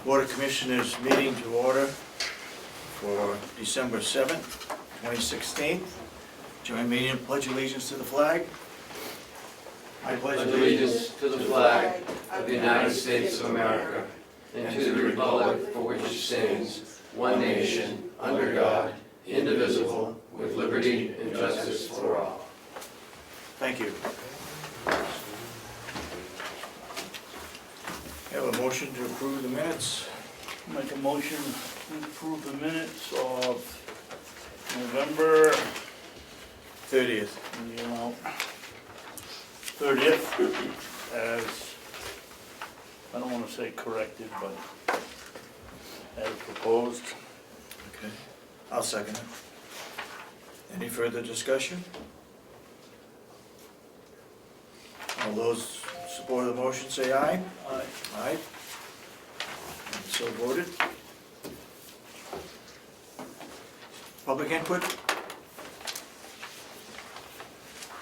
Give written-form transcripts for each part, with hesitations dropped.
Board of Commissioners meeting to order for December 7th, 2016. Join me in pledge allegiance to the flag. I pledge allegiance to the flag of the United States of America and to the republic for which it stands, one nation, under God, indivisible, with liberty and justice for all. Thank you. Have a motion to approve the minutes. Make a motion to approve the minutes of November 30th. 30th, as, I don't want to say corrected, but as proposed. Okay. I'll second it. Any further discussion? All those support of the motion say aye. Aye. Aye. And so voted. Public input?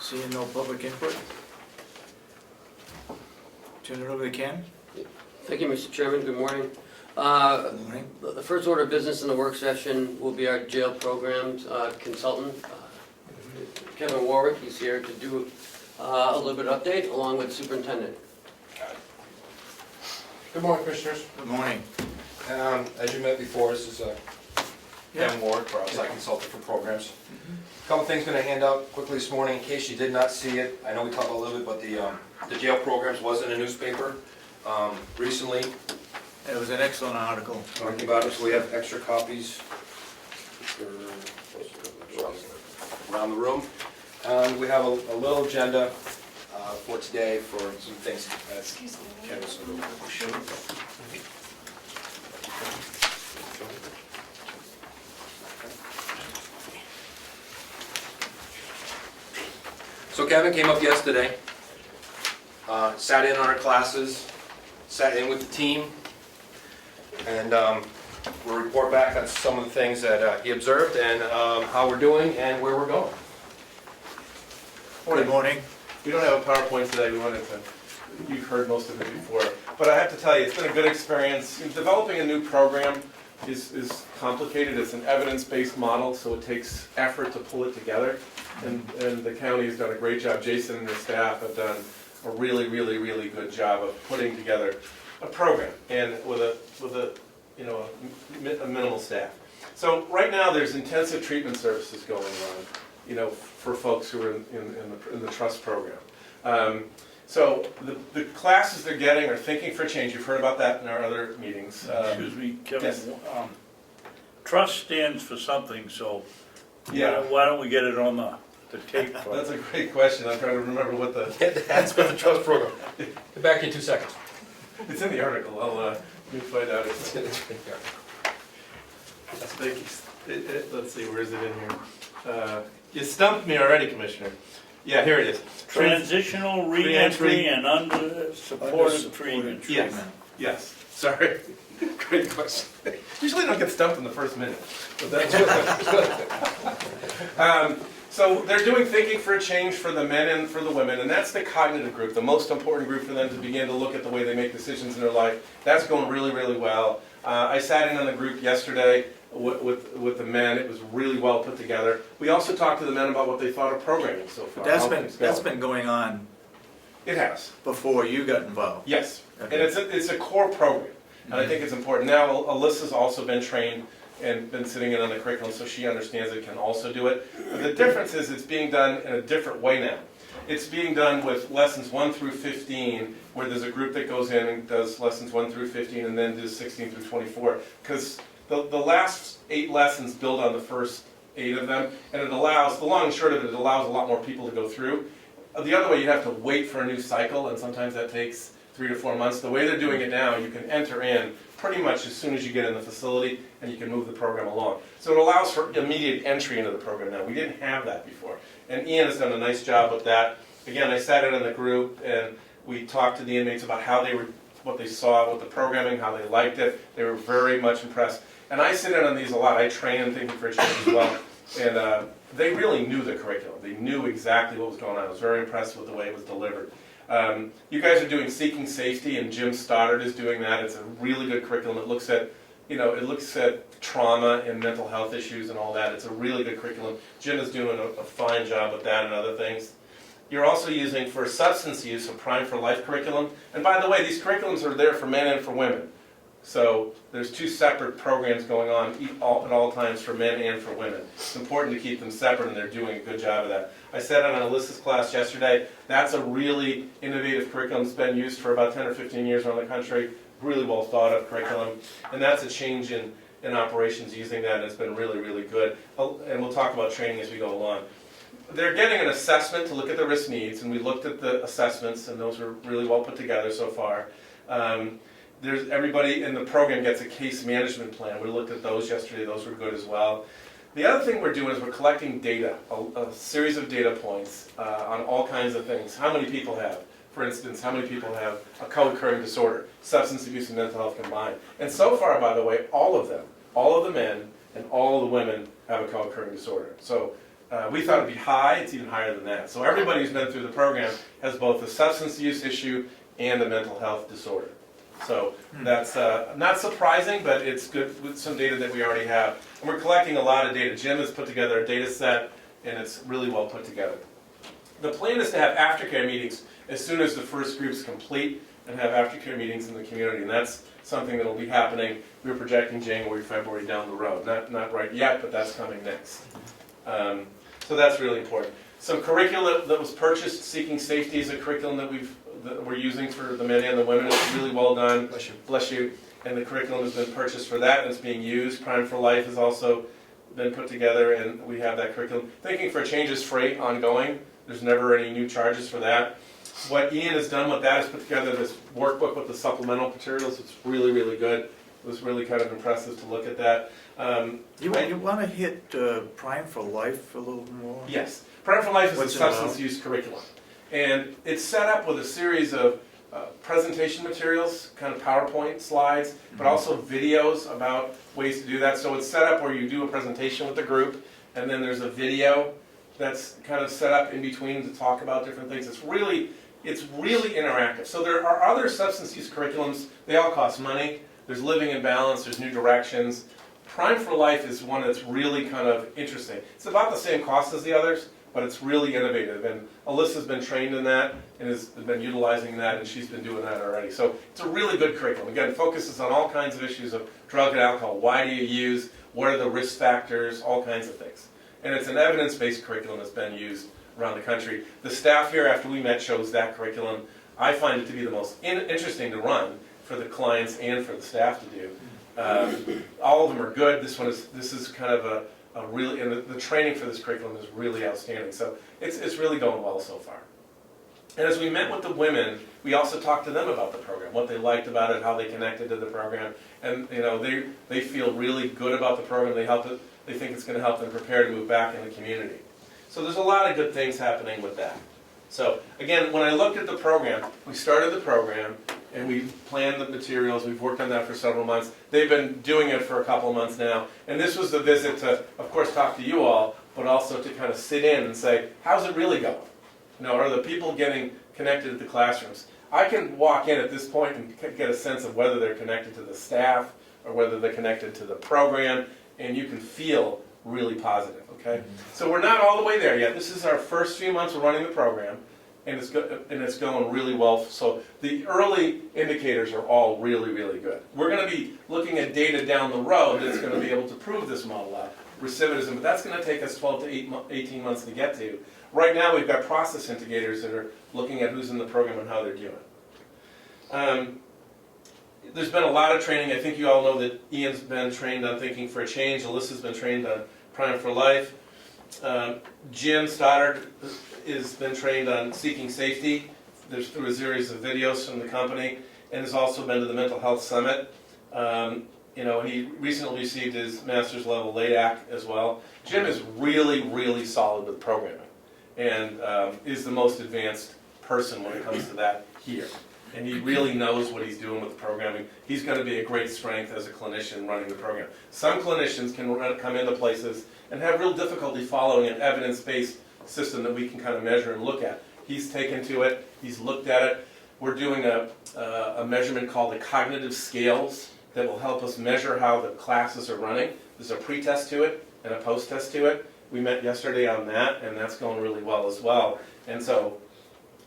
Seeing no public input? Turn it over to Ken. Thank you, Mr. Chairman. Good morning. Good morning. The first order of business in the work session will be our jail programs consultant, Kevin Warwick. He's here to do a little bit of update along with superintendent. Good morning, Commissioners. Good morning. As you met before, this is Kevin Ward, for outside consultant for programs. A couple things going to hand out quickly this morning in case you did not see it. I know we talked a little bit about the jail programs was in a newspaper recently. It was an excellent article. Talking about it, so we have extra copies around the room. We have a little agenda for today for some things. Kevin's going to show. So Kevin came up yesterday, sat in on our classes, sat in with the team, and we'll report back on some of the things that he observed and how we're doing and where we're going. Good morning. We don't have a PowerPoint today, we wanted to, you've heard most of it before. But I have to tell you, it's been a good experience. Developing a new program is complicated. It's an evidence-based model, so it takes effort to pull it together. And the county has done a great job. Jason and his staff have done a really, really, really good job of putting together a program and with a minimal staff. So right now there's intensive treatment services going on, for folks who are in the trust program. So the classes they're getting are Thinking for Change. You've heard about that in our other meetings. Excuse me, Kevin. Yes. Trust stands for something, so Yeah. why don't we get it on the tape? That's a great question. I'm trying to remember what That's been the trust program. Get back in 2 seconds. it's in the article. Let me find out. Let's see, where is it in here? You stumped me already, Commissioner. Yeah, here it is. Transitional re-entry and under-supported treatment. Yes, sorry. Great question. Usually I don't get stumped in the first minute, but that's good. So they're doing Thinking for a Change for the men and for the women, and that's the cognitive group, the most important group for them to begin to look at the way they make decisions in their life. That's going really, really well. I sat in on the group yesterday with the men. It was really well put together. We also talked to the men about what they thought of programming so far. That's been going on It has. before you got involved. Yes, Okay. and it's a core program, and I think it's important. Now, Alyssa's also been trained and been sitting in on the curriculum, so she understands it, can also do it. But the difference is it's being done in a different way now. It's being done with lessons 1 through 15, where there's a group that goes in and does lessons 1 through 15 and then does 16 through 24. Because the last 8 lessons build on the first 8 of them, and it allows, the long and short of it allows a lot more people to go through. The other way, you have to wait for a new cycle, and sometimes that takes 3 to 4 months. The way they're doing it now, you can enter in pretty much as soon as you get in the facility, and you can move the program along. So it allows for immediate entry into the program now. We didn't have that before. And Ian has done a nice job with that. Again, I sat in on the group, and we talked to the inmates about what they saw with the programming, how they liked it. They were very much impressed. And I sit in on these a lot. I train in Thinking for a Change as well. And they really knew the curriculum. They knew exactly what was going on. I was very impressed with the way it was delivered. You guys are doing Seeking Safety, and Jim Stoddard is doing that. It's a really good curriculum. It looks at, trauma and mental health issues and all that. It's a really good curriculum. Jim is doing a fine job with that and other things. You're also using, for substance use, a Prime for Life curriculum. And by the way, these curriculums are there for men and for women. So there's two separate programs going on at all times for men and for women. It's important to keep them separate, and they're doing a good job of that. I said on Alyssa's class yesterday, that's a really innovative curriculum that's been used for about 10 or 15 years around the country. Really well thought of curriculum. And that's a change in operations using that, and it's been really, really good. And we'll talk about training as we go along. They're getting an assessment to look at the risk needs, and we looked at the assessments, and those were really well put together so far. Everybody in the program gets a case management plan. We looked at those yesterday. Those were good as well. The other thing we're doing is we're collecting data, a series of data points on all kinds of things. How many people have, for instance, how many people have a co-occurring disorder, substance abuse and mental health combined. And so far, by the way, all of the men and all of the women have a co-occurring disorder. So we thought it'd be high. It's even higher than that. So everybody who's been through the program has both a substance use issue and a mental health disorder. So that's not surprising, but it's good with some data that we already have. And we're collecting a lot of data. Jim has put together a data set, and it's really well put together. The plan is to have aftercare meetings as soon as the first group's complete, and have aftercare meetings in the community. And that's something that will be happening. We're projecting January, February down the road. Not right yet, but that's coming next. So that's really important. Some curricula that was purchased. Seeking Safety is a curriculum that we're using for the men and the women. It's really well done. Bless you. Bless you. And the curriculum has been purchased for that, and it's being used. Prime for Life has also been put together, and we have that curriculum. Thinking for Change is free, ongoing. There's never any new charges for that. What Ian has done with that is put together this workbook with the supplemental materials. It's really, really good. It was really kind of impressive to look at that. You want to hit Prime for Life a little more? Yes. Prime for Life is What's a it substance about? use curriculum. And it's set up with a series of presentation materials, kind of PowerPoint slides, but also videos about ways to do that. So it's set up where you do a presentation with the group, and then there's a video that's kind of set up in between to talk about different things. It's really interactive. So there are other substance use curriculums. They all cost money. There's Living in Balance. There's New Directions. Prime for Life is one that's really kind of interesting. It's about the same cost as the others, but it's really innovative. And Alyssa's been trained in that and has been utilizing that, and she's been doing that already. So it's a really good curriculum. Again, it focuses on all kinds of issues of drug and alcohol. Why do you use? What are the risk factors? All kinds of things. And it's an evidence-based curriculum that's been used around the country. The staff here, after we met, chose that curriculum. I find it to be the most interesting to run for the clients and for the staff to do. All of them are good. This is kind of a really, and the training for this curriculum is really outstanding. So it's really going well so far. And as we met with the women, we also talked to them about the program, what they liked about it, how they connected to the program, and they feel really good about the program. They think it's going to help them prepare to move back in the community. So there's a lot of good things happening with that. So again, when I looked at the program, we started the program and we planned the materials. We've worked on that for several months. They've been doing it for a couple of months now. And this was the visit to, of course, talk to you all, but also to kind of sit in and say, how's it really going? Are the people getting connected at the classrooms? I can walk in at this point and get a sense of whether they're connected to the staff or whether they're connected to the program, and you can feel really positive, okay? So we're not all the way there yet. This is our first few months of running the program, and it's going really well. So the early indicators are all really, really good. We're going to be looking at data down the road that's going to be able to prove this model out, recidivism, but that's going to take us 12 to 18 months to get to. Right now we've got process indicators that are looking at who's in the program and how they're doing. There's been a lot of training. I think you all know that Ian's been trained on Thinking for a Change. Alyssa's been trained on Prime for Life. Jim Stoddard has been trained on Seeking Safety. There's through a series of videos from the company, and has also been to the Mental Health Summit. He recently received his master's level LADAC as well. Jim is really, really solid with programming, and is the most advanced person when it comes to that here. And he really knows what he's doing with the programming. He's going to be a great strength as a clinician running the program. Some clinicians can come into places and have real difficulty following an evidence-based system that we can kind of measure and look at. he's taken to it, he's looked at it. We're doing a measurement called the cognitive scales that will help us measure how the classes are running. There's a pre-test to it and a post-test to it. We met yesterday on that, and that's going really well as well. And so,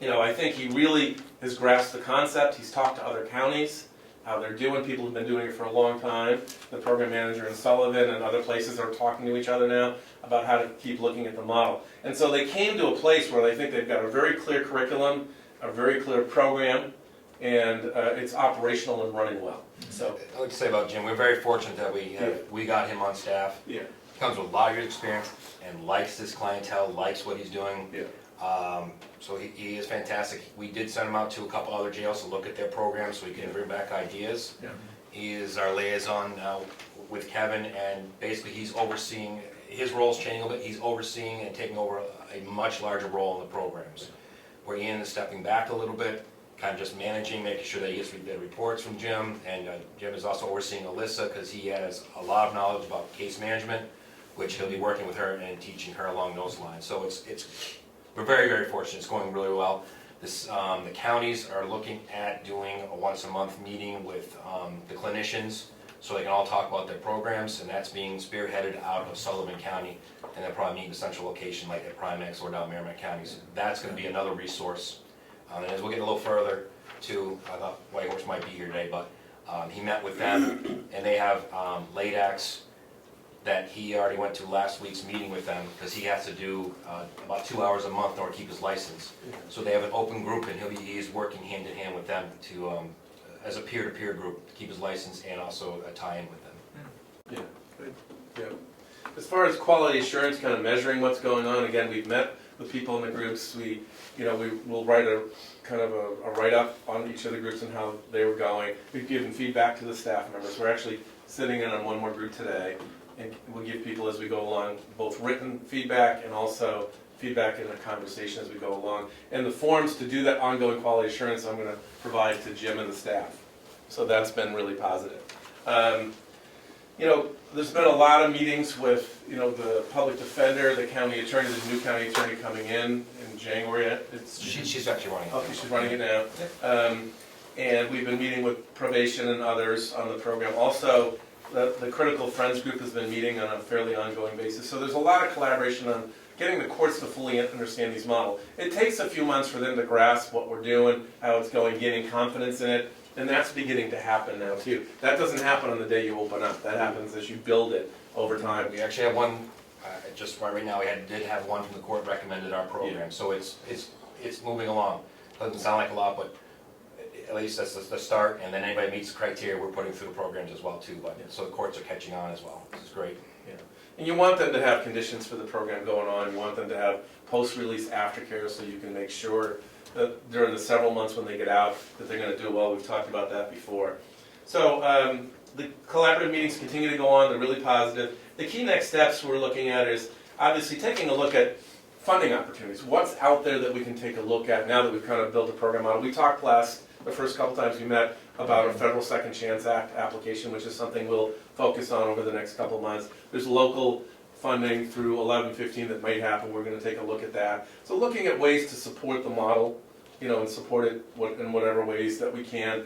I think he really has grasped the concept. He's talked to other counties, how they're doing. People have been doing it for a long time. The program manager in Sullivan and other places are talking to each other now about how to keep looking at the model. And so they came to a place where they think they've got a very clear curriculum, a very clear program, and it's operational and running well. So I'd like to say about Jim, we're very fortunate that we got him on staff. yeah, He comes with a lot of years' experience and likes this clientele, likes what he's doing. yeah. So he is fantastic. We did send him out to a couple other jails to look at their programs so he can bring back ideas. Yeah. He is our liaison with Kevin, and basically he's overseeing, his role's changing a little bit, he's overseeing and taking over a much larger role in the programs. Where Ian is stepping back a little bit, kind of just managing, making sure that he gets the reports from Jim, and Jim is also overseeing Alyssa because he has a lot of knowledge about case management, which he'll be working with her and teaching her along those lines. So we're very, very fortunate. It's going really well. The counties are looking at doing a once-a-month meeting with the clinicians so they can all talk about their programs, and that's being spearheaded out of Sullivan County, and they'll probably meet in a central location like at Primex or down Merrimack counties. That's going to be another resource. And as we'll get a little further too, I thought Whitehorse might be here today, but he met with them, and they have LADACs that he already went to last week's meeting with them because he has to do about 2 hours a month in order to keep his license. So they have an open group, and he's working hand in hand with them to as a peer-to-peer group to keep his license and also a tie-in with them. Yeah, good. Yeah. As far as quality assurance, kind of measuring what's going on, again, we've met with people in the groups. We will write a kind of a write-up on each of the groups and how they were going. We've given feedback to the staff members. We're actually sitting in on one more group today, and we'll give people as we go along both written feedback and also feedback in a conversation as we go along. And the forms to do that ongoing quality assurance I'm going to provide to Jim and the staff. So that's been really positive. There's been a lot of meetings with, the public defender, the county attorney, there's a new county attorney coming in January. She's actually running it. Okay, she's running it now. And we've been meeting with probation and others on the program. Also, the Critical Friends Group has been meeting on a fairly ongoing basis. So there's a lot of collaboration on getting the courts to fully understand these models. It takes a few months for them to grasp what we're doing, how it's going, gaining confidence in it, and that's beginning to happen now too. That doesn't happen on the day you open up. That happens as you build it over time. We actually have one, just right now, we did have one from the court recommended our program, Yeah. so it's moving along. Doesn't sound like a lot, but at least that's the start, and then anybody meets the criteria, we're putting through the programs as well too, but so the courts are catching on as well, this is great. Yeah. And you want them to have conditions for the program going on. You want them to have post-release aftercare so you can make sure that during the several months when they get out that they're going to do well. We've talked about that before. So the collaborative meetings continue to go on. They're really positive. The key next steps we're looking at is obviously taking a look at funding opportunities. What's out there that we can take a look at now that we've kind of built a program model? We talked the first couple times we met about a Federal Second Chance Act application, which is something we'll focus on over the next couple of months. There's local funding through 1115 that might happen. We're going to take a look at that. So looking at ways to support the model, and support it in whatever ways that we can.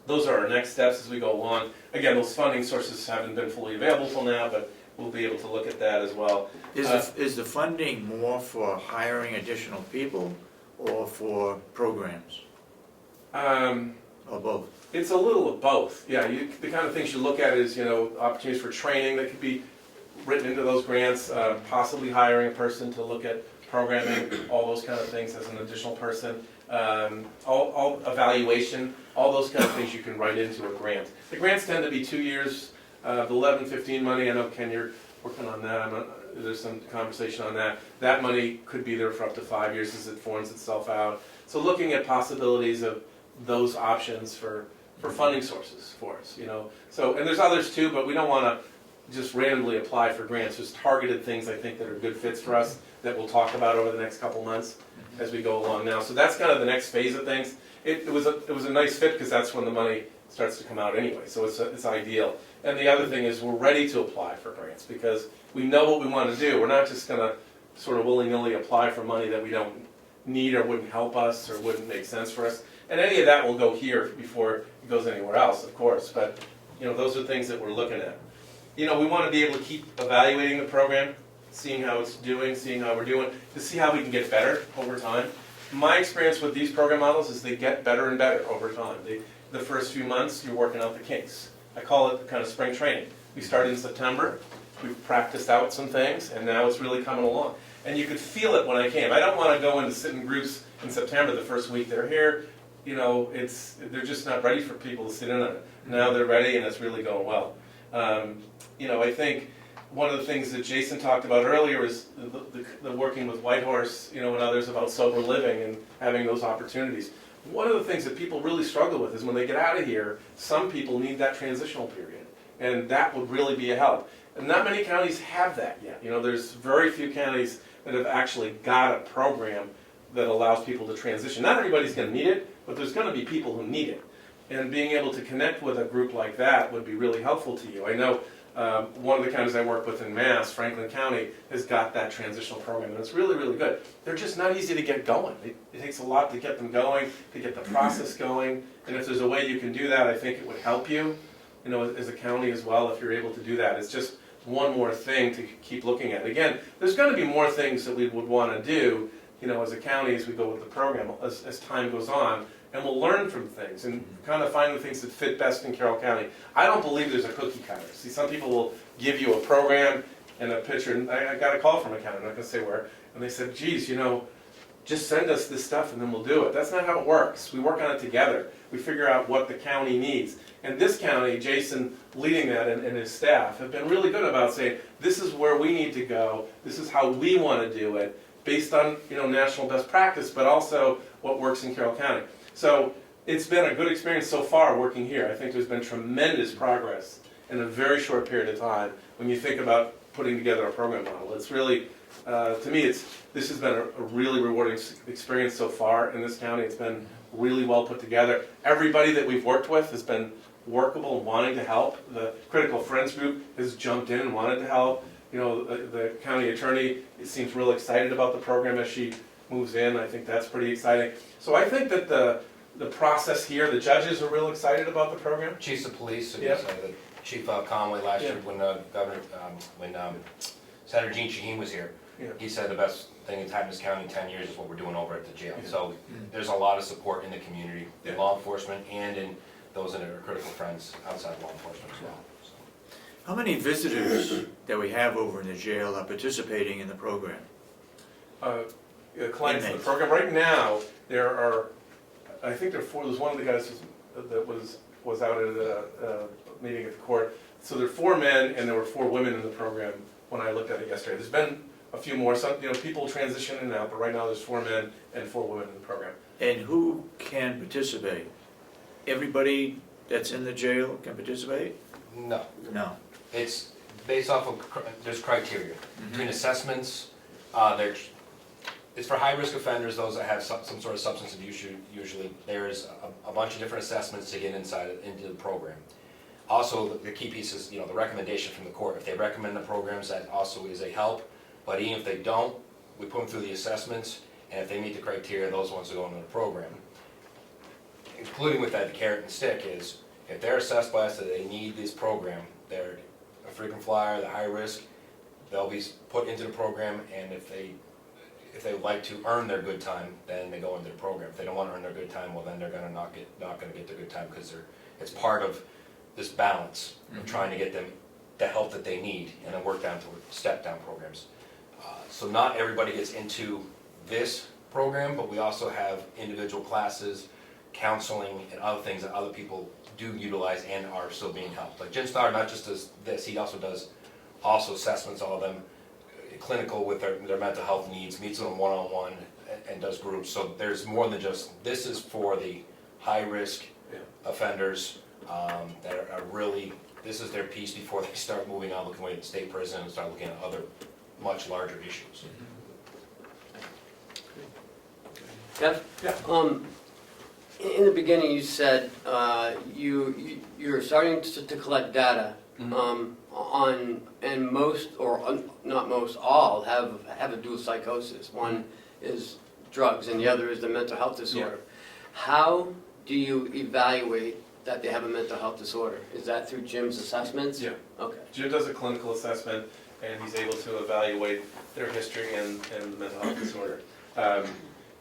Those are our next steps as we go along. Again, those funding sources haven't been fully available till now, but we'll be able to look at that as well. Is the funding more for hiring additional people or for programs? Or both? It's a little of both. Yeah, the kind of things you look at is, opportunities for training that could be written into those grants, possibly hiring a person to look at programming, all those kind of things as an additional person. All evaluation, all those kind of things you can write into a grant. The grants tend to be 2 years. The 1115 money, I know Ken, you're working on that. There's some conversation on that. That money could be there for up to 5 years as it forms itself out. So looking at possibilities of those options for funding sources for us, So, and there's others too, but we don't want to just randomly apply for grants. There's targeted things I think that are good fits for us that we'll talk about over the next couple months as we go along now. So that's kind of the next phase of things. It was a nice fit because that's when the money starts to come out anyway. So it's ideal. And the other thing is we're ready to apply for grants because we know what we want to do. We're not just going to sort of willy-nilly apply for money that we don't need or wouldn't help us or wouldn't make sense for us. And any of that will go here before it goes anywhere else, of course, but those are things that we're looking at. We want to be able to keep evaluating the program, seeing how it's doing, seeing how we're doing, to see how we can get better over time. My experience with these program models is they get better and better over time. The first few months, you're working out the kinks. I call it kind of spring training. We started in September, we've practiced out some things, and now it's really coming along. And you could feel it when I came. I don't want to go into sit in groups in September the first week they're here. They're just not ready for people to sit in on it. Now they're ready, and it's really going well. I think one of the things that Jason talked about earlier is the working with Whitehorse, and others about sober living and having those opportunities. One of the things that people really struggle with is when they get out of here, some people need that transitional period, and that would really be a help. And not many counties have that yet. There's very few counties that have actually got a program that allows people to transition. Not everybody's going to need it, but there's going to be people who need it. And being able to connect with a group like that would be really helpful to you. I know one of the counties I work with in Mass, Franklin County, has got that transitional program, and it's really, really good. They're just not easy to get going. It takes a lot to get them going, to get the process going, and if there's a way you can do that, I think it would help you, as a county as well, if you're able to do that. It's just one more thing to keep looking at. Again, there's going to be more things that we would want to do, as a county as we go with the program, as time goes on, and we'll learn from things and kind of find the things that fit best in Carroll County. I don't believe there's a cookie cutter. See, some people will give you a program and a picture, and I got a call from a county, I'm not going to say where, and they said, geez, just send us this stuff and then we'll do it. That's not how it works. We work on it together. We figure out what the county needs. And this county, Jason leading that and his staff, have been really good about saying, this is where we need to go, this is how we want to do it, based on national best practice, but also what works in Carroll County. So it's been a good experience so far working here. I think there's been tremendous progress in a very short period of time when you think about putting together a program model. It's really, to me, this has been a really rewarding experience so far in this county. It's been really well put together. Everybody that we've worked with has been workable and wanting to help. The Critical Friends Group has jumped in and wanted to help. The county attorney seems real excited about the program as she moves in. I think that's pretty exciting. So I think that the process here, the judges are real excited about the program. Chiefs of police, Yep. Chief Conway last year when Senator Gene Shaheen was here, Yeah. he said the best thing that's happened in this county in 10 years is what we're doing over at the jail. Yeah. So there's a lot of support in the community, in Yeah. law enforcement and in those that are critical friends outside law enforcement as well. So. How many visitors that we have over in the jail are participating in the program? Clients in the Inmates. program. Right now, there are, I think there are 4, there's one of the guys that was out at a meeting at the court. So there are 4 men and there were 4 women in the program when I looked at it yesterday. There's been a few more, some, people transition in and out, but right now there's 4 men and 4 women in the program. And who can participate? Everybody that's in the jail can participate? No, No. it's based off of, there's criteria. Between assessments, it's for high-risk offenders, those that have some sort of substance abuse usually. There's a bunch of different assessments to get into the program. Also, the key piece is, the recommendation from the court. If they recommend the programs, that also is a help. But even if they don't, we put them through the assessments, and if they meet the criteria, those ones will go into the program. Including with that, the carrot and stick is, if they're assessed by us that they need this program, they're a frequent flyer, they're high risk, they'll be put into the program, and if they would like to earn their good time, then they go into the program. If they don't want to earn their good time, well then they're not going to get the good time, because it's part of this balance of trying to get them the help that they need and then work down to step-down programs. So not everybody gets into this program, but we also have individual classes, counseling, and other things that other people do utilize and are still being helped. Like Jim Starr not just does this, he also does assessments, all of them, clinical with their mental health needs, meets them one-on-one, and does groups. So there's more than just, this is for the high-risk offenders that are really, this is their piece before they start moving on, looking away at the state prison and start looking at other much larger issues. Jeff? Yeah. In the beginning, you said you're starting to collect data on, and most, or not most, all have a dual psychosis. One is drugs and the other is the mental health disorder. How do you evaluate that they have a mental health disorder? Is that through Jim's assessments? Yeah. Okay. Jim does a clinical assessment, and he's able to evaluate their history and the mental health disorder.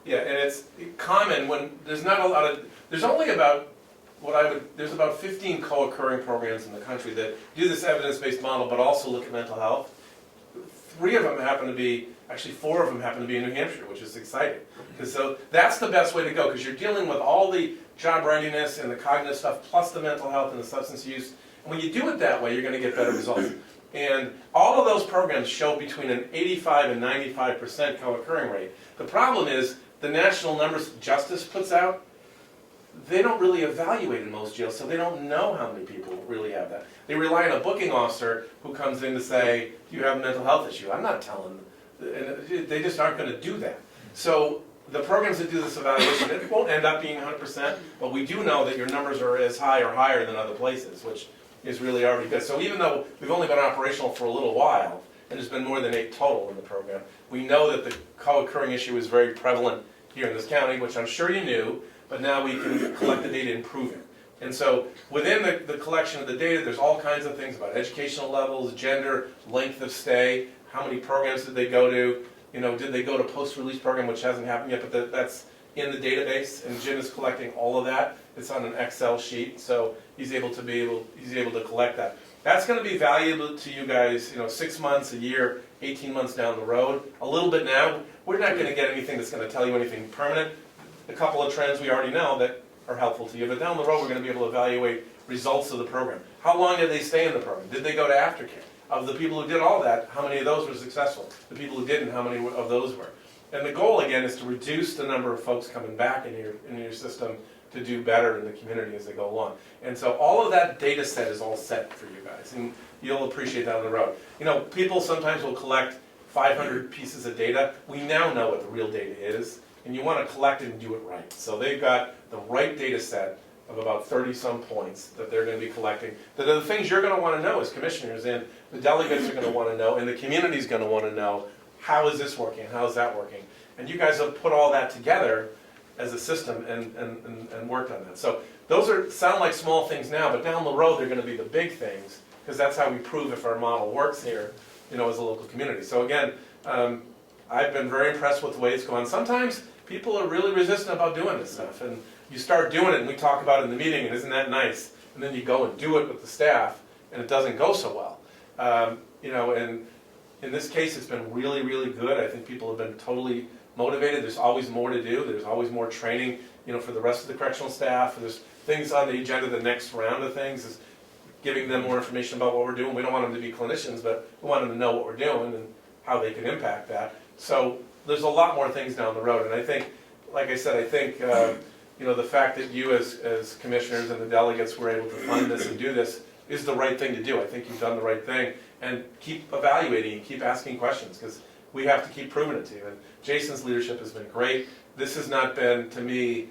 Yeah, and it's common when there's not a lot of, there's only about, there's about 15 co-occurring programs in the country that do this evidence-based model, but also look at mental health. 3 of them happen to be, actually 4 of them happen to be in New Hampshire, which is exciting. Because so that's the best way to go, because you're dealing with all the job readiness and the cognitive stuff, plus the mental health and the substance use. And when you do it that way, you're going to get better results. And all of those programs show between an 85 and 95% co-occurring rate. The problem is the national numbers Justice puts out, they don't really evaluate in most jails, so they don't know how many people really have that. They rely on a booking officer who comes in to say, do you have a mental health issue? I'm not telling them. And they just aren't going to do that. So the programs that do this evaluation, it won't end up being 100%, but we do know that your numbers are as high or higher than other places, which is really already good. So even though we've only been operational for a little while, and there's been more than 8 total in the program, we know that the co-occurring issue is very prevalent here in this county, which I'm sure you knew, but now we can collect the data and prove it. And so within the collection of the data, there's all kinds of things about educational levels, gender, length of stay, how many programs did they go to, did they go to post-release program, which hasn't happened yet, but that's in the database, and Jim is collecting all of that. It's on an Excel sheet, so he's able to collect that. That's going to be valuable to you guys, 6 months, a year, 18 months down the road. A little bit now. We're not going to get anything that's going to tell you anything permanent. A couple of trends we already know that are helpful to you, but down the road we're going to be able to evaluate results of the program. How long did they stay in the program? Did they go to aftercare? Of the people who did all that, how many of those were successful? The people who didn't, how many of those were? And the goal, again, is to reduce the number of folks coming back in your system to do better in the community as they go along. And so all of that data set is all set for you guys, and you'll appreciate that on the road. People sometimes will collect 500 pieces of data. We now know what the real data is, and you want to collect it and do it right. So they've got the right data set of about 30-some points that they're going to be collecting. That are the things you're going to want to know as commissioners, and the delegates are going to want to know, and the community's going to want to know, how is this working, how is that working? And you guys have put all that together as a system and worked on that. So those sound like small things now, but down the road they're going to be the big things, because that's how we prove if our model works here, as a local community. So again, I've been very impressed with the way it's going. Sometimes people are really resistant about doing this stuff, and you start doing it, and we talk about it in the meeting, and isn't that nice? And then you go and do it with the staff, and it doesn't go so well. And in this case, it's been really, really good. I think people have been totally motivated. There's always more to do. There's always more training, for the rest of the correctional staff. There's things on the agenda, the next round of things is giving them more information about what we're doing. We don't want them to be clinicians, but we want them to know what we're doing and how they can impact that. So there's a lot more things down the road. And I think, like I said, the fact that you as commissioners and the delegates were able to fund this and do this is the right thing to do. I think you've done the right thing. And keep evaluating and keep asking questions, because we have to keep proving it to you. And Jason's leadership has been great. This has not been, to me,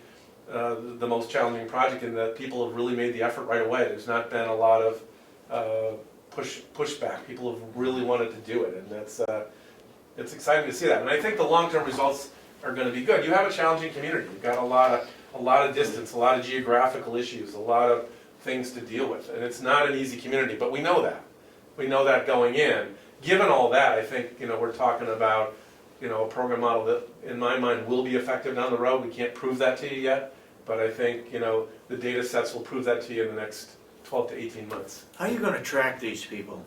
the most challenging project, in that people have really made the effort right away. There's not been a lot of pushback. People have really wanted to do it, and it's exciting to see that. And I think the long-term results are going to be good. You have a challenging community. You've got a lot of distance, a lot of geographical issues, a lot of things to deal with, and it's not an easy community. But we know that. We know that going in. Given all that, I think we're talking about a program model that, in my mind, will be effective down the road. We can't prove that to you yet, but I think the data sets will prove that to you in the next 12 to 18 months. How are you going to track these people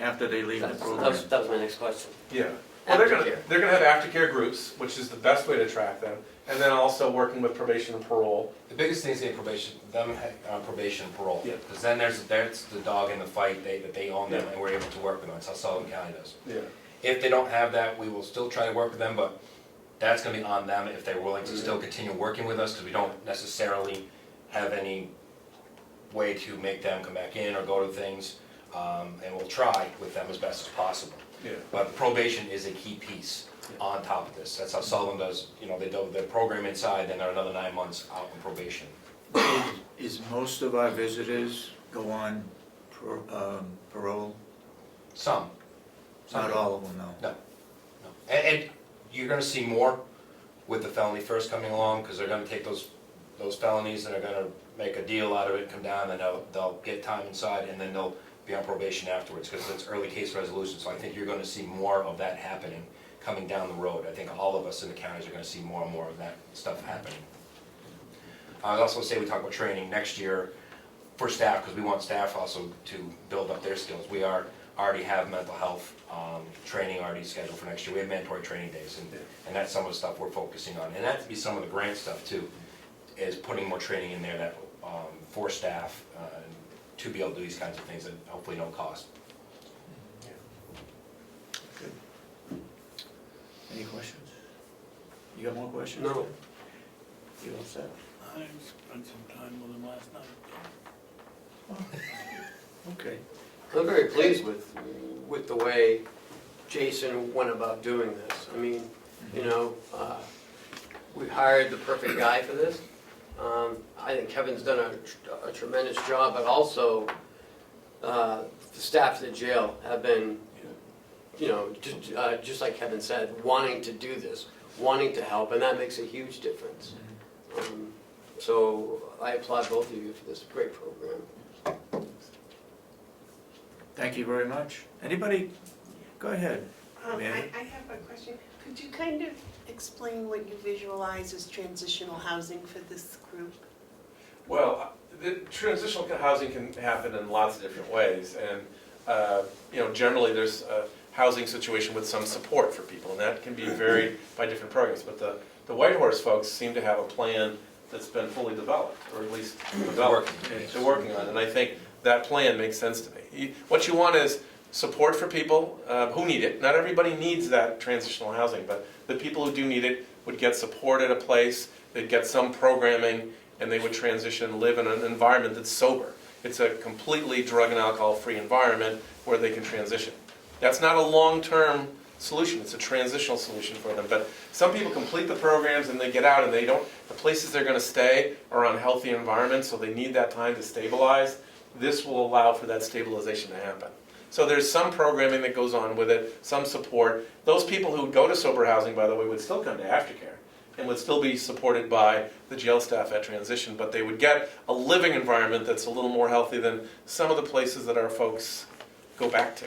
after they leave the program? That was my next question. Yeah. Well, they're going to have aftercare groups, which is the best way to track them, and then also working with probation and parole. The biggest thing is getting probation and parole. Yeah. Because then there's the dog in the fight, that they own them, and we're able to work with them. That's how Sullivan County does. Yeah. If they don't have that, we will still try to work with them, but that's going to be on them if they're willing to still continue working with us, because we don't necessarily have any way to make them come back in or go to things, and we'll try with them as best as possible. Yeah. But probation is a key piece on top of this. That's how Sullivan does, they do their program inside, then they're another 9 months out on probation. Is most of our visitors go on parole? Some. Not all of them, no. No. And you're gonna see more with the felony first coming along, because they're gonna take those felonies and they're gonna make a deal out of it, come down, and they'll get time inside, and then they'll be on probation afterwards, because it's early case resolution. So I think you're gonna see more of that happening coming down the road. I think all of us in the counties are gonna see more and more of that stuff happening. I also say we talk about training next year for staff, because we want staff also to build up their skills. We already have mental health training already scheduled for next year. We have mandatory training days, and that's some of the stuff we're focusing on. And that to be some of the grant stuff too, is putting more training in there that for staff to be able to do these kinds of things that hopefully don't cost. Good. Any questions? You got more questions? No. You all set? I spent some time with him last night. Okay. I'm very pleased with the way Jason went about doing this. I mean, you know, we hired the perfect guy for this. I think Kevin's done a tremendous job, but also the staff at the jail have been, you know, just like Kevin said, wanting to do this, wanting to help, and that makes a huge difference. So I applaud both of you for this great program. Thank you very much. Anybody? Go ahead. I Amanda? have a question. Could you kind of explain what you visualize as transitional housing for this group? Well, the transitional housing can happen in lots of different ways, and you know, generally there's a housing situation with some support for people, and that can be varied by different programs. But the White Horse folks seem to have a plan that's been fully developed, or at least developed. They're working on it, and I think that plan makes sense to me. What you want is support for people who need it. Not everybody needs that transitional housing, but the people who do need it would get support at a place, they'd get some programming, and they would transition and live in an environment that's sober. It's a completely drug and alcohol-free environment where they can transition. That's not a long-term solution, it's a transitional solution for them. But some people complete the programs and they get out and the places they're going to stay are on healthy environments, so they need that time to stabilize. This will allow for that stabilization to happen. So there's some programming that goes on with it, some support. Those people who would go to sober housing, by the way, would still come to aftercare and would still be supported by the jail staff at transition, but they would get a living environment that's a little more healthy than some of the places that our folks go back to.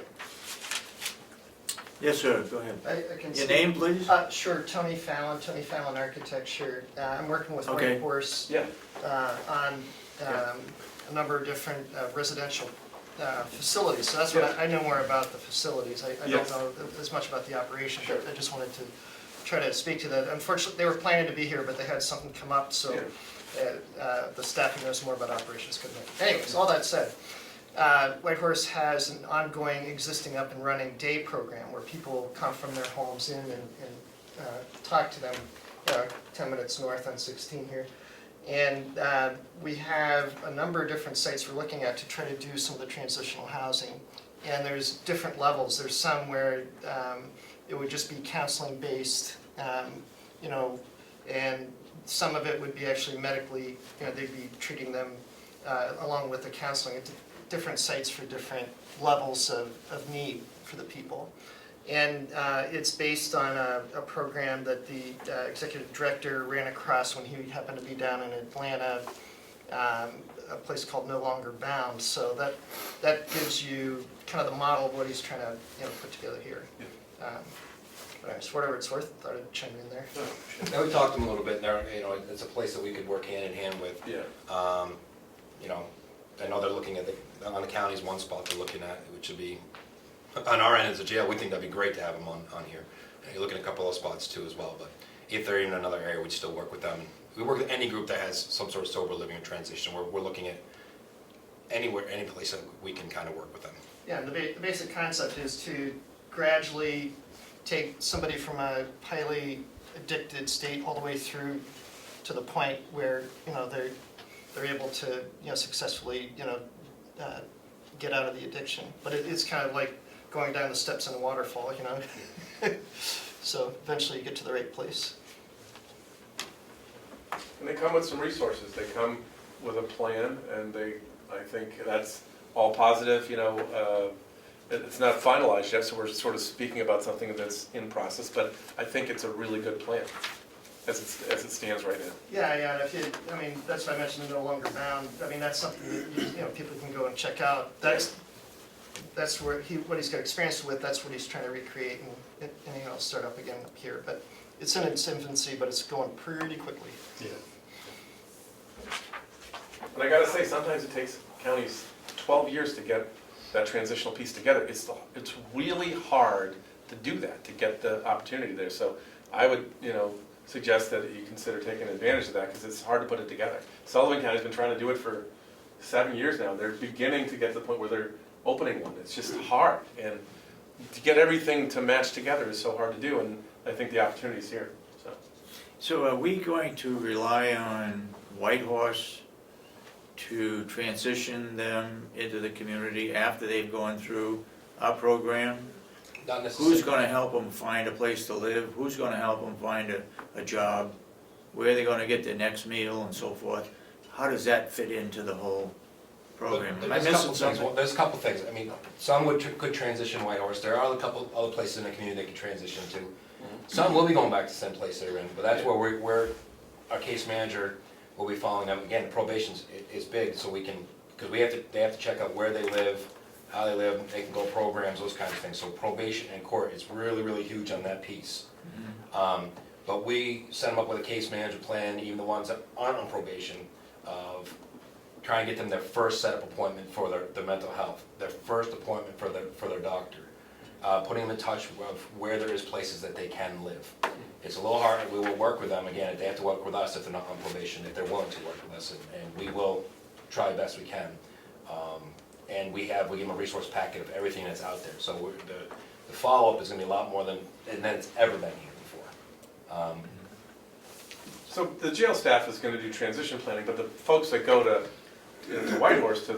Yes, sir, go ahead. I can Your see. name, please? Sure, Tony Fallon Architecture. I'm working with Okay. White Horse Yeah. on a number of different residential facilities. So that's what I know more about the facilities. I Yes. don't know as much about the operation. Sure. I just wanted to try to speak to that. Unfortunately, they were planning to be here, but they had something come up, so the staff who knows more about operations couldn't make it. Anyways, all that said, White Horse has an ongoing, existing, up and running day program where people come from their homes in and talk to them 10 minutes north on 16 here. And we have a number of different sites we're looking at to try to do some of the transitional housing. And there's different levels. There's some where it would just be counseling based, you know, and some of it would be actually medically, you know, they'd be treating them along with the counseling at different sites for different levels of need for the people. And it's based on a program that the executive director ran across when he happened to be down in Atlanta, a place called No Longer Bound. So that gives you kind of the model of what he's trying to put together here. But anyways, for whatever it's worth, I thought I'd chime in there. Now, we talked to them a little bit, and it's a place that we could work hand in hand with. Yeah. I know they're looking at on the county's one spot they're looking at, which would be, on our end as a jail, we think that'd be great to have them on here. And you're looking at a couple of spots too as well, but if they're in another area, we'd still work with them. We work with any group that has some sort of sober living or transition. We're looking at anywhere, any place that we can kind of work with them. Yeah, and the basic concept is to gradually take somebody from a highly addicted state all the way through to the point where they're able to successfully get out of the addiction. But it's kind of like going down the steps in a waterfall, So eventually you get to the right place. And they come with some resources. They come with a plan, and I think that's all positive. It's not finalized yet, so we're sort of speaking about something that's in process, but I think it's a really good plan. as it stands right now. Yeah, and if you, I mean, that's why I mentioned the no longer bound. I mean, that's something that, you know, people can go and check out. That's where what he's got experience with, that's what he's trying to recreate and you know, start up again up here. But it's in its infancy, but it's going pretty quickly. Yeah. And I gotta say, sometimes it takes counties 12 years to get that transitional piece together. It's really hard to do that, to get the opportunity there. So I would, you know, suggest that you consider taking advantage of that, because it's hard to put it together. Sullivan County's been trying to do it for 7 years now. They're beginning to get to the point where they're opening one. It's just hard, and to get everything to match together is so hard to do, and I think the opportunity's here, so. So are we going to rely on Whitehorse to transition them into the community after they've gone through our program? Not necessarily. Who's gonna help them find a place to live? Who's gonna help them find a job? Where are they gonna get their next meal and so forth? How does that fit into the whole program? Am I There's a couple missing things. something? Well, there's a couple things. I mean, some could transition Whitehorse. There are a couple other places in the community they could transition to. Some will be going back to the same place they're in, but that's where our case manager will be following them. Again, probation is big, so we can, because they have to check out where they live, how they live, they can go programs, those kinds of things. So probation and court is really, really huge on that piece. But we set them up with a case manager plan, even the ones that aren't on probation, of try and get them their first set-up appointment for their mental health, their first appointment for their doctor, putting them in touch with where there is places that they can live. It's a little hard. We will work with them. Again, they have to work with us if they're not on probation, if they're willing to work with us, and we will try the best we can. And we give them a resource packet of everything that's out there. So the follow-up is going to be a lot more than it's ever been here before. So the jail staff is gonna do transition planning, but the folks that go to Whitehorse to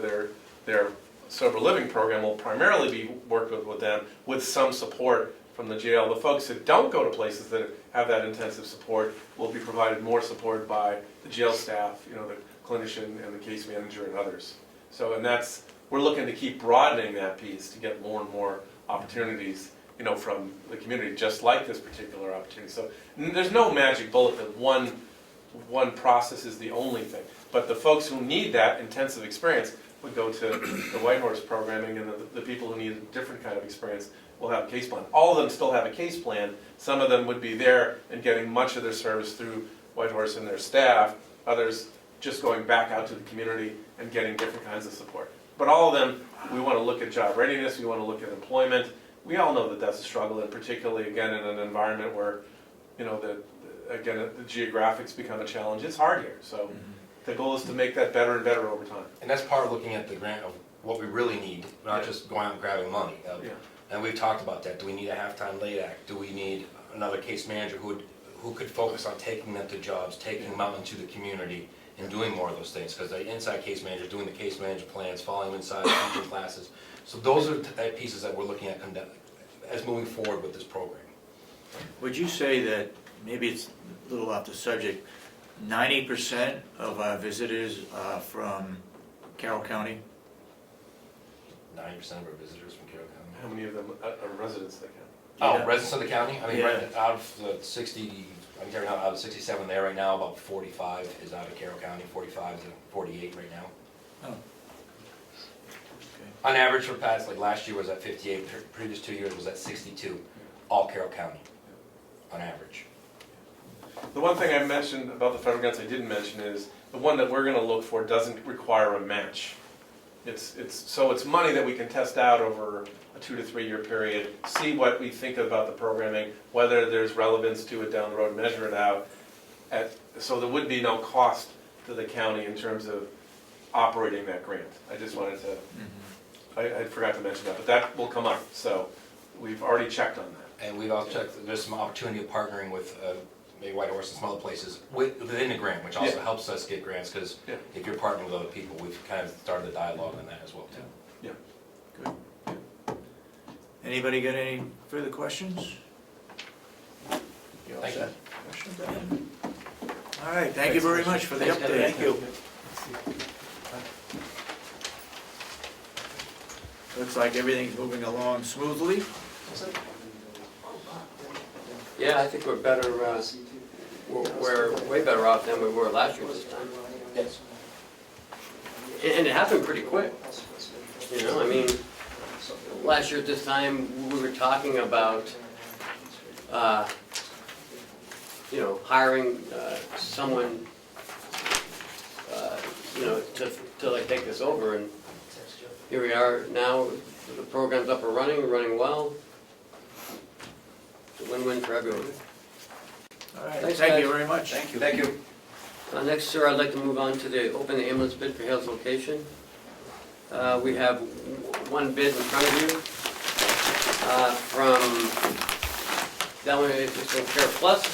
their sober living program will primarily be worked with them with some support from the jail. The folks that don't go to places that have that intensive support will be provided more support by the jail staff, you know, the clinician and the case manager and others. So, and we're looking to keep broadening that piece to get more and more opportunities, you know, from the community, just like this particular opportunity. So there's no magic bullet that one process is the only thing. But the folks who need that intensive experience would go to the Whitehorse programming, and the people who need a different kind of experience will have a case plan. All of them still have a case plan. Some of them would be there and getting much of their service through Whitehorse and their staff. Others just going back out to the community and getting different kinds of support. But all of them, we want to look at job readiness, we want to look at employment. We all know that that's a struggle, and particularly, again, in an environment where, you know, the geographics become a challenge. It's hard here, so the goal is to make that better and better over time. And that's part of looking at the grant of what we really need, not just going out and grabbing money. And we've talked about that. Do we need a half-time late act? Do we need another case manager who could focus on taking them to jobs, taking them out into the community, and doing more of those things? Because the inside case manager, doing the case manager plans, following them inside, teaching classes. So those are the pieces that we're looking at as moving forward with this program. Would you say that, maybe it's a little off the subject, 90% of our visitors are from Carroll County? 90% of our visitors from Carroll County. How many of them are residents of the county? Oh, Yeah. residents of the county? I mean, Yeah. right out of the 60, I'm carrying out of the 67 there right now, about 45 is out of Carroll County, 45 to 48 right now. Oh. On average for past, like last year was at 58, previous 2 years was at 62, all Carroll County, on average. The one thing I mentioned about the federal grants I didn't mention is the one that we're going to look for doesn't require a match. It's money that we can test out over a 2 to 3 year period, see what we think about the programming, whether there's relevance to it down the road, measure it out. So there would be no cost to the county in terms of operating that grant. I just wanted to, I forgot to mention that, but that will come up. So we've already checked on that. And we've also checked, there's some opportunity of partnering with maybe Whitehorse and some other places within the grant, which also helps us get grants, because if you're partnering with other people, we've kind of started a dialogue on that as well too. Yeah. Good. Anybody got any further questions? You all Thank you. set? Questions? All right, thank you very much for the Thanks, update. Kevin. Thank you. Looks like everything's moving along smoothly. Yeah, I think we're better we're way better off than we were last year this time. Yes. And it happened pretty quick. You know, I mean, last year at this time, we were talking about, you know, hiring someone, you know, to like take this over, and here we are now. The program's up and running well. It's a win-win for everyone. All right, Thanks, thank you guys. very much. Thank you. Thank you. Next, sir, I'd like to move on to the open ambulance bid for Hales location. We have one bid in front of you from, that one is from Care Plus.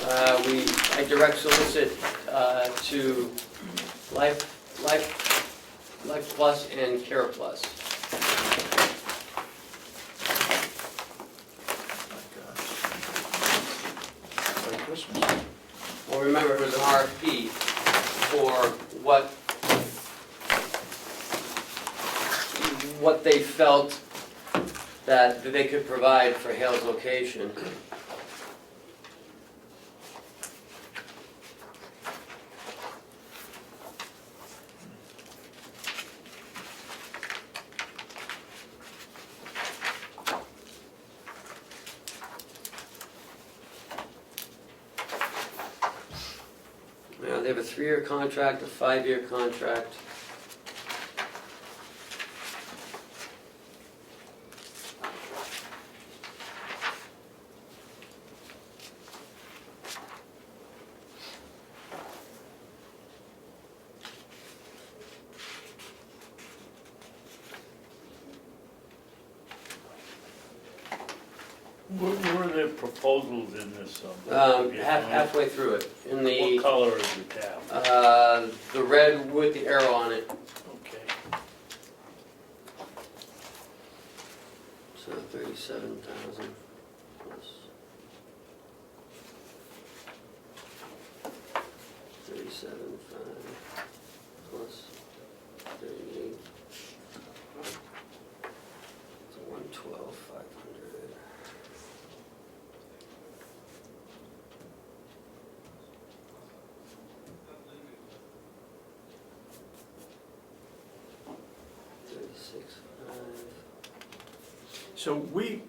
I direct solicit to Life Plus and Care Plus. Merry Christmas. Well, remember, it was an RFP for what they felt that they could provide for Hale's location. Yeah, they have a 3-year contract, a 5-year contract. Where are their proposals in this? Halfway through it, in What the, color is the tab? the red with the arrow on it. Okay. So 37,000 plus 37,500 plus 38. So 112,500. So we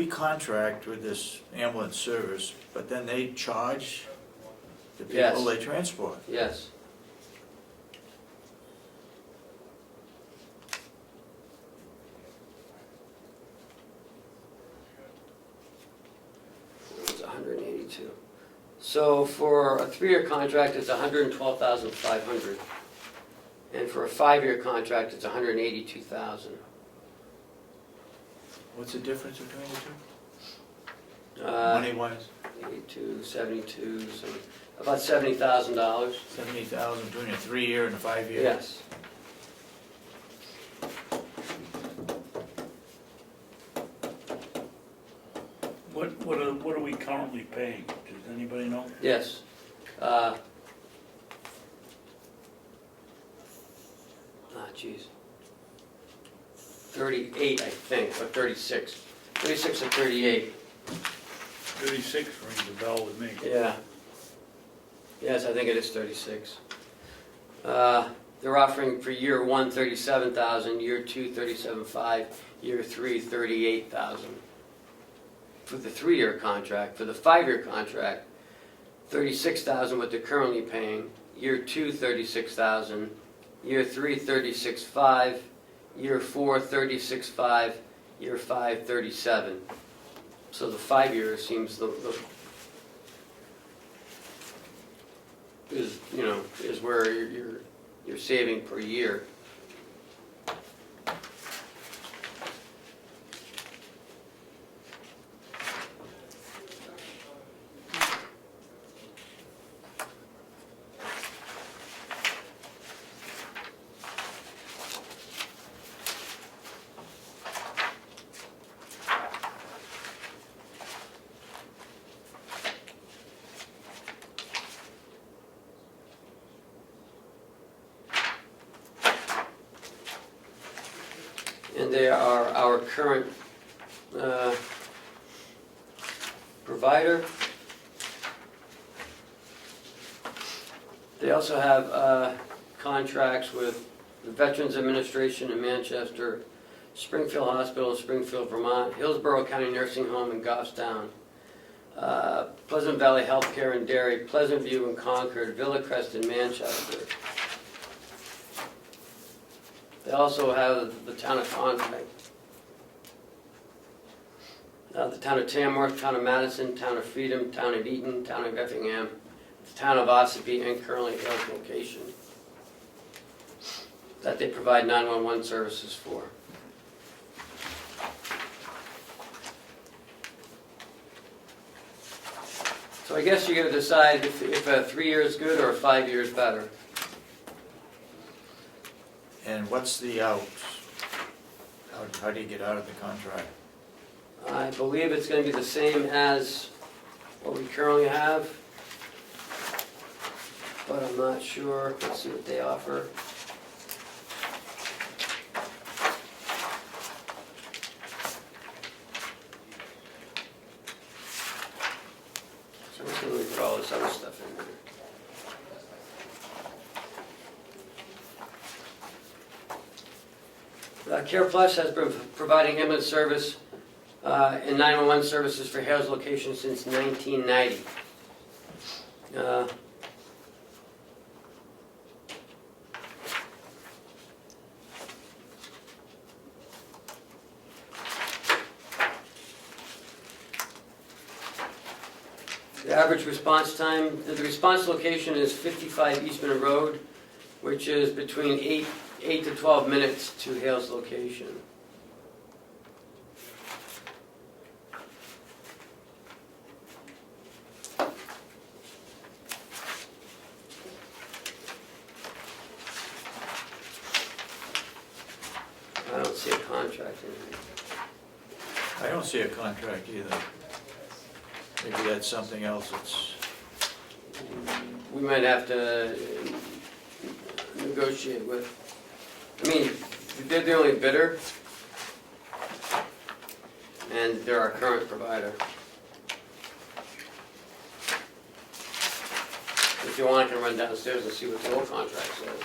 contract with this ambulance service, but then they charge the people Yes. they transport. Yes. It's 182. So for a 3-year contract, it's 112,500. And for a 5-year contract, it's 182,000. What's the difference between the two? Uh, Money-wise, 82, 72, so about $70,000. 70,000 between a 3-year and a 5-year? Yes. What are we currently paying? Does anybody know? Yes. Geez. 38, I think, or 36. 36 or 38. 36 rings a bell with me. Yeah. Yes, I think it is 36. They're offering for year 1, 37,000, year 2, 37,500, year 3, 38,000. For the 3-year contract. For the 5-year contract, 36,000 what they're currently paying, year 2, 36,000, year 3, 36,500, year 4, 36,500, year 5, 37. So the 5-year seems is, you know, is where you're saving per year. And they are our current provider. They also have contracts with the Veterans Administration in Manchester, Springfield Hospital in Springfield, Vermont, Hillsborough County Nursing Home in Goffstown, Pleasant Valley Healthcare in Derry, Pleasant View in Concord, Villa Crest in Manchester. They also have the town of Conway, the town of Tamworth, town of Madison, town of Freedom, town of Eaton, town of Effingham, the town of Ossipee, and Currently Hills location that they provide 911 services for. So I guess you're going to decide if 3 years is good or 5 years better. And what's the outs? How do you get out of the contract? I believe it's going to be the same as what we currently have, but I'm not sure. Let's see what they offer. So I'm just going to put all this other stuff in there. Care Plus has been providing ambulance service and 911 services for Hales location since 1990. The average response time, the response location is 55 Eastman Road, which is between 8 to 12 minutes to Hales location. I don't see a contract in here. I don't see a contract either. Maybe that's something else that's, We might have to negotiate with. I mean, they're the only bidder, and they're our current provider. If you want, I can run downstairs and see what the old contract says.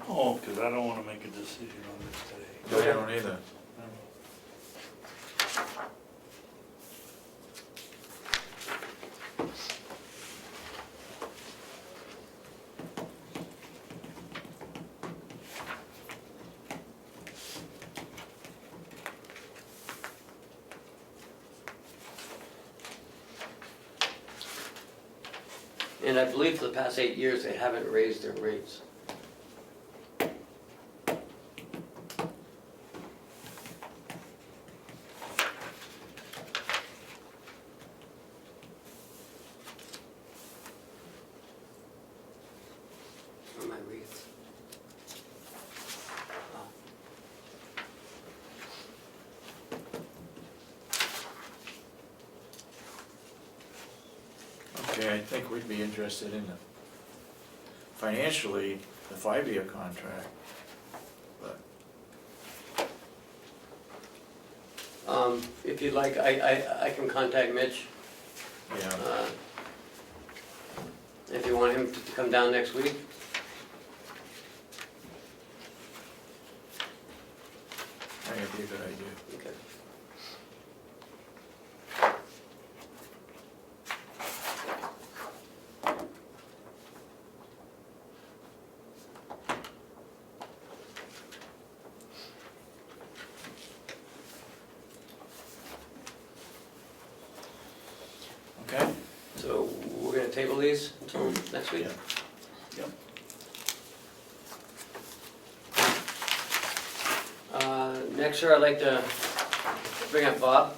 Oh, because I don't want to make a decision on this today. no, I don't either. And I believe for the past 8 years, they haven't raised their rates. Where are my rates? Oh. Okay, I think we'd be interested in the, financially, the 5-year contract, but If you'd like, I can contact Mitch. yeah, If you want him to come down next week. I think it'd be a good idea. Okay. Okay? So we're gonna table these until next week? Yeah. Next, sir, I'd like to bring up Bob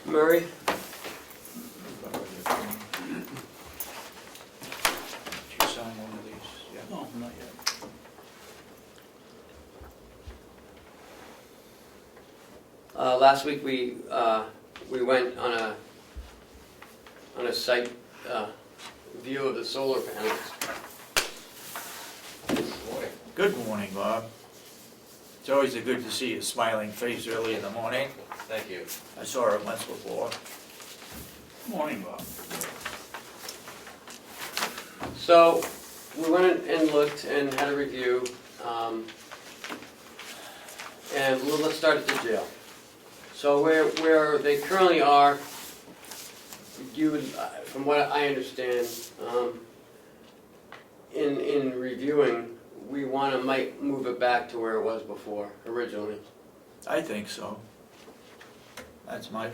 Murray. Did you sign one of these? Yeah. No, not yet. Last week we went on a site view of the solar panels. Good morning, Bob. It's always good to see a smiling face early in the morning. Thank you. I saw it once before. Morning, Bob. So, we went and looked and had a review, and let's start at the jail. So where they currently are, you would, from what I understand, in reviewing, we might move it back to where it was before, originally. I think so. That's my,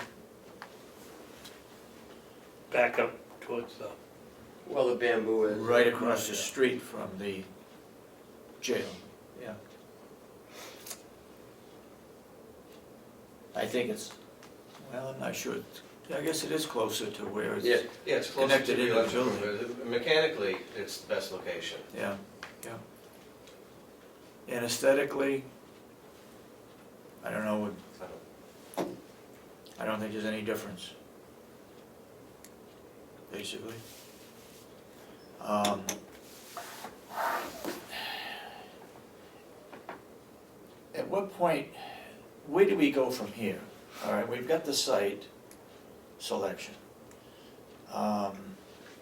Back up towards the, Well, the bamboo is. right across the street from the jail, yeah. I think it's, well, I'm not sure. I guess it is closer to where it's. Yeah. Yeah, it's closer to Connected the in the electrical, building. but mechanically, it's the best location. Yeah, yeah. And aesthetically, I don't know, I don't think there's any difference, basically. At what point, where do we go from here? All right, we've got the site selection.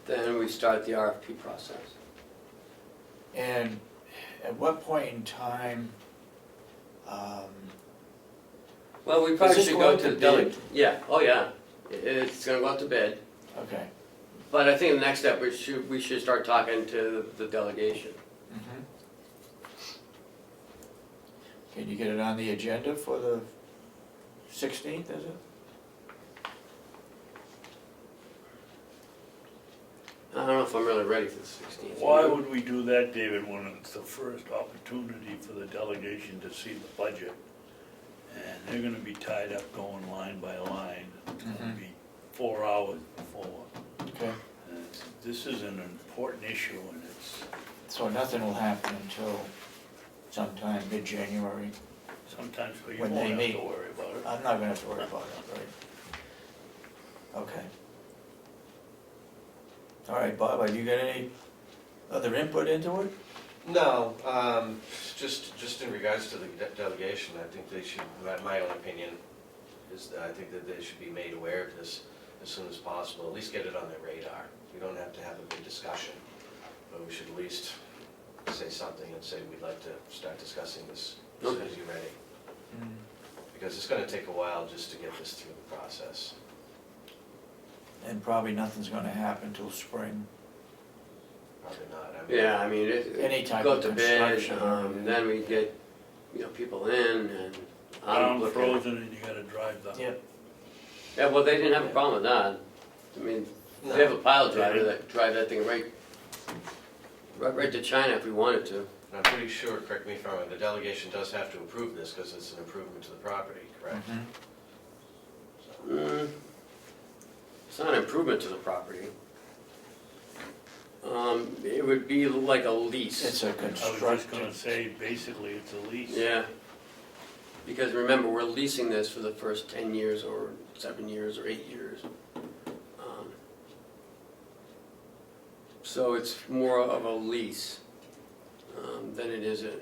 Then we start the RFP process. And at what point in time, Well, we probably Does this should go go out to to the deli. bid? Yeah, oh yeah, it's gonna go out to bid. okay. But I think the next step, we should start talking to the delegation. Can you get it on the agenda for the 16th, is it? I don't know if I'm really ready for the 16th. why would we do that, David, when it's the first opportunity for the delegation to see the budget? And they're gonna be tied up going line by line. It's gonna be 4 hours before. Okay. And this is an important issue, and it's, So nothing will happen until sometime mid-January. sometimes you When won't they have meet. to worry about it. I'm not gonna have to worry about it, right? Okay. All right, Bob, have you got any other input into it? No, just in regards to the delegation, I think they should, my own opinion is that I think that they should be made aware of this as soon as possible, at least get it on their radar. We don't have to have a big discussion, but we should at least say something and say we'd like to start discussing this as soon as you're ready. Because it's gonna take a while just to get this through the process. And probably nothing's gonna happen till spring. Probably not. I mean, Yeah, I mean, Any it, type go of to bed, construction. then we get, people in and I'm Ground looking. frozen and you gotta drive the. Yep. Yeah, well, they didn't have a problem with that. I mean, they have a pile driver that drive that thing right to China if we wanted to. I'm pretty sure, correct me if I'm wrong, the delegation does have to approve this because it's an improvement to the property, correct? It's not an improvement to the property. It would be like a lease. It's a I was just construction. gonna say, basically, it's a lease. Yeah. Because remember, we're leasing this for the first 10 years or 7 years or 8 years. So it's more of a lease than it is an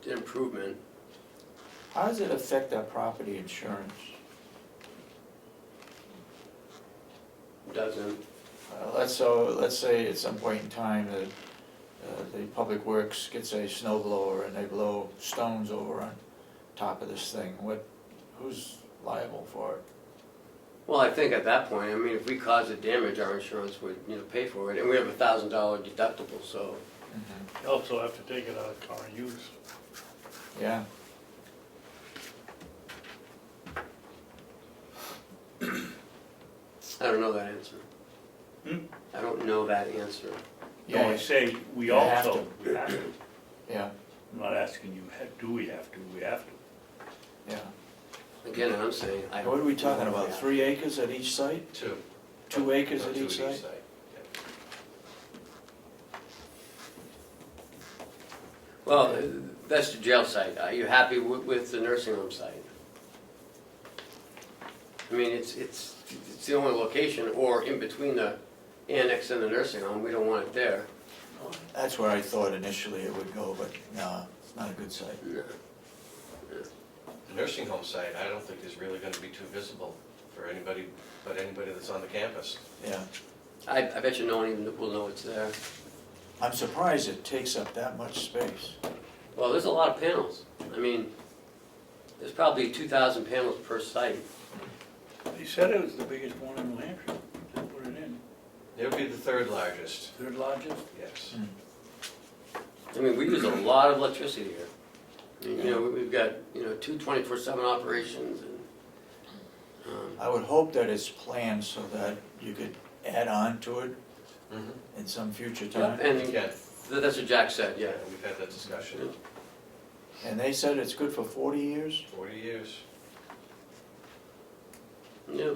improvement. How does it affect our property insurance? Doesn't. Let's say at some point in time that the Public Works gets a snow blower and they blow stones over on top of this thing. Who's liable for it? Well, I think at that point, I mean, if we cause the damage, our insurance would, pay for it. And we have a $1,000 deductible, so. You also have to take it out of current use. Yeah. I don't know that answer. I don't know that answer. No, I Yeah, say, we You have also, we have to. yeah, I'm not asking you, do we have to? We have to. yeah. Again, I'm saying, I don't. What are we talking know about, that. 3 acres at each site? 2. 2 acres No, at 2 each site? yeah. Well, that's the jail site. Are you happy with the nursing home site? I mean, it's the only location, or in between the annex and the nursing home, we don't want it there. That's where I thought initially it would go, but no, it's not a good site. No. nursing home site, I don't think is really gonna be too visible for anybody, but anybody that's on the campus. Yeah. I bet you no one even will know it's there. I'm surprised it takes up that much space. Well, there's a lot of panels. I mean, there's probably 2,000 panels per site. They said it was the biggest one in New Hampshire, they put it in, It'll be the third largest, third largest. yes. I mean, we use a lot of electricity here. I mean, you know, we've got, you know, 2 24/7 operations and, I would hope that it's planned so that you could add on to it Mhm. in some future yep, time. and Yeah, that's what Jack said, yeah. yeah, we've had that discussion, And they said it's good for 40 years? 40 years. Yeah.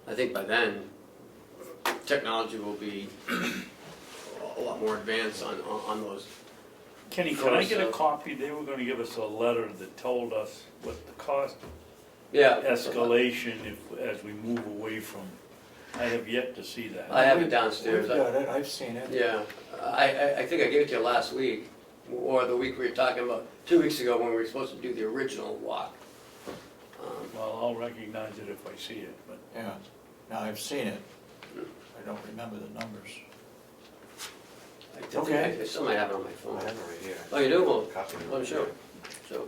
I think by then, technology will be a lot more advanced on those. Kenny, can I get a So- copy? They were gonna give us a letter that told us what the cost Yeah. escalation as we move away from, I have yet to see that. I have it downstairs. We've got it, I've seen it. Yeah, I think I gave it to you last week, or the week we were talking about, 2 weeks ago when we were supposed to do the original walk. Well, I'll recognize it if I see it, but Yeah, now I've seen it. I don't remember the numbers. I think Okay. I still might have it on my I phone. have it right here. Oh, you do? Well, Copy of it. let me show. So,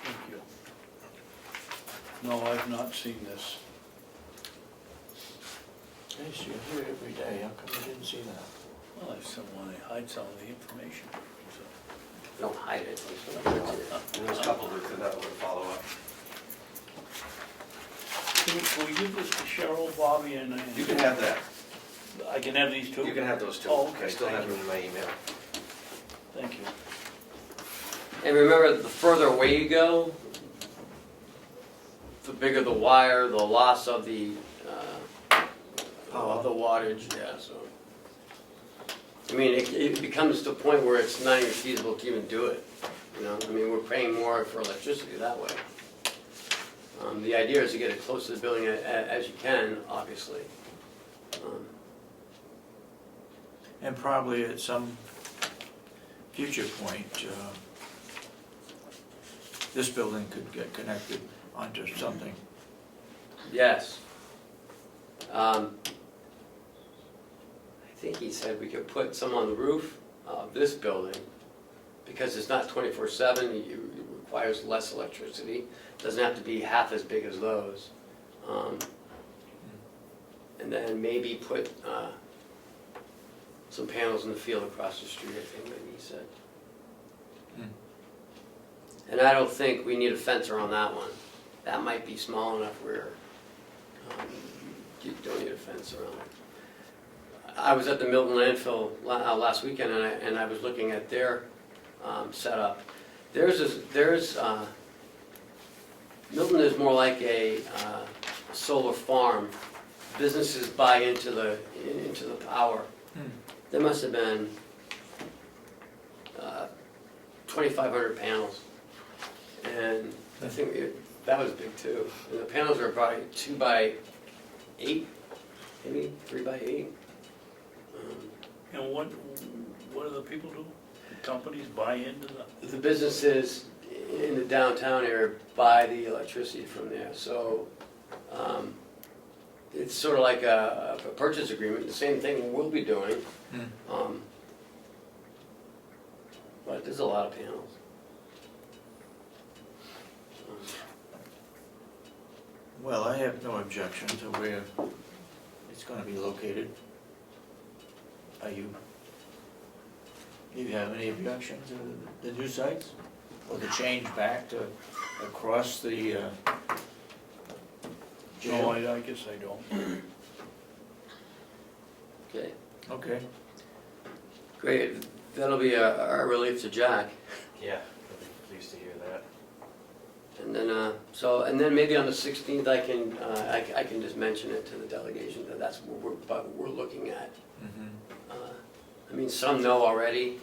thank you. No, I've not seen this. Yes, you're here every day, how come you didn't see that? Well, if someone, they hide some of the information, so. don't hide it. And there's a couple that would follow up. Can we give this to Cheryl, Bobby, and? You can have that. I can have these two? You can have those two. Oh, okay, I still thank have them in my email. Thank you. And remember, the further away you go, the bigger the wire, the loss of the wattage, yeah, so. I mean, it becomes to a point where it's not even feasible to even do it, you know? I mean, we're paying more for electricity that way. The idea is to get as close to the building as you can, obviously. And probably at some future point, this building could get connected onto something. Yes. I think he said we could put some on the roof of this building, because it's not 24/7, it requires less electricity. Doesn't have to be half as big as those. And then maybe put some panels in the field across the street, I think maybe he said. And I don't think we need a fence around that one. That might be small enough where you don't need a fence around it. I was at the Milton landfill last weekend, and I was looking at their setup. Milton is more like a solar farm. Businesses buy into the power. There must have been 2,500 panels, and I think that was big too. And the panels are probably 2 by 8, maybe 3 by 8. And what do the people do? The companies buy into The businesses in the downtown area buy the electricity from there, so it's sort of like a purchase agreement, the same thing we'll be doing. But there's a lot of panels. Well, I have no objection to where it's gonna be located. Do you have any objection to the new sites? Or the change back to across the jail? No, I guess I don't. Okay, Okay, great. That'll be our relief to Jack. Yeah, I'd be pleased to hear that. And then, and then maybe on the 16th, I can just mention it to the delegation that that's what we're looking at. I mean, some know already,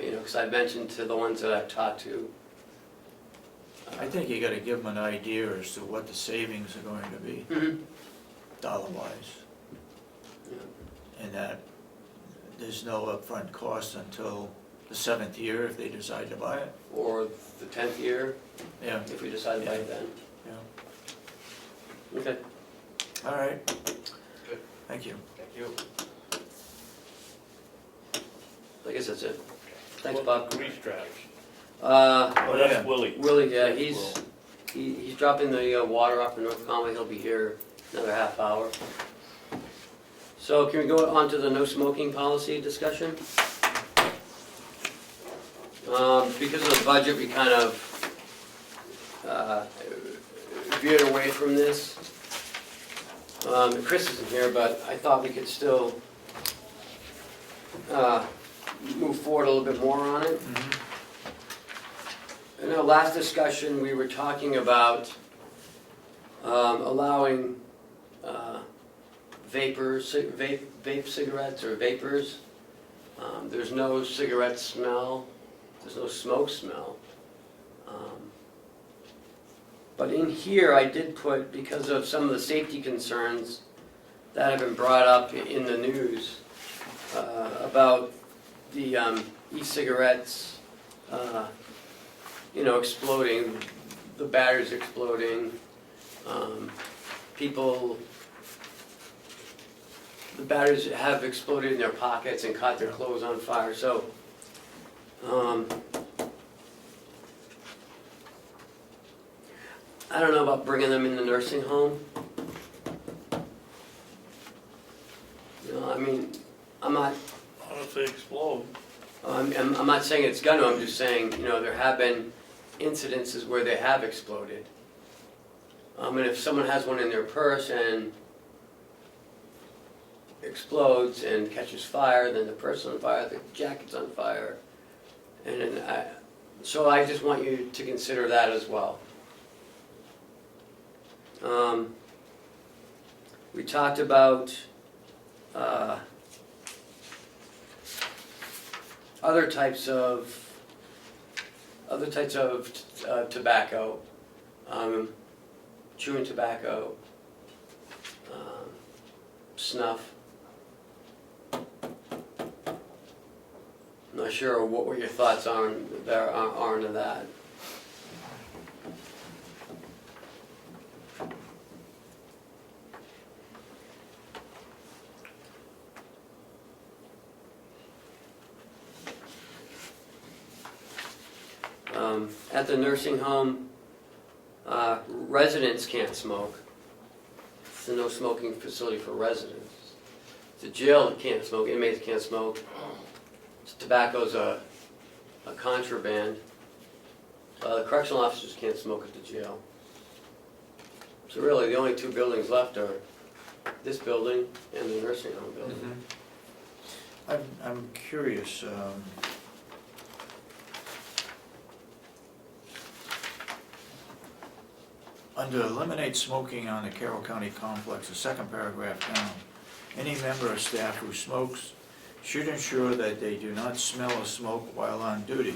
you know, because I've mentioned to the ones that I've talked to. I think you gotta give them an idea as to what the savings are going to be, dollar-wise. Yeah. And that there's no upfront cost until the 7th year if they decide to buy it. Or the 10th year, Yeah, if we decide to buy it then. yeah. Okay. All right. Good. Thank you. Thank you. I guess that's it. Thanks, Well, Bob. Grease traps. Uh, Oh, yeah. that's Willie. Willie, yeah, That's he's dropping the water off in North Conway. He'll be here another half hour. So can we go on to the no smoking policy discussion? Because of the budget, we kind of veered away from this. Chris isn't here, but I thought we could still move forward a little bit more on it. In our last discussion, we were talking about allowing vape cigarettes or vapors. There's no cigarette smell, there's no smoke smell. But in here, I did put, because of some of the safety concerns that have been brought up in the news about the e-cigarettes, you know, exploding, the batteries exploding, the batteries have exploded in their pockets and caught their clothes on fire. So, I don't know about bringing them in the nursing home. You know, I mean, I'm not. How if they explode? I'm not saying it's gonna, I'm just saying, you know, there have been incidences where they have exploded. And if someone has one in their purse and explodes and catches fire, then the person on fire, the jacket's on fire. And then so I just want you to consider that as well. We talked about other types of tobacco, chewing tobacco, snuff. I'm not sure what your thoughts are on that. At the nursing home, residents can't smoke. It's a no smoking facility for residents. The jail can't smoke, inmates can't smoke. Tobacco's a contraband. The correctional officers can't smoke at the jail. So really, the only two buildings left are this building and the nursing home building. I'm curious, under eliminate smoking on the Carroll County complex, the second paragraph down, any member of staff who smokes should ensure that they do not smell or smoke while on duty.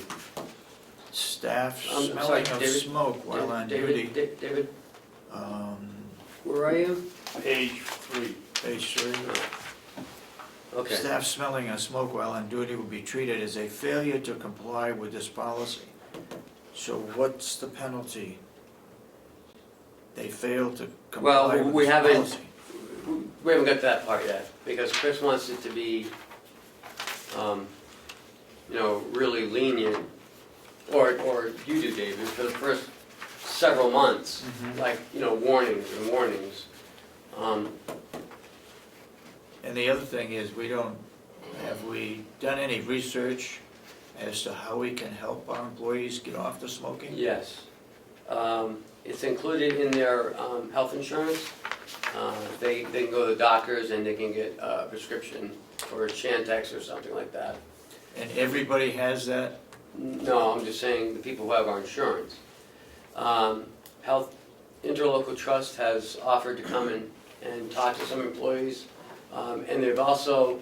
Staff sorry, smelling of David? smoke while on duty. David, um, where are you? Page 3. Page 3. Okay. Staff smelling of smoke while on duty will be treated as a failure to comply with this policy. So what's the penalty? They fail to comply Well, with we this haven't- policy. We haven't got to that part yet, because Chris wants it to be, you know, really lenient, or you do, David, for the first several months, like, you know, warnings and warnings. And the other thing is, have we done any research as to how we can help our employees get off the smoking? Yes. It's included in their health insurance. They can go to the doctors and they can get a prescription for Chantix or something like that. And everybody has that? No, I'm just saying the people who have our insurance. Health Interlocal Trust has offered to come in and talk to some employees. And they've also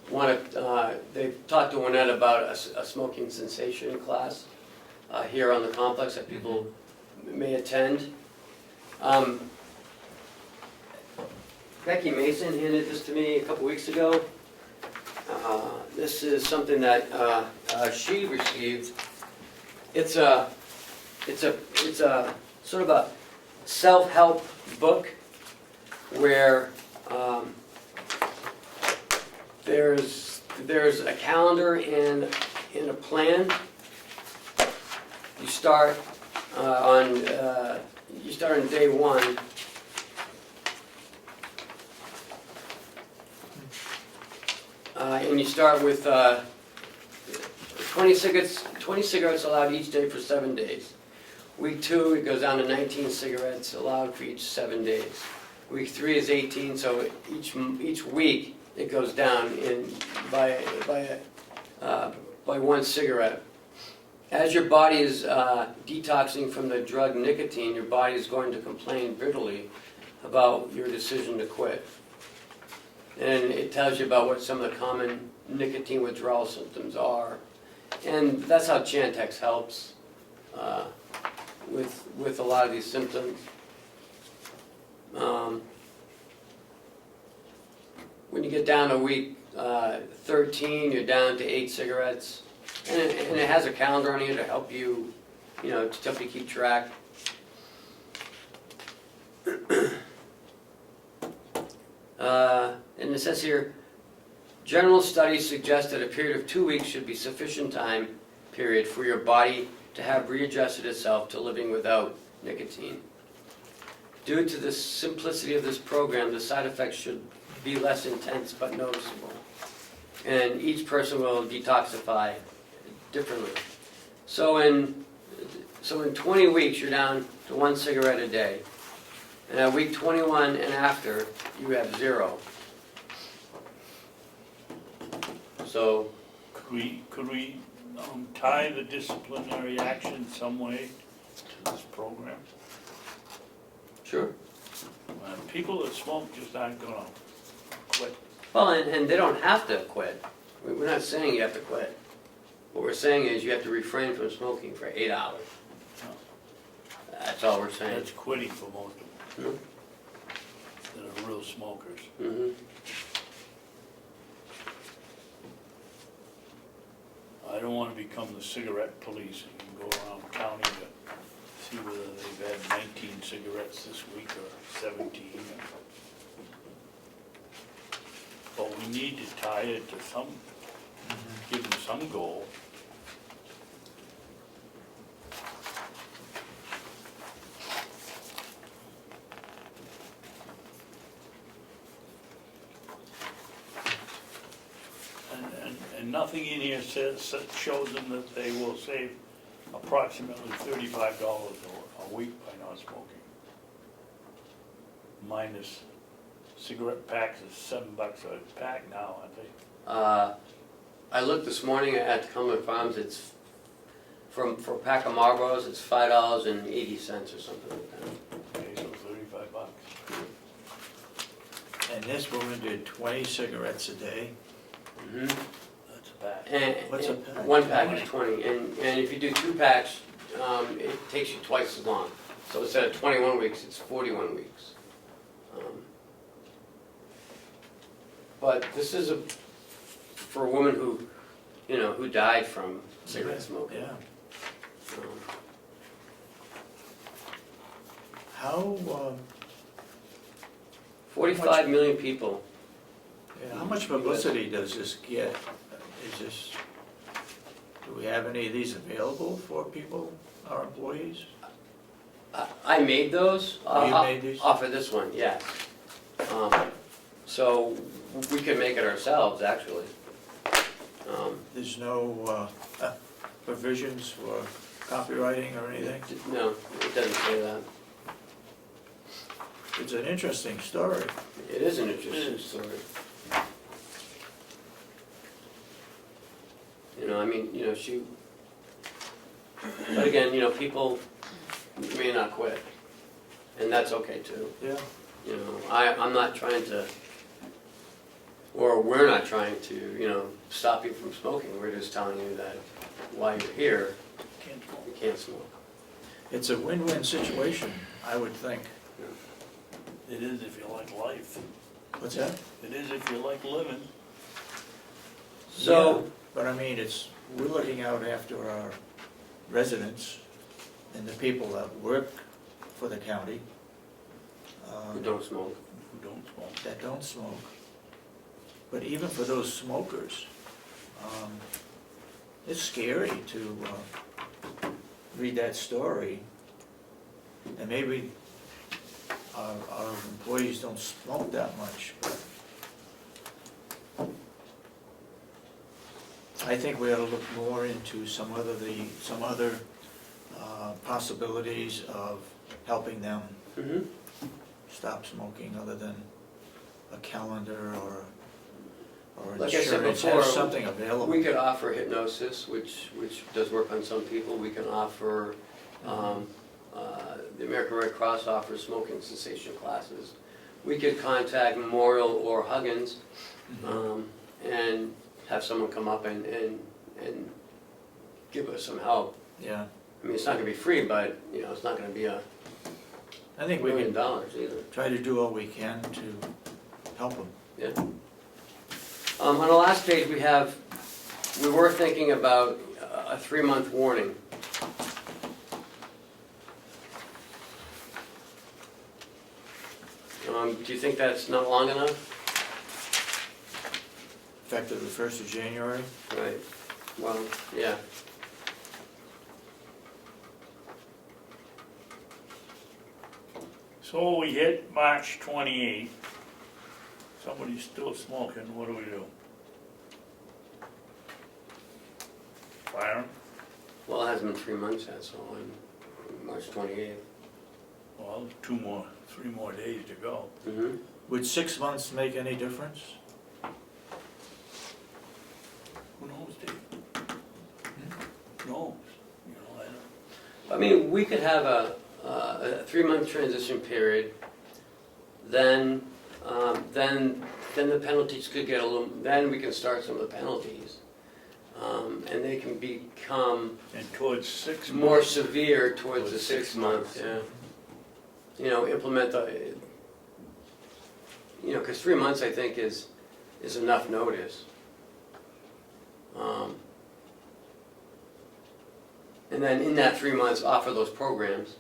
they've talked to Winnett about a smoking cessation class here on the complex that people may attend. Becky Mason handed this to me a couple weeks ago. This is something that she received. It's a sort of a self-help book where there's a calendar and a plan. You start on day one. And you start with 20 cigarettes allowed each day for 7 days. Week 2, it goes down to 19 cigarettes allowed for each 7 days. Week 3 is 18, so each week it goes down by 1 cigarette. As your body is detoxing from the drug nicotine, your body is going to complain bitterly about your decision to quit. And it tells you about what some of the common nicotine withdrawal symptoms are. And that's how Chantix helps with a lot of these symptoms. When you get down to week 13, you're down to 8 cigarettes. And it has a calendar on here to help you, to help you keep track. And it says here, general studies suggest that a period of 2 weeks should be sufficient time period for your body to have readjusted itself to living without nicotine. Due to the simplicity of this program, the side effects should be less intense but noticeable. And each person will detoxify differently. So in 20 weeks, you're down to 1 cigarette a day. And at week 21 and after, you have 0. So, Could we tie the disciplinary action some way to this program? sure. People that smoke just aren't gonna quit. Well, and they don't have to quit. We're not saying you have to quit. What we're saying is you have to refrain from smoking for 8 hours. That's all we're saying. That's quitting for most of them. That are real smokers. Mm-hmm. I don't wanna become the cigarette police and go around counting to see whether they've had 19 cigarettes this week or 17. But we need to tie it to some, give them some goal. And nothing in here shows them that they will save approximately $35 a week by not smoking. Minus cigarette packs is $7 a pack now, aren't they? I looked this morning at Cumberland Farms. It's for a pack of Marlboros. It's $5.80 or something like that. Okay, so $35. And this woman did 20 cigarettes a day. Mm-hmm. That's a pack. And, What's a and pack? 1 pack is 20, and if you do 2 packs, it takes you twice as long. So instead of 21 weeks, it's 41 weeks. But this is for a woman who died from cigarette smoking. Yeah. Um, How, 45 million people. yeah, how much publicity does this get? Do we have any of these available for people, our employees? I made those. Oh, you made these? Off of this one, yes. So we could make it ourselves, actually. There's no provisions for copywriting or anything? No, it doesn't say that. It's an interesting story. It is an interesting story. She, but again, people may not quit, and that's okay too. Yeah. I'm not trying to Or we're not trying to, you know, stop you from smoking, we're just telling you that while you're here, Can't smoke. you can't smoke. It's a win-win situation, I would think. It is if you like life. What's that? It is if you like living. So, Yeah, but I mean, we're looking out after our residents and the people that work for the county. who don't smoke. Who don't smoke. That don't smoke. But even for those smokers, it's scary to read that story. And maybe our employees don't smoke that much, but I think we ought to look more into some other possibilities of helping them Mm-hmm. stop smoking other than a calendar or Like I said insurance, before, have something available. We could offer hypnosis, which does work on some people. We can offer, the American Red Cross offers smoking cessation classes. We could contact Memorial or Huggins, and have someone come up and give us some help. Yeah, I mean, it's not gonna be free, but, you know, it's not gonna be I think $1 we million can either. try to do all we can to help them. Yeah. On the last page, we were thinking about a 3-month warning. Do you think that's not long enough? Effective the 1st of January. Right, well, yeah. So we hit March 28th. Somebody's still smoking, what do we do? Fire 'em? Well, it hasn't been 3 months yet, so on March 28th. Well, 3 more days to go. Mm-hmm. Would 6 months make any difference? Who knows, Dave? Who knows? You know, I don't. I mean, we could have a 3-month transition period, then the penalties could get a little, then we can start some of the penalties. And they can become And towards 6 months. more severe towards the Towards 6 6 months, months. yeah. You know, implement the, you know, because 3 months, I think, is enough notice. And then in that 3 months, offer those programs.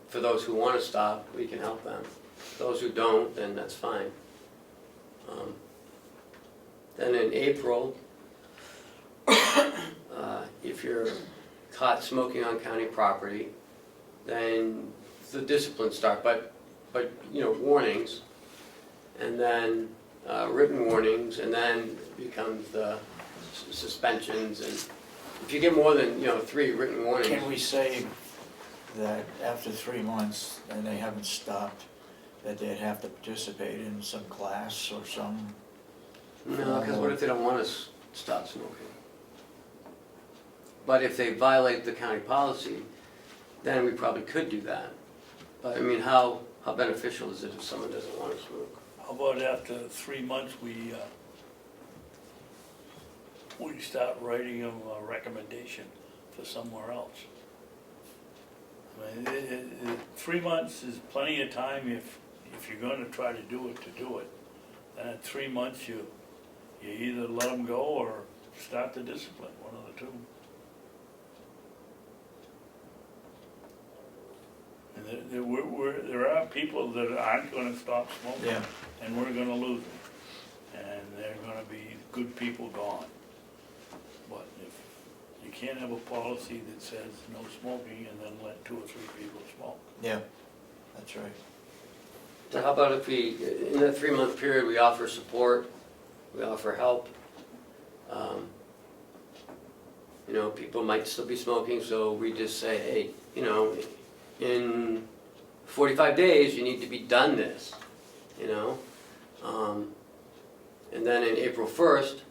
For those who want to stop, we can help them. Those who don't, then that's fine. Then in April, if you're caught smoking on county property, then the discipline start, but you know, warnings, and then written warnings, and then becomes the suspensions, and if you get more than, you know, 3 written warnings. Can we say that after 3 months and they haven't stopped, that they'd have to participate in some class or some? No, because what if they don't want to stop smoking? But if they violate the county policy, then we probably could do that. But I mean, how beneficial is it if someone doesn't want to smoke? How about after 3 months, we start writing them a recommendation for somewhere else? I mean, 3 months is plenty of time if you're gonna try to do it. Then at 3 months, you either let them go or start the discipline, one of the two. And there are people that aren't gonna stop smoking. Yeah. And we're gonna lose them. And they're gonna be good people gone. But if you can't have a policy that says no smoking and then let 2 or 3 people smoke. Yeah, that's right. So how about if we, in that 3-month period, we offer support, we offer help. You know, people might still be smoking, so we just say, hey, you know, in 45 days, you need to be done this, you know? And then in April 1st,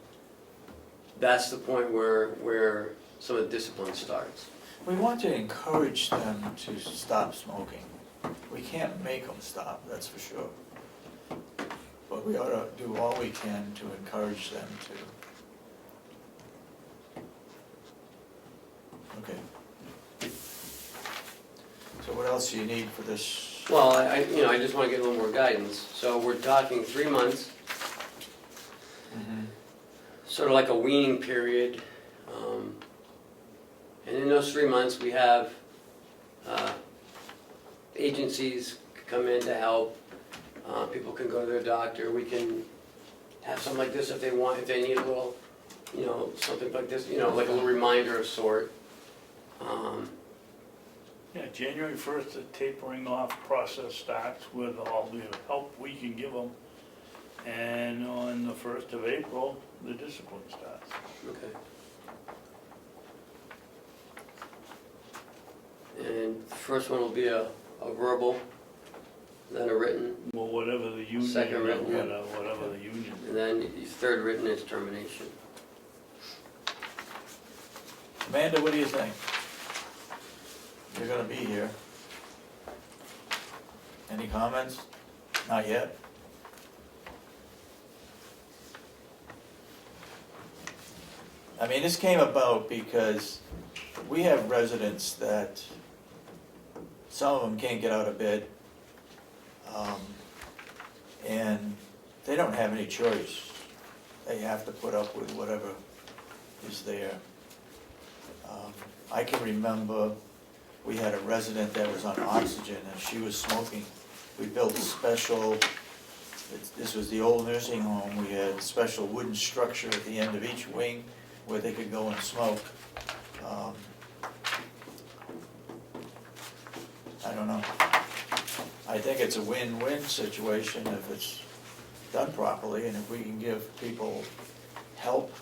that's the point where some of the discipline starts. We want to encourage them to stop smoking. We can't make them stop, that's for sure. But But we ought to do all we can to encourage them to. Okay. So what else do you need for this? Well, I just want to get a little more guidance. So we're talking 3 months, Mhm. sort of like a weaning period. And in those 3 months, we have agencies come in to help. People can go to their doctor. We can have something like this if they want, if they need a little, something like this, like a little reminder of sort. Yeah, January 1st, the tapering off process starts with all the help we can give them. And on the 1st of April, the discipline starts. Okay. And the first one will be a verbal, then a written, Well, whatever the union, Second written, yeah. whatever the union. and then the third written is termination. Amanda, what do you think? You're gonna be here. Any comments? Not yet? I mean, this came about because we have residents that, some of them can't get out of bed. And they don't have any choice. They have to put up with whatever is there. I can remember we had a resident that was on oxygen and she was smoking. We built special, this was the old nursing home, we had special wooden structure at the end of each wing where they could go and smoke. I don't know. I think it's a win-win situation if it's done properly, and if we can give people help,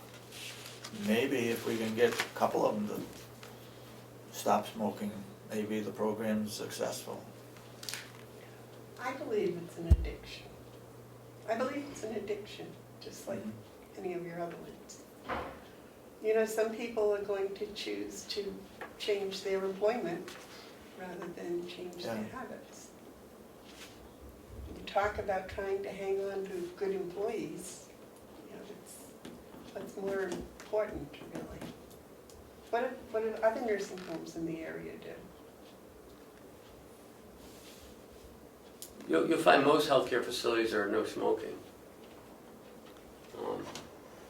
maybe if we can get a couple of them to stop smoking, maybe the program's successful. I believe it's an addiction. I believe it's an addiction, just like any of your other ones. Some people are going to choose to change their employment rather than change their habits. You talk about trying to hang on to good employees, that's more important, really. What do other nursing homes in the area do? You'll find most healthcare facilities are no smoking.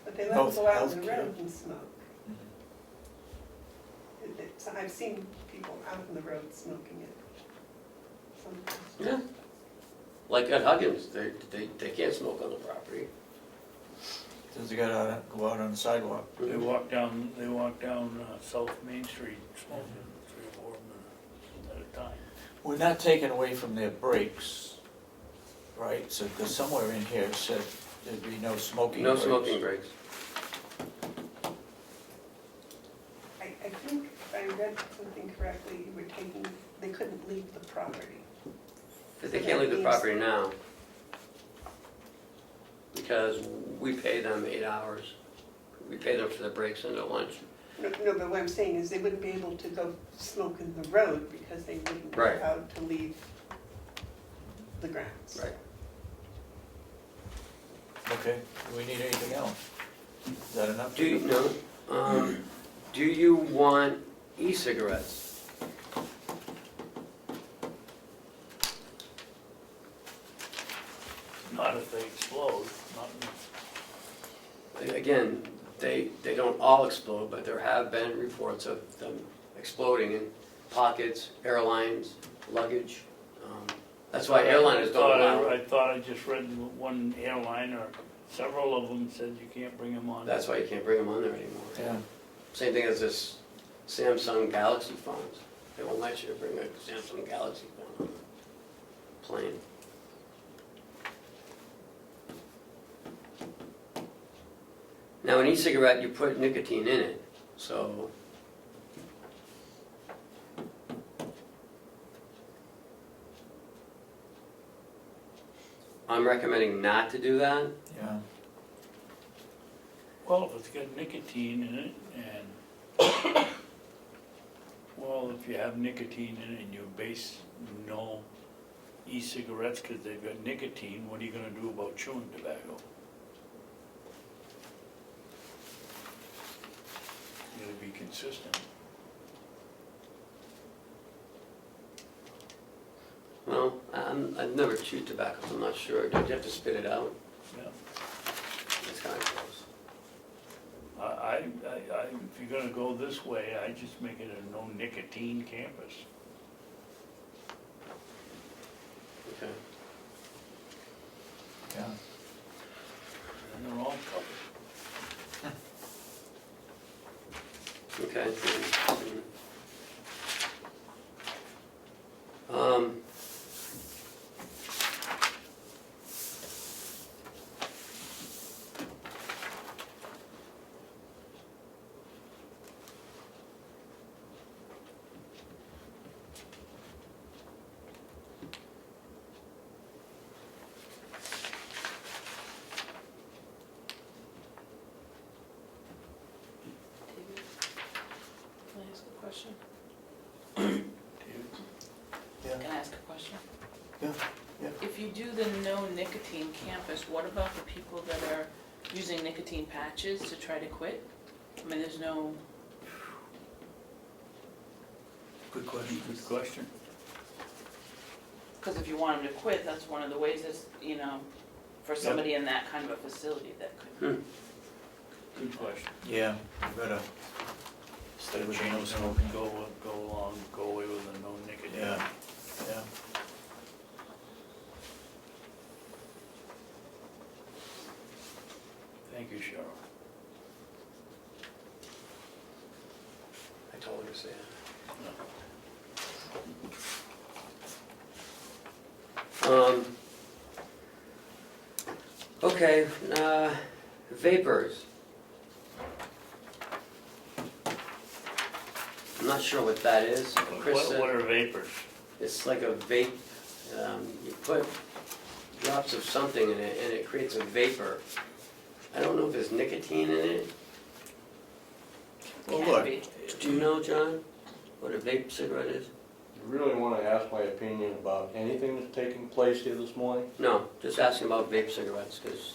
But they let them go out on the Healthcare. road and smoke. I've seen people out on the road smoking it. Sometimes. Yeah. Like at Huggins, they can't smoke on the property. Does they gotta go out on the sidewalk? They walk down South Main Street smoking, 3 or 4 minutes at a time. We're not taking away from their breaks, right? So, because somewhere in here it said there'd be no smoking No breaks. smoking breaks. I think if I read something correctly, they couldn't leave the property. But they can't leave the property now. Because we pay them 8 hours. We pay them for their breaks and their lunch. No, but what I'm saying is they wouldn't be able to go smoke in the road because they wouldn't be Right. allowed to leave the grounds. Right. Okay, do we need anything else? Is that enough? Do you want e-cigarettes? Not if they explode, Again, they don't all explode, but there have been reports of them exploding in pockets, airlines, luggage. That's why airliners don't allow I it. thought I just read one airline, or several of them said you can't bring them on. That's why you can't bring them on there anymore. Yeah, Same thing as this Samsung Galaxy phones. They won't let you bring a Samsung Galaxy phone on the plane. Now, an e-cigarette, you put nicotine in it, so I'm recommending not to do that. yeah. Well, if it's got nicotine in it, and, well, if you have nicotine in it and you base no e-cigarettes because they've got nicotine, what are you gonna do about chewing tobacco? You gotta be consistent. Well, I've never chewed tobacco, so I'm not sure. Don't you have to spit it out? Yeah. It's kind of close. If you're gonna go this way, I just make it a no nicotine campus. Okay. Yeah. And they're all covered. Okay. Can I ask a question? Yeah. Can I ask a question? Yeah, yeah. If you do the no nicotine campus, what about the people that are using nicotine patches to try to quit? I mean, there's no, Good question. Good question. because if you want them to quit, that's one of the ways is, you know, for somebody in that kind of a facility that could. Good question. Yeah, you better stay with Change no it, smoking. go away with a no nicotine. Yeah, yeah. Thank you, Cheryl. I told her to say it. Okay, vapors. I'm not sure what that is. Chris said What are vapors? it's like a vape, you put drops of something in it and it creates a vapor. I don't know if there's nicotine in it. Well, Can look, be. Do you know, John, what a vape cigarette is? You really want to ask my opinion about anything that's taking place here this morning? No, just asking about vape cigarettes, because,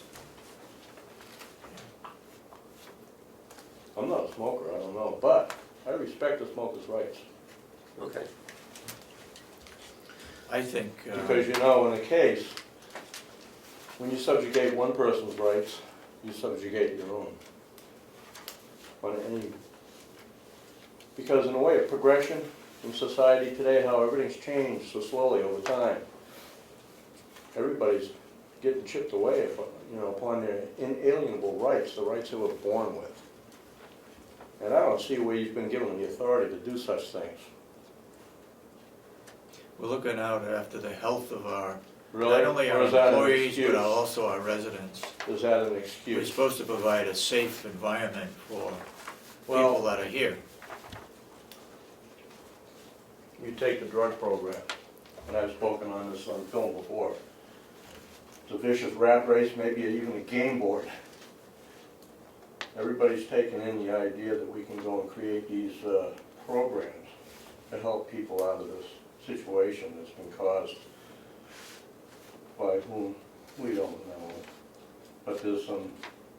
I'm not a smoker, I don't know, but I respect the smoker's rights. okay. I think, Because you know, in a case, when you subjugate one person's rights, you subjugate your own. On any, because in a way of progression in society today, how everything's changed so slowly over time, everybody's getting chipped away, you know, upon their inalienable rights, the rights they were born with. And I don't see where you've been given the authority to do such things. we're looking out after the health of our, Really? not only Or our is that an employees, excuse? but also our residents. Is that an We're excuse? supposed to provide a safe environment for Well- people that are here. You take the drug program, and I've spoken on this on film before. It's a vicious rat race, maybe even a game board. Everybody's taken in the idea that we can go and create these programs to help people out of this situation that's been caused by whom we don't know. But there's some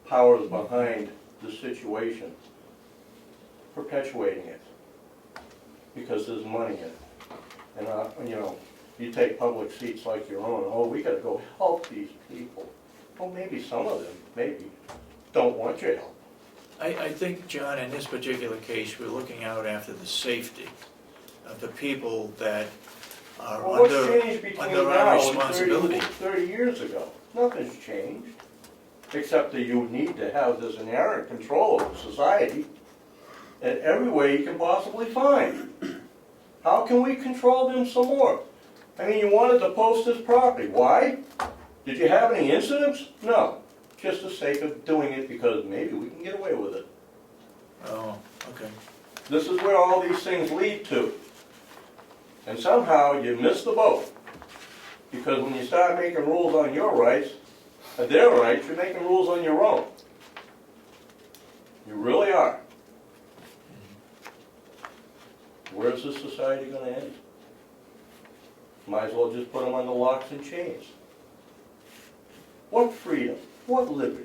powers behind the situation perpetuating it, because there's money in it. And, you know, you take public seats like your own, oh, we gotta go help these people. Well, maybe some of them, maybe, don't want your help. I think, John, in this particular case, we're looking out after the safety of the people that are Well, what's under changed between our now and responsibility. 30 years ago? Nothing's changed, except that you need to have this inherent control over society in every way you can possibly find. How can we control them some more? I mean, you wanted to post this property. Why? Did you have any incidents? No. Just the sake of doing it because maybe we can get away with it. Oh, okay. This is where all these things lead to. And somehow you miss the boat. Because when you start making rules on your rights, their rights, you're making rules on your own. You really are. Where's this society gonna end? Might as well just put them on the locks and chains. What freedom? What liberty?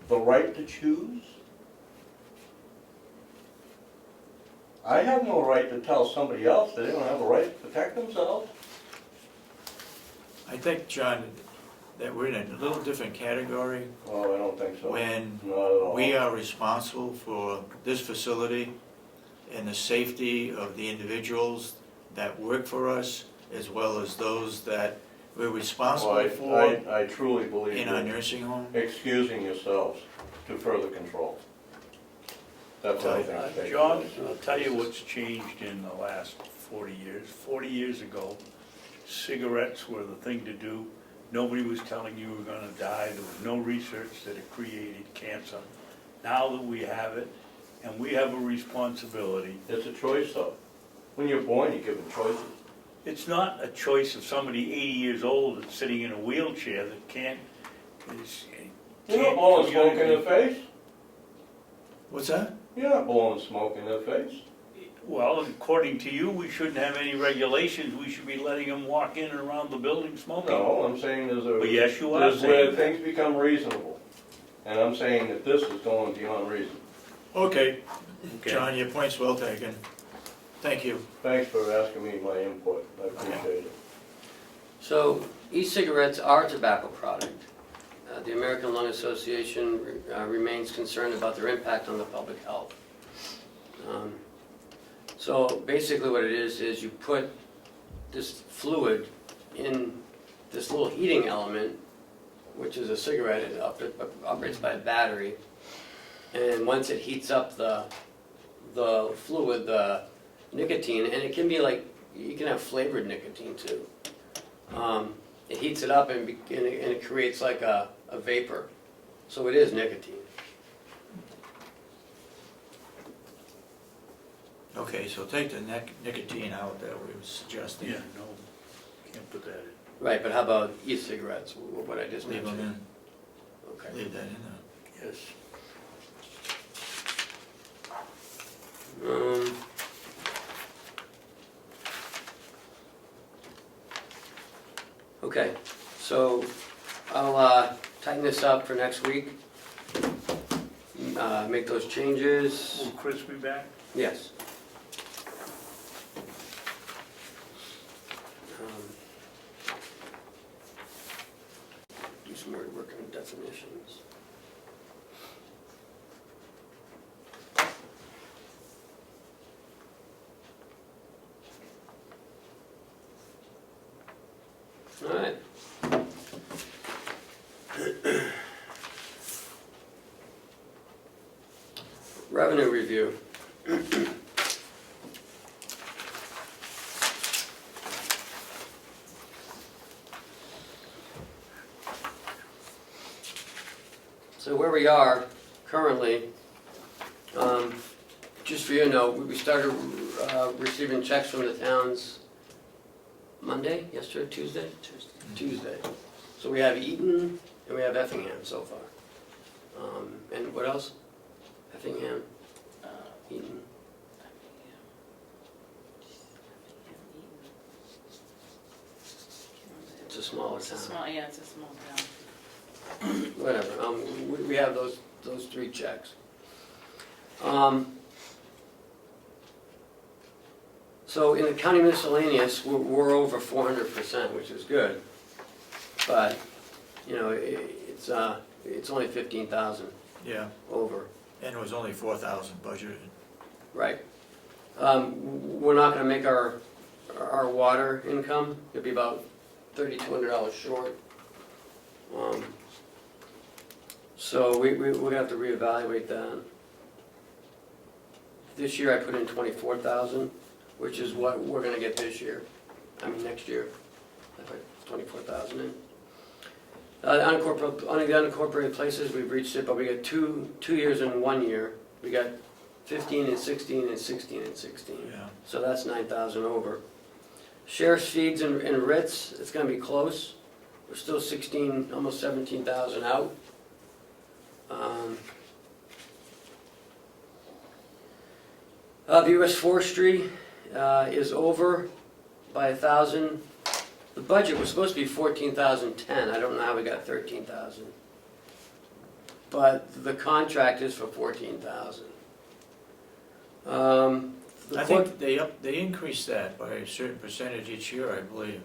The right to choose? I have no right to tell somebody else that they don't have a right to protect themselves. I think, John, that we're in a little different category Oh, I don't think so. when Not at all. we are responsible for this facility and the safety of the individuals that work for us, as well as those that we're responsible for I truly believe in our you're nursing home. excusing yourselves to further control. That's what I think. is taking John, place. I'll tell you what's changed in the last 40 years. 40 years ago, cigarettes were the thing to do. Nobody was telling you were gonna die. There was no research that it created cancer. Now that we have it, and we have a responsibility, It's a choice though. When you're born, you're given choices. it's not a choice of somebody 80 years old that's sitting in a wheelchair that can't, You're not blowing smoke in their face. What's that? You're not blowing smoke in their face. Well, according to you, we shouldn't have any regulations. We should be letting them walk in and around the building smoking. No, I'm saying there's a. But yes, you are There's where saying. things become reasonable. And I'm saying that this is going beyond reason. Okay, Okay. John, your point's well taken. Thank you. Thanks for asking me my input. I appreciate it. So, e-cigarettes are a tobacco product. The American Lung Association remains concerned about their impact on the public health. So basically what it is you put this fluid in this little heating element, which is a cigarette. It operates by a battery. And once it heats up the fluid, the nicotine, and it can be like, you can have flavored nicotine too. It heats it up and it creates like a vapor. So it is nicotine. Okay, so take the nicotine out that we were suggesting. Yeah, no, can't put that in. Right, but how about e-cigarettes, what I just Leave them mentioned? in, Okay. leave that in there. Yes. Okay, so I'll tighten this up for next week. Make those changes. Will Chris be back? Yes. Do some more work on definitions. All right. Revenue review. So where we are currently, just for you to know, we started receiving checks from the towns Monday, yesterday, Tuesday? Tuesday. So we have Eaton and we have Effingham so far. And what else? Effingham, Eaton. It's a smaller It's a town. small, yeah, it's a small town. Whatever, we have those three checks. So in the county miscellaneous, we're over 400%, which is good. But, you know, it's only 15,000 Yeah, over, and it was only 4,000 budgeted. right? We're not gonna make our water income, it'll be about $3,200 short. So we're gonna have to reevaluate that. This year I put in 24,000, which is what we're gonna get this year. I mean, next year. I put 24,000 in. On the unincorporated places, we've reached it, but we got two years in 1 year. We got 15 and 16 and 16 and 16. Yeah. So that's 9,000 over. Sheriff's feeds and writs, it's gonna be close. We're still 16, almost 17,000 out. The US Forestry, is over by 1,000. The budget was supposed to be 14,010. I don't know how we got 13,000. But the contract is for 14,000. I think they increased that by a certain percentage each year, I believe.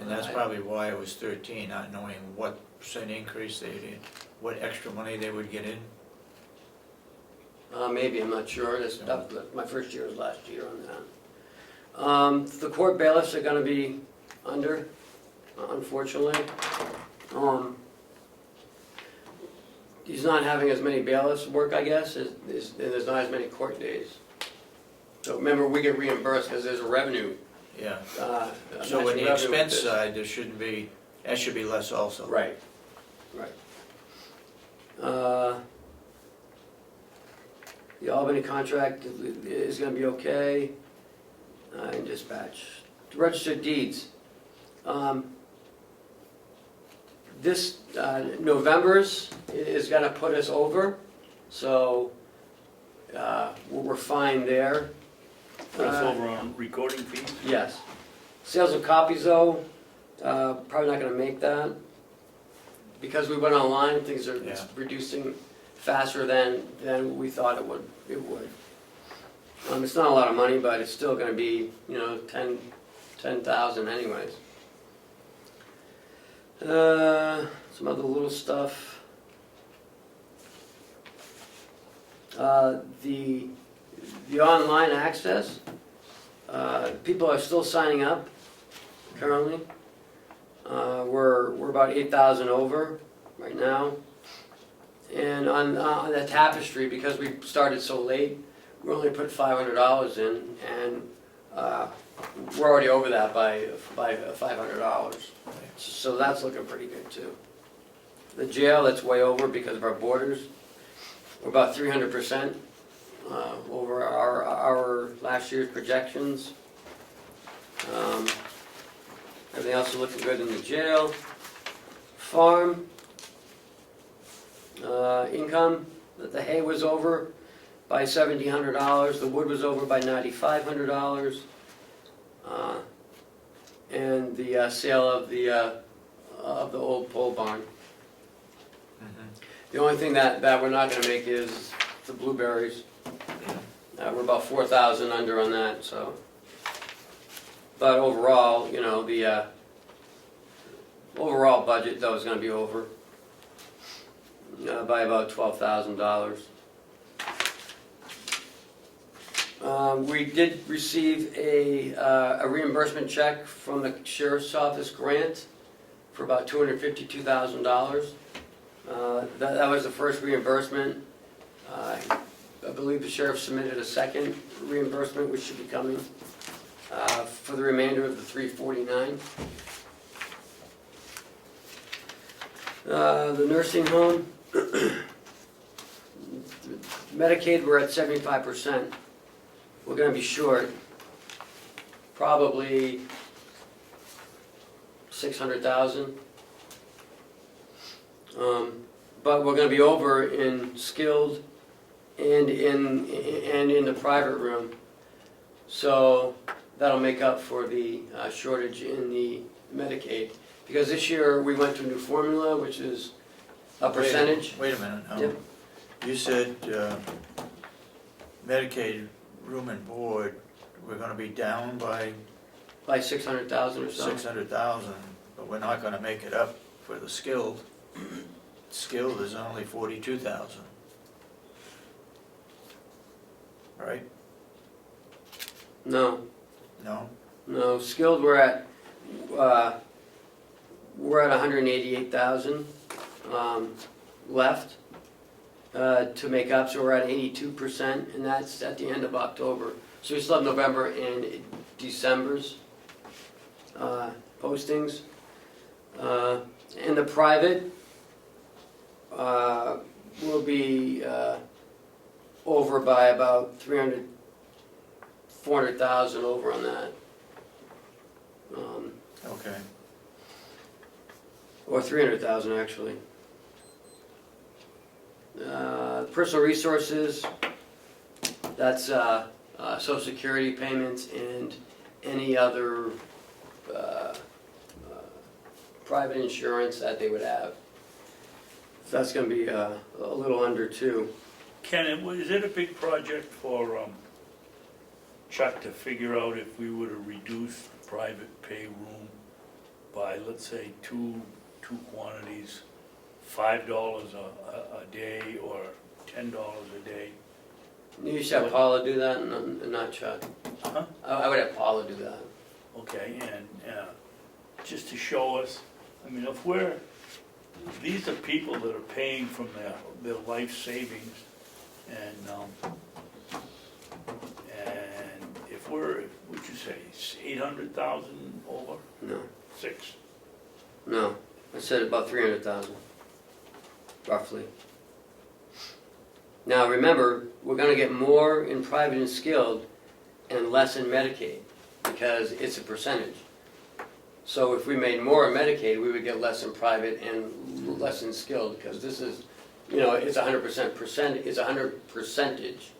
And that's probably why it was 13, not knowing what percent increase they did, what extra money they would get in. Maybe, I'm not sure. My first year was last year on that. The court bailiffs are gonna be under, unfortunately. He's not having as many bailiffs work, I guess, and there's not as many court days. So remember, we get reimbursed because there's a revenue. Yeah. a So matching when the revenue with expense this. side, there shouldn't be, that should be less also. Right, right. The Albany contract is gonna be okay. And dispatch. Registered deeds. This November's is gonna put us over, so we're fine there. Put us over on recording fees? Yes. Sales of copies though, probably not gonna make that. Because we went online, things are Yeah. reducing faster than we thought it would. It's not a lot of money, but it's still gonna be, 10,000 anyways. Some other little stuff. The online access, people are still signing up currently. We're about 8,000 over right now. And on the tapestry, because we started so late, we only put $500 in, and we're already over that by $500. So that's looking pretty good too. The jail, that's way over because of our borders. We're about 300% over our last year's projections. Everything else is looking good in the jail. Farm, income, the hay was over by $1,700, the wood was over by $9,500, and the sale of the old pole barn. The only thing that we're not going to make is the blueberries. We're about 4,000 under on that, so. But overall, the overall budget though is going to be over by about $12,000. We did receive a reimbursement check from the Sheriff's Office grant for about $252,000. That was the first reimbursement. I believe the Sheriff submitted a second reimbursement, which should be coming for the remainder of the $349,000. The nursing home, Medicaid, we're at 75%. We're going to be short, probably $600,000. But we're going to be over in skilled and in the private room. So that'll make up for the shortage in the Medicaid. Because this year we went to a new formula, which is a percentage. Wait a minute, now. Yep. You said Medicaid room and board, we're gonna be down by By 600,000 or so. 600,000, but we're not gonna make it up for the skilled. Skilled is only 42,000. Right? No, No? no. Skilled, we're at 188,000 left to make up. So we're at 82%, and that's at the end of October. So we still have November and December's postings. In the private, we'll be over by about 400,000 over on that. Okay. Or 300,000 actually. Personal resources, that's social security payments and any other private insurance that they would have. So that's gonna be a little under 2. Ken, is it a big project for Chuck to figure out if we were to reduce the private pay room by, let's say, two quantities, $5 a day or $10 a day? You should have Paula do that and not Chuck. Huh? I would have Paula do that. Okay, and just to show us, I mean, these are people that are paying from their life savings, and if we're, would you say, 800,000 over? No, 6? no. I said about 300,000, roughly. Now remember, we're gonna get more in private and skilled and less in Medicaid, because it's a percentage. So if we made more in Medicaid, we would get less in private and less in skilled, because this is, it's 100%, it's 100%.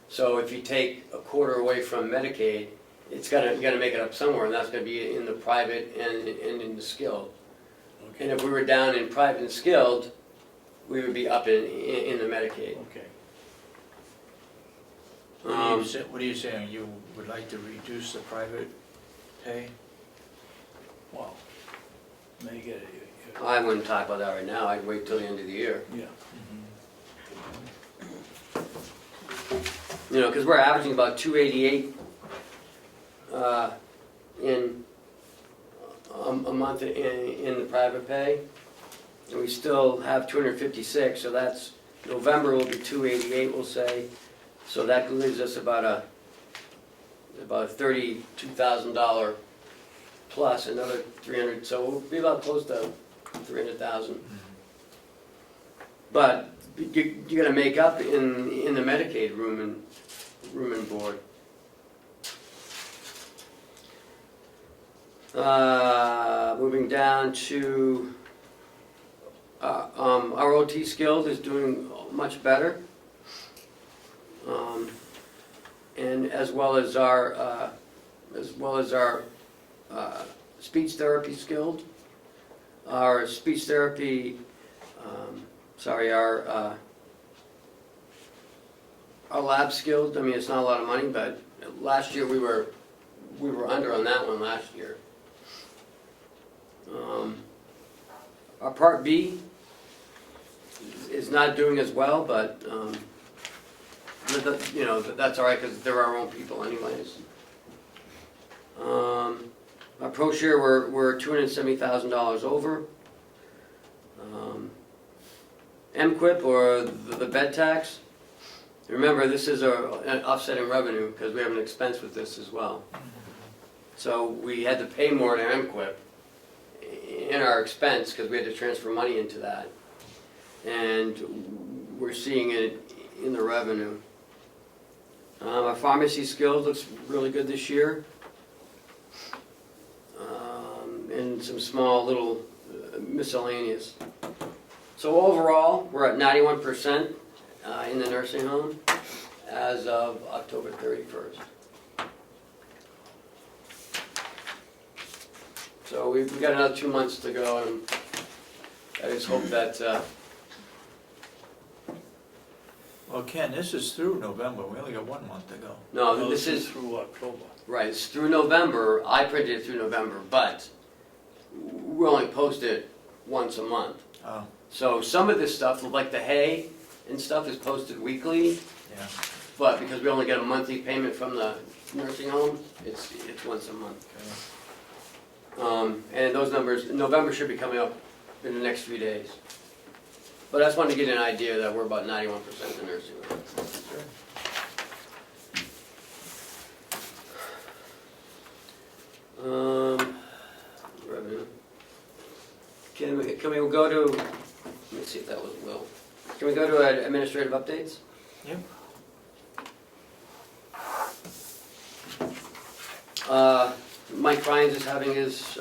So if you take a quarter away from Medicaid, you gotta make it up somewhere, and that's gonna be in the private and in the skilled. And if we were down in private and skilled, we would be up in the Medicaid. Okay. What are you saying, you would like to reduce the private pay? Well, make it, I wouldn't talk about that right now, I'd wait till the end of the year. yeah. Because we're averaging about 288 in a month in the private pay. And we still have 256, so that's, November will be 288, we'll say. So that leaves us about a $32,000 plus another 300, so we'll be about close to 300,000. But you're gonna make up in the Medicaid room and board. Moving down to our OT skilled is doing much better, and as well as our speech therapy skilled, our speech therapy. Our lab skilled. I mean, it's not a lot of money, but last year we were under on that one last year. Our Part B is not doing as well, but that's all right because they're our own people anyways. Our Pro Share we're $270,000 over. MQIP, or the bed tax. Remember, this is an offsetting revenue because we have an expense with this as well. So we had to pay more to MQIP in our expense because we had to transfer money into that. And we're seeing it in the revenue. Our pharmacy skills looks really good this year. And some small little miscellaneous. So overall, we're at 91% in the nursing home as of October 31st. So we've got another 2 months to go, and I just hope that... Well, Ken, this is through November, we only got 1 month to go. No, this is... through October. Right, it's through November. I printed it through November, but we only post it once a month. Oh, So some of this stuff, like the hay and stuff, is posted weekly, yeah. but because we only get a monthly payment from the nursing home, it's once a month. Okay. And those numbers, November should be coming up in the next 3 days. But I just wanted to get an idea that we're about 91% in the nursing home. Revenue. Can we go to, let me see if that was Will. Can we go to administrative updates? Yep. Mike Ryan's is having his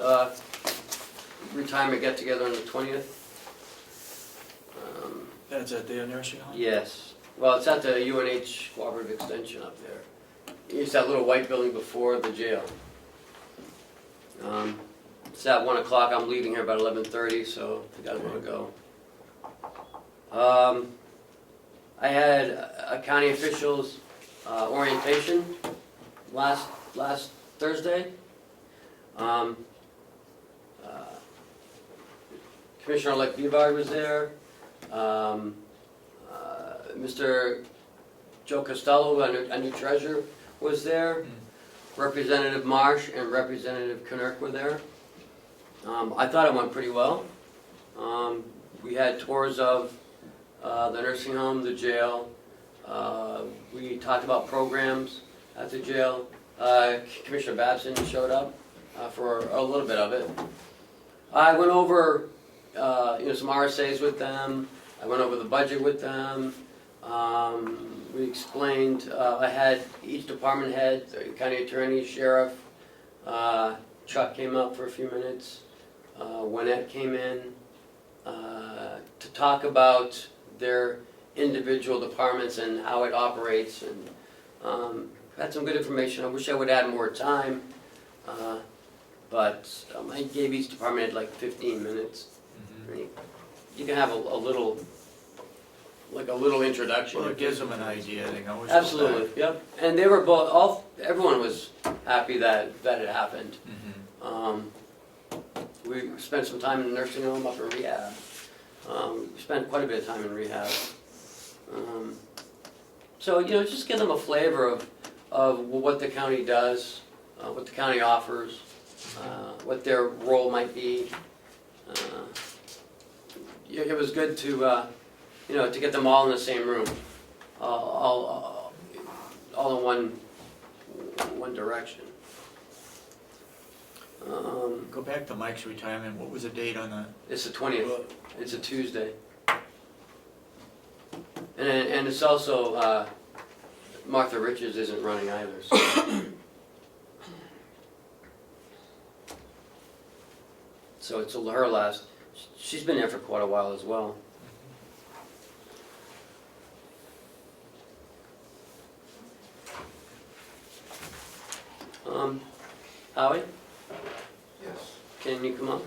retirement get-together on the 20th. That's at their nursing home? Yes. Well, it's at the UNH Cooperative Extension up there it's that little white building before the jail. It's at 1 o'clock, I'm leaving here about 11:30, so if you guys wanna go. I had a county officials orientation last Thursday. Commissioner-elect Bivard was there. Mr. Joe Costello, a new treasurer, was there. Representative Marsh and Representative Knerk were there. I thought it went pretty well. We had tours of the nursing home, the jail. We talked about programs at the jail. Commissioner Babson showed up for a little bit of it. I went over some RSAs with them. I went over the budget with them. We explained, I had each department head, the county attorney, sheriff, Chuck came up for a few minutes. Wynette came in to talk about their individual departments and how it operates, and had some good information. I wish I would add more time, but I gave each department head like 15 minutes. You can have a little introduction. Well, it gives them an idea, they can always. Absolutely, yep. And they were both, everyone was happy that it happened. We spent some time in the nursing home up in rehab. We spent quite a bit of time in rehab. So, just give them a flavor of what the county does, what the county offers, what their role might be. It was good to get them all in the same room, all in one direction. Go back to Mike's retirement, what was the date on that? It's the 20th. It's a Tuesday. And it's also, Martha Richards isn't running either. So it's her last. She's been there for quite a while as well. Howie? Yes. Can you come up?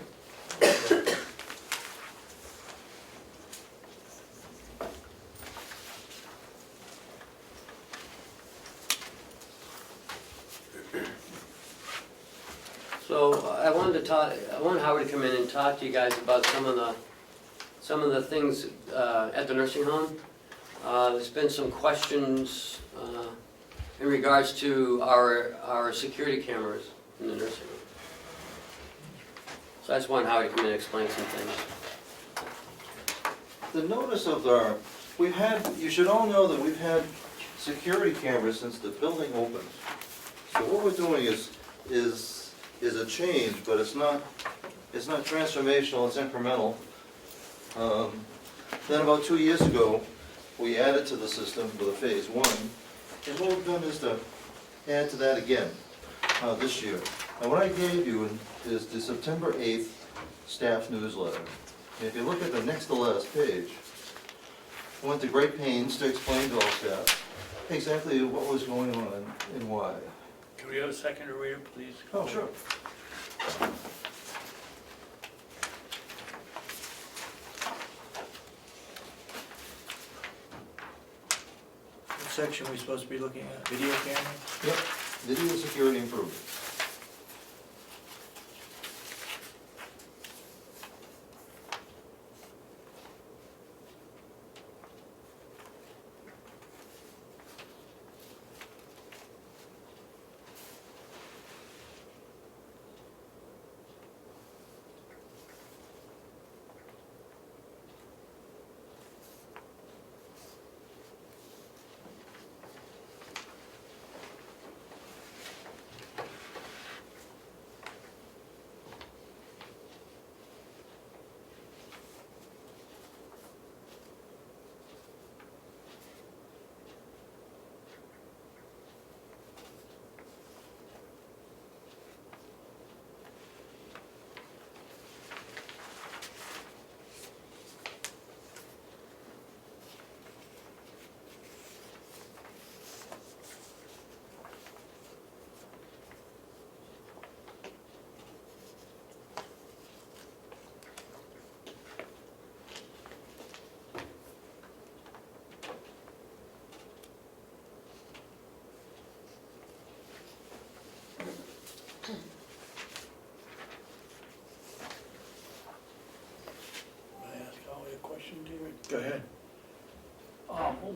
So I wanted Howard to come in and talk to you guys about some of the things at the nursing home. There's been some questions in regards to our security cameras in the nursing home. So I just wanted Howard to come in and explain some things. The notice of you should all know that we've had security cameras since the building opened. So what we're doing is a change, but it's not transformational, it's incremental. Then about 2 years ago, we added to the system with a phase 1, and what we've done is to add to that again this year. And what I gave you is the September 8th staff newsletter. And if you look at the next to last page, I went to great pains to explain to all staff exactly what was going on and why. Can we have a second to read it, please? Oh, sure. What section are we supposed to be looking at? Video camera? Yep, video security improvement.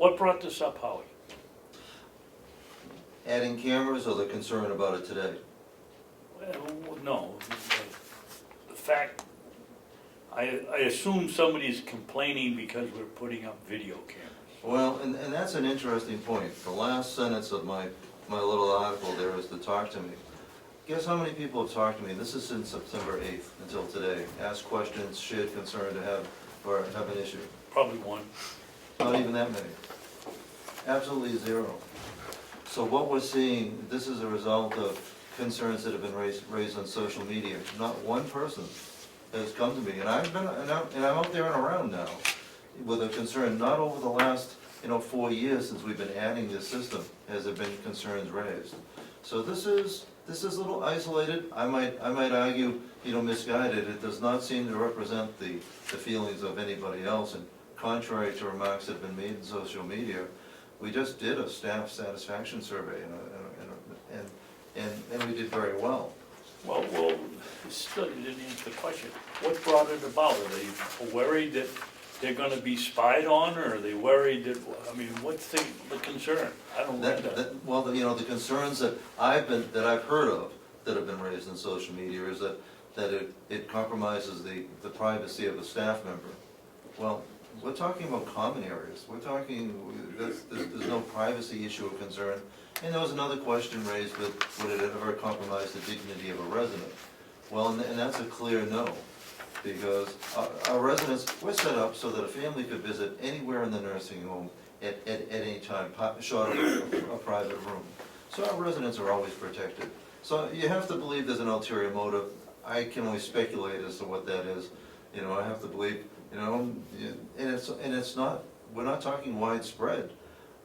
What brought this up, Howie? Adding cameras or the concern about it today? Well, no, the fact, I assume somebody's complaining because we're putting up video cameras. Well, and that's an interesting point. The last sentence of my little article there is to talk to me. Guess how many people have talked to me? This is since September 8th until today. Asked questions, shared concern to have, or have an issue. Probably one. Not even that many. Absolutely zero. So what we're seeing, this is a result of concerns that have been raised on social media. Not one person has come to me, and I'm out there and around now with a concern, not over the last, 4 years since we've been adding this system, has there been concerns raised. So this is a little isolated, I might argue, misguided. It does not seem to represent the feelings of anybody else, and contrary to remarks that have been made in social media, we just did a staff satisfaction survey, and we did very well. Well, still, you didn't answer the question. What brought it about? Are they worried that they're gonna be spied on, or are they worried that, what's the concern? I don't read that. Well, the concerns that I've heard of that have been raised in social media is that it compromises the privacy of a staff member. Well, we're talking about common areas. We're talking, there's no privacy issue of concern. And there was another question raised, would it ever compromise the dignity of a resident? Well, and that's a clear no, because our residents, we're set up so that a family could visit anywhere in the nursing home at any time, short of a private room. So our residents are always protected. So you have to believe there's an ulterior motive. I can only speculate as to what that is. I have to believe, and it's not, we're not talking widespread.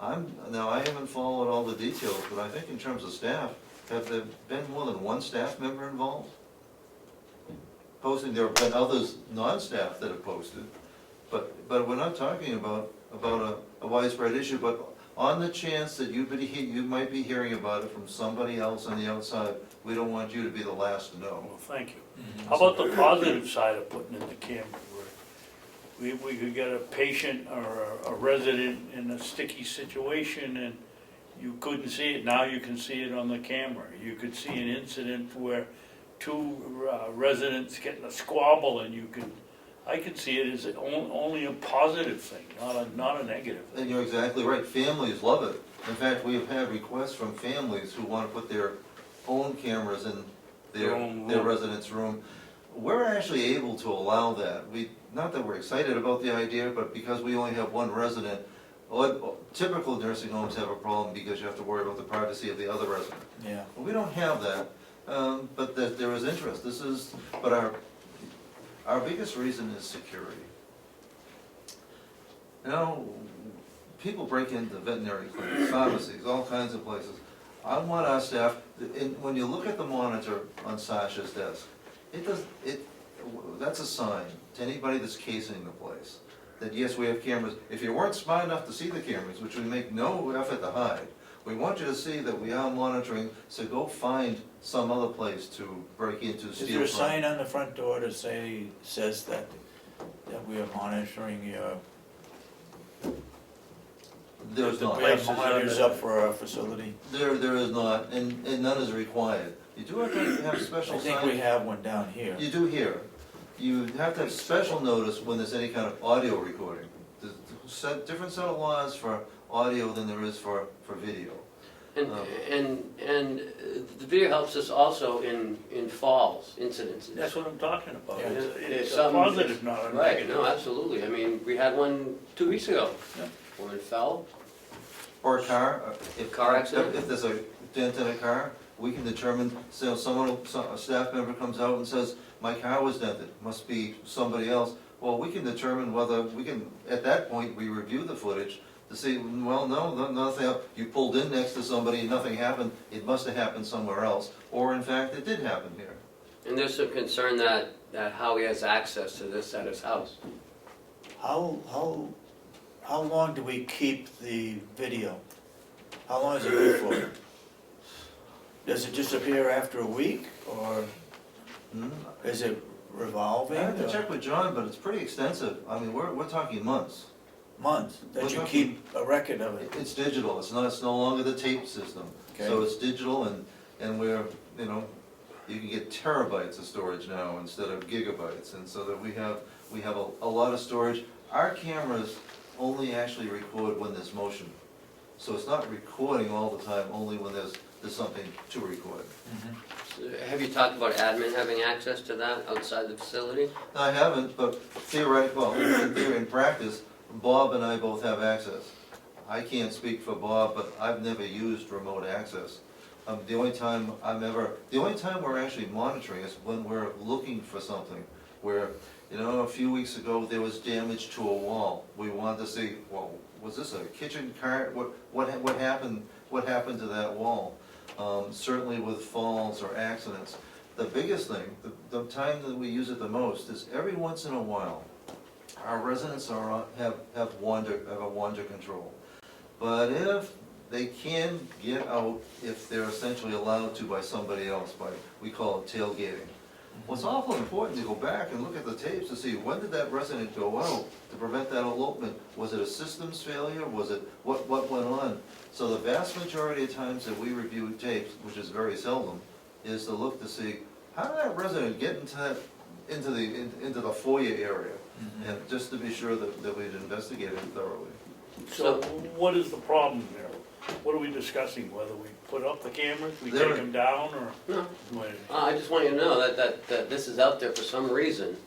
I haven't followed all the details, but I think in terms of staff, have there been more than one staff member involved? Posting, there have been others, non-staff, that have posted, but we're not talking about a widespread issue, but on the chance that you might be hearing about it from somebody else on the outside, we don't want you to be the last to know. Well, thank you. How about the positive side of putting in the camera? We could get a patient or a resident in a sticky situation and you couldn't see it, now you can see it on the camera. You could see an incident where two residents get in a squabble and I can see it as only a positive thing, not a negative thing. And you're exactly right, families love it. In fact, we have had requests from families who want to put their own cameras in their residence room. We're actually able to allow that. Not that we're excited about the idea, but because we only have one resident, typical nursing homes have a problem because you have to worry about the privacy of the other resident. Yeah. Well, we don't have that, but there is interest. But our biggest reason is security. People break into veterinary clinics, pharmacies, all kinds of places. I want our staff, when you look at the monitor on Sasha's desk, that's a sign to anybody that's casing the place, that yes, we have cameras. If you weren't smart enough to see the cameras, which we make no effort to hide, we want you to see that we are monitoring, so go find some other place to break into, steal from. Is there a sign on the front door that says that we are monitoring your... There's not. We have monitors up for our facility? There is not, and none is required. You do have to have special signs. I think we have one down here. You do here. You have to have special notice when there's any kind of audio recording. There's a different set of laws for audio than there is for video. And the video helps us also in falls, incidences. That's what I'm talking about. Yeah. It's a something- positive, not a Right, negative. no, absolutely. We had one 2 weeks ago. Yeah. Woman fell. Or a car. Car accident? If there's a dent in a car, we can determine, a staff member comes out and says, my car was dented, must be somebody else. Well, we can determine whether, at that point, we review the footage to see, well, no, nothing, you pulled in next to somebody and nothing happened, it must have happened somewhere else, or in fact, it did happen here. And there's some concern that Howie has access to this at his house. How long do we keep the video? How long is it good for? Does it disappear after a week, or is it revolving? I have to check with John, but it's pretty extensive. We're talking months. month, that We're you talking- keep a record of it. It's digital, it's no longer the tape system. So Okay. it's digital and we're, you know, you can get terabytes of storage now instead of gigabytes. And so that we have a lot of storage. Our cameras only actually record when there's motion. So it's not recording all the time, only when there's something to record. Have you talked about admin having access to that outside the facility? I haven't, but theoretically, well, in theory, in practice, Bob and I both have access. I can't speak for Bob, but I've never used remote access. The only time we're actually monitoring is when we're looking for something, where, you know, a few weeks ago, there was damage to a wall. We wanted to see, well, was this a kitchen cart? What happened to that wall? Certainly with falls or accidents. The biggest thing, the time that we use it the most is every once in a while, our residents have a wander control. But if they can get out, if they're essentially allowed to by somebody else, we call it tailgating. Well, it's awful important to go back and look at the tapes to see when did that resident go out to prevent that elopement. Was it a systems failure? Was it, what went on? So the vast majority of times that we review tapes, which is very seldom, is to look to see, how did that resident get into the foyer area? And just to be sure that we'd investigated thoroughly. So what is the problem there? What are we discussing, whether we put up the cameras, we There- take them down, or? No. what? I just want you to know that this is out there for some reason.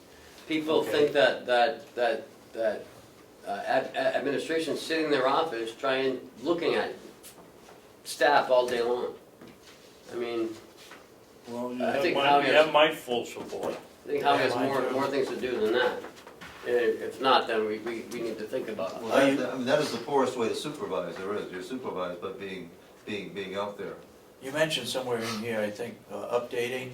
People Okay. think that administration's sitting in their office looking at staff all day long. I mean, Well, you I think have Howie you has- have my full support. I think Howie has Yeah, mine too. more things to do than that. If not, then we need to think about it. Well, that is the poorest way to supervise there is. You're supervised by being out there. You mentioned somewhere in here, I think, updating.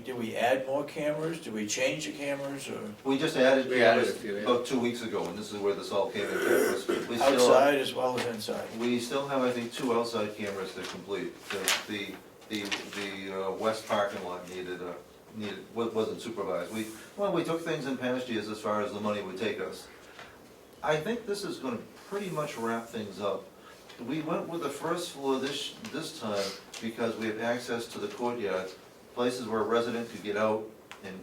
Do we add more cameras? Do we change the cameras, or We just added We added cameras a few, yeah. about 2 weeks ago, and this is where this all came into. We still, outside as well as inside? we still have, I think, 2 outside cameras to complete. The west parking lot wasn't supervised. We took things in past years as far as the money would take us. I think this is gonna pretty much wrap things up. We went with the first floor this time because we have access to the courtyards, places where a resident could get out, and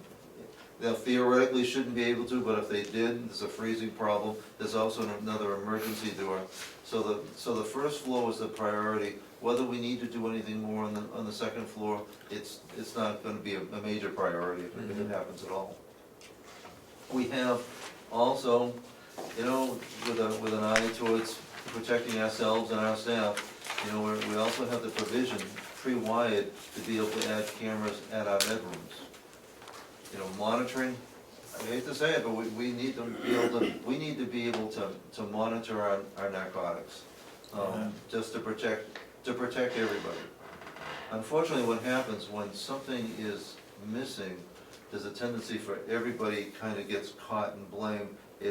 they theoretically shouldn't be able to, but if they did, there's a freezing problem. There's also another emergency door. So the first floor was the priority. Whether we need to do anything more on the second floor, it's not gonna be a major priority if it happens at all. We have also, you know, with an eye towards protecting ourselves and our staff, you know, we also have the provision pre-wired to be able to add cameras at our bedrooms. You know, monitoring, I hate to say it, but we need to be able to monitor our narcotics, just to protect everybody. Unfortunately, what happens when something is missing, there's a tendency for everybody kind of gets caught and blamed. I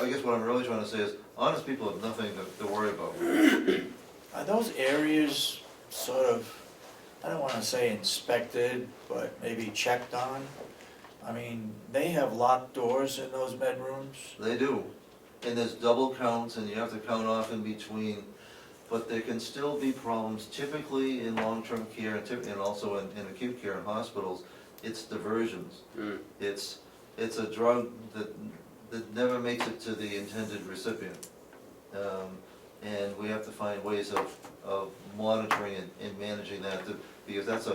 guess what I'm really trying to say is, honest people have nothing to worry about. Are those areas sort of, I don't wanna say inspected, but maybe checked on? I mean, they have locked doors in those bedrooms. They do, and there's double counts, and you have to count off in between, but there can still be problems, typically in long-term care and also in acute care in hospitals. It's diversions. It's a drug that never makes it to the intended recipient. And we have to find ways of monitoring and managing that, because that's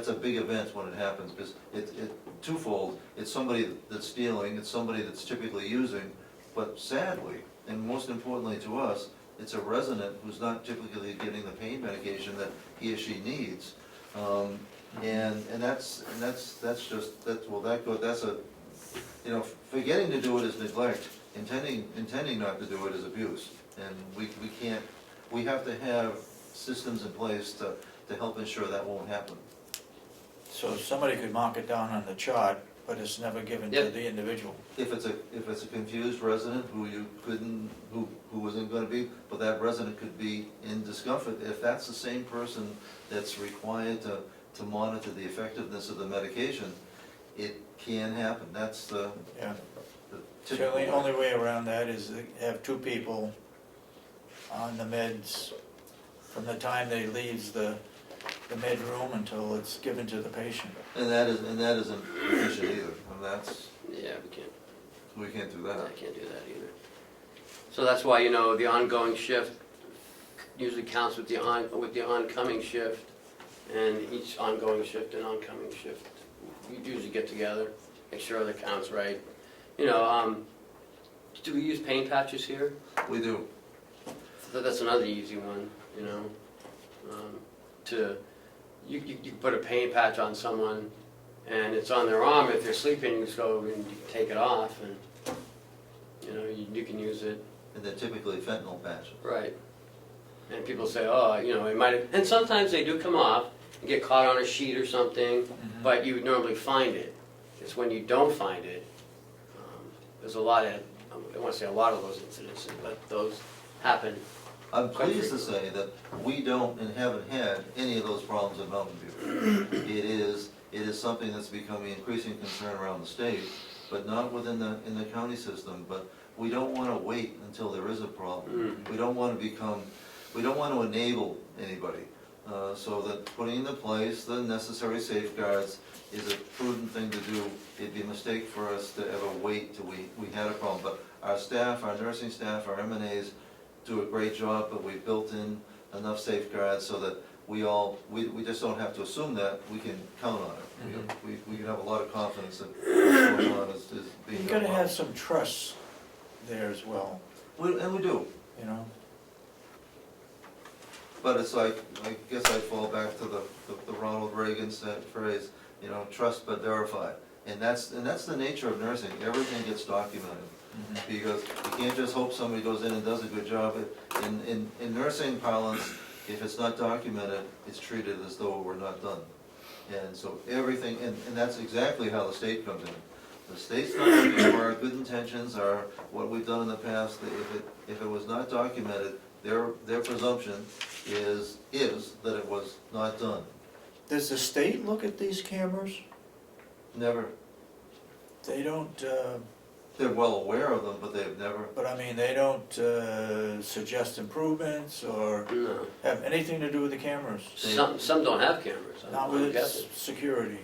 a big event when it happens, because it's twofold. It's somebody that's stealing, it's somebody that's typically using, but sadly, and most importantly to us, it's a resident who's not typically getting the pain medication that he or she needs. And that's a, you know, forgetting to do it is neglect, intending not to do it is abuse. And we have to have systems in place to help ensure that won't happen. So somebody could mark it down on the chart, but it's never given to Yep. the individual. If it's a confused resident who wasn't gonna be, but that resident could be in discomfort, if that's the same person that's required to monitor the effectiveness of the medication, it can happen. That's Yeah. The typical. only way around that is to have two people on the meds from the time they leaves the med room until it's given to the patient. And that isn't efficient either, and that's, Yeah, we can't do I that. can't do that either. So that's why, the ongoing shift usually counts with the oncoming shift, and each ongoing shift and oncoming shift, we usually get together, make sure the count's right. Do we use paint patches here? We do. So that's another easy one, you can put a paint patch on someone, and it's on their arm. If they're sleeping, you just go and you can take it off, and you can use it. And they're typically fentanyl patches. Right. And people say, oh, it might have, and sometimes they do come off and get caught on a sheet or something, but you would normally find it. It's when you don't find it, there's a lot of, I don't want to say a lot of those incidents, but those happen. I'm pleased to say that we don't and haven't had any of those problems in Mountain View. It is something that's becoming increasing concern around the state, but not in the county system. But we don't want to wait until there is a problem. We don't want to enable anybody. So that putting into place the necessary safeguards is a prudent thing to do. It'd be a mistake for us to ever wait till we had a problem. But our staff, our nursing staff, our M&As do a great job, but we've built in enough safeguards so that we just don't have to assume that, we can count on it. We can have a lot of confidence that what's going on is being You done gotta well. have some trust there as well, And we do. But it's like, I guess I fall back to the Ronald Reagan said phrase, trust but verify. And that's the nature of nursing. Everything gets documented. Because you can't just hope somebody goes in and does a good job. In nursing parlance, if it's not documented, it's treated as though it were not done. And so everything, and that's exactly how the state comes in. The state's not looking for our good intentions or what we've done in the past. If it was not documented, their presumption is that it was not done. Does the state look at these cameras? Never. They don't, They're well aware of them, but they've never. but I mean, they don't suggest improvements or No. have anything to do with the cameras? Some don't have cameras, Not I'm with guessing. security.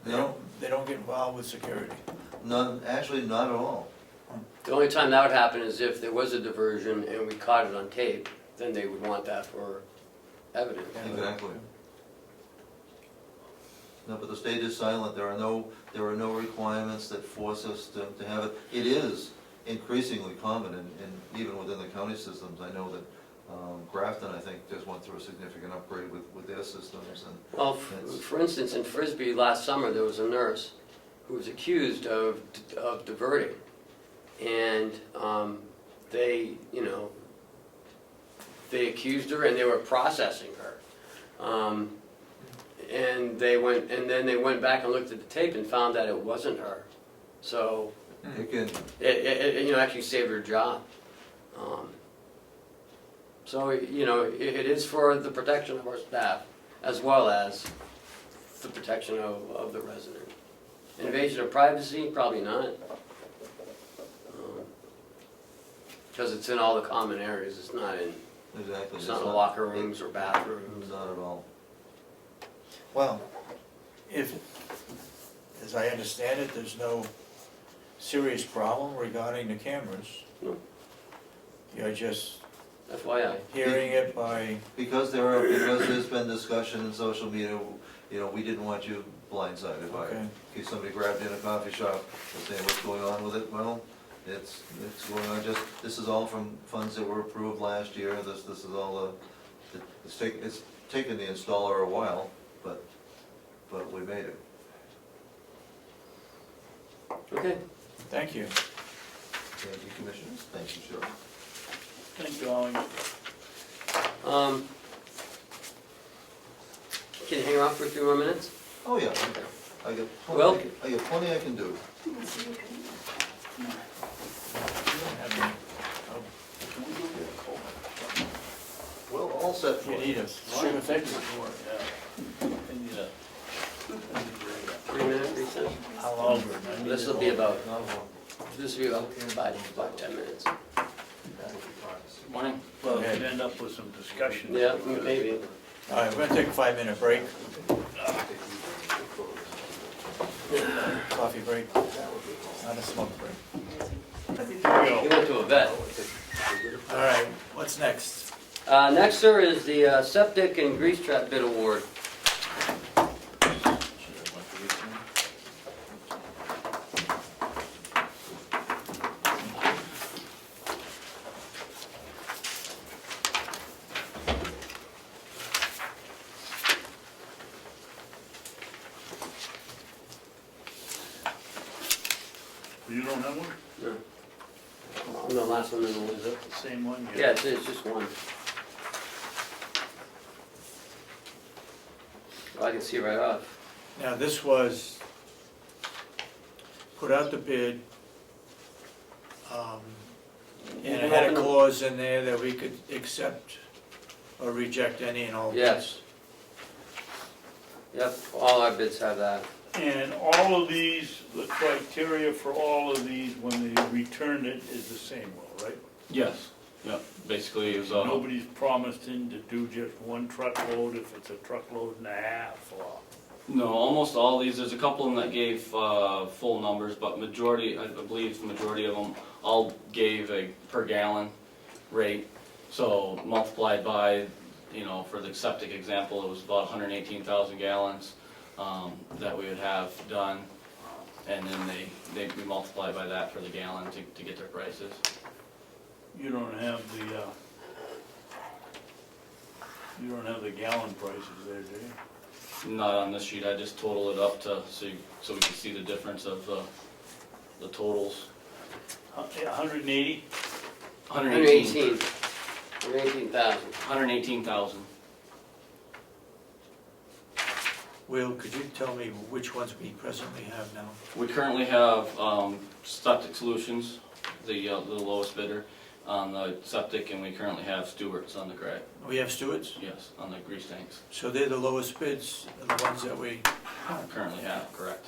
No. They don't get involved with security. None, actually not at all. The only time that would happen is if there was a diversion and we caught it on tape, then they would want that for evidence. Exactly. No, but the state is silent. There are no requirements that force us to have it. It is increasingly common, and even within the county systems. I know that Grafton, I think, just went through a significant upgrade with their systems. And Well, for instance, in Frisbee last summer, there was a nurse who was accused of diverting. And they accused her and they were processing her. And then they went back and looked at the tape and found that it wasn't her. So it can, it actually saved her job. So it is for the protection of our staff as well as the protection of the resident. Invasion of privacy, probably not. Because it's in all the common areas, it's not in exactly. the locker rooms or bathrooms. Not at all. Well, as I understand it, there's no serious problem regarding the cameras. No. You're just FYI. hearing it by, Because there's been discussion in social media, we didn't want you blindsided by it. Okay. In case somebody grabbed you in a coffee shop and saying, what's going on with it? Well, it's going on, this is all from funds that were approved last year. This is all it's taken the installer a while, but we made it. Okay. thank you. Thank you, Commissioners. Thank you, Cheryl. Thank you, Alan. Can you hang around for a few more minutes? Oh, yeah, I got Well- plenty I can do. Well, all set for You you. need us. Sugar fix? I need a 3-minute recess? How long? This will be about Not a problem. This will be about 10 minutes. Morning. Well, we'd end up with some discussion. Yeah, maybe. All right, we're gonna take a 5-minute break. Coffee break, not a smoke break. He went to a vet. All right, what's next? Next, sir, is the septic and grease trap bid award. You don't have one? No. I'm the last one in the list. The same one? Yeah, it's just one. Well, I can see right off. Now, this was put out the bid, and it had a clause in there that we could accept or reject any and all bids. Yes. Yep, all our bids have that. And all of these, the criteria for all of these, when they return it, is the same, right? Yes, yeah, basically it was, Nobody's promised in to do just one truckload if it's a truckload and a half, or, no, almost all these, there's a couple of them that gave, full numbers, but majority, I believe the majority of them all gave a per gallon rate. So multiplied by, you know, for the septic example, it was about 118,000 gallons, that we would have done. And then we multiply by that for the gallon to get their prices. you don't have the gallon prices there, do you? Not on this sheet, I just total it up so we can see the difference of the totals. 180? 118. 118,000. 118,000. Will, could you tell me which ones we presently have now? We currently have Septic Solutions, the lowest bidder on the septic, and we currently have Stewart's on the gray. We have Stewart's? Yes, on the grease tanks. So they're the lowest bids, the ones that we, Currently have, correct.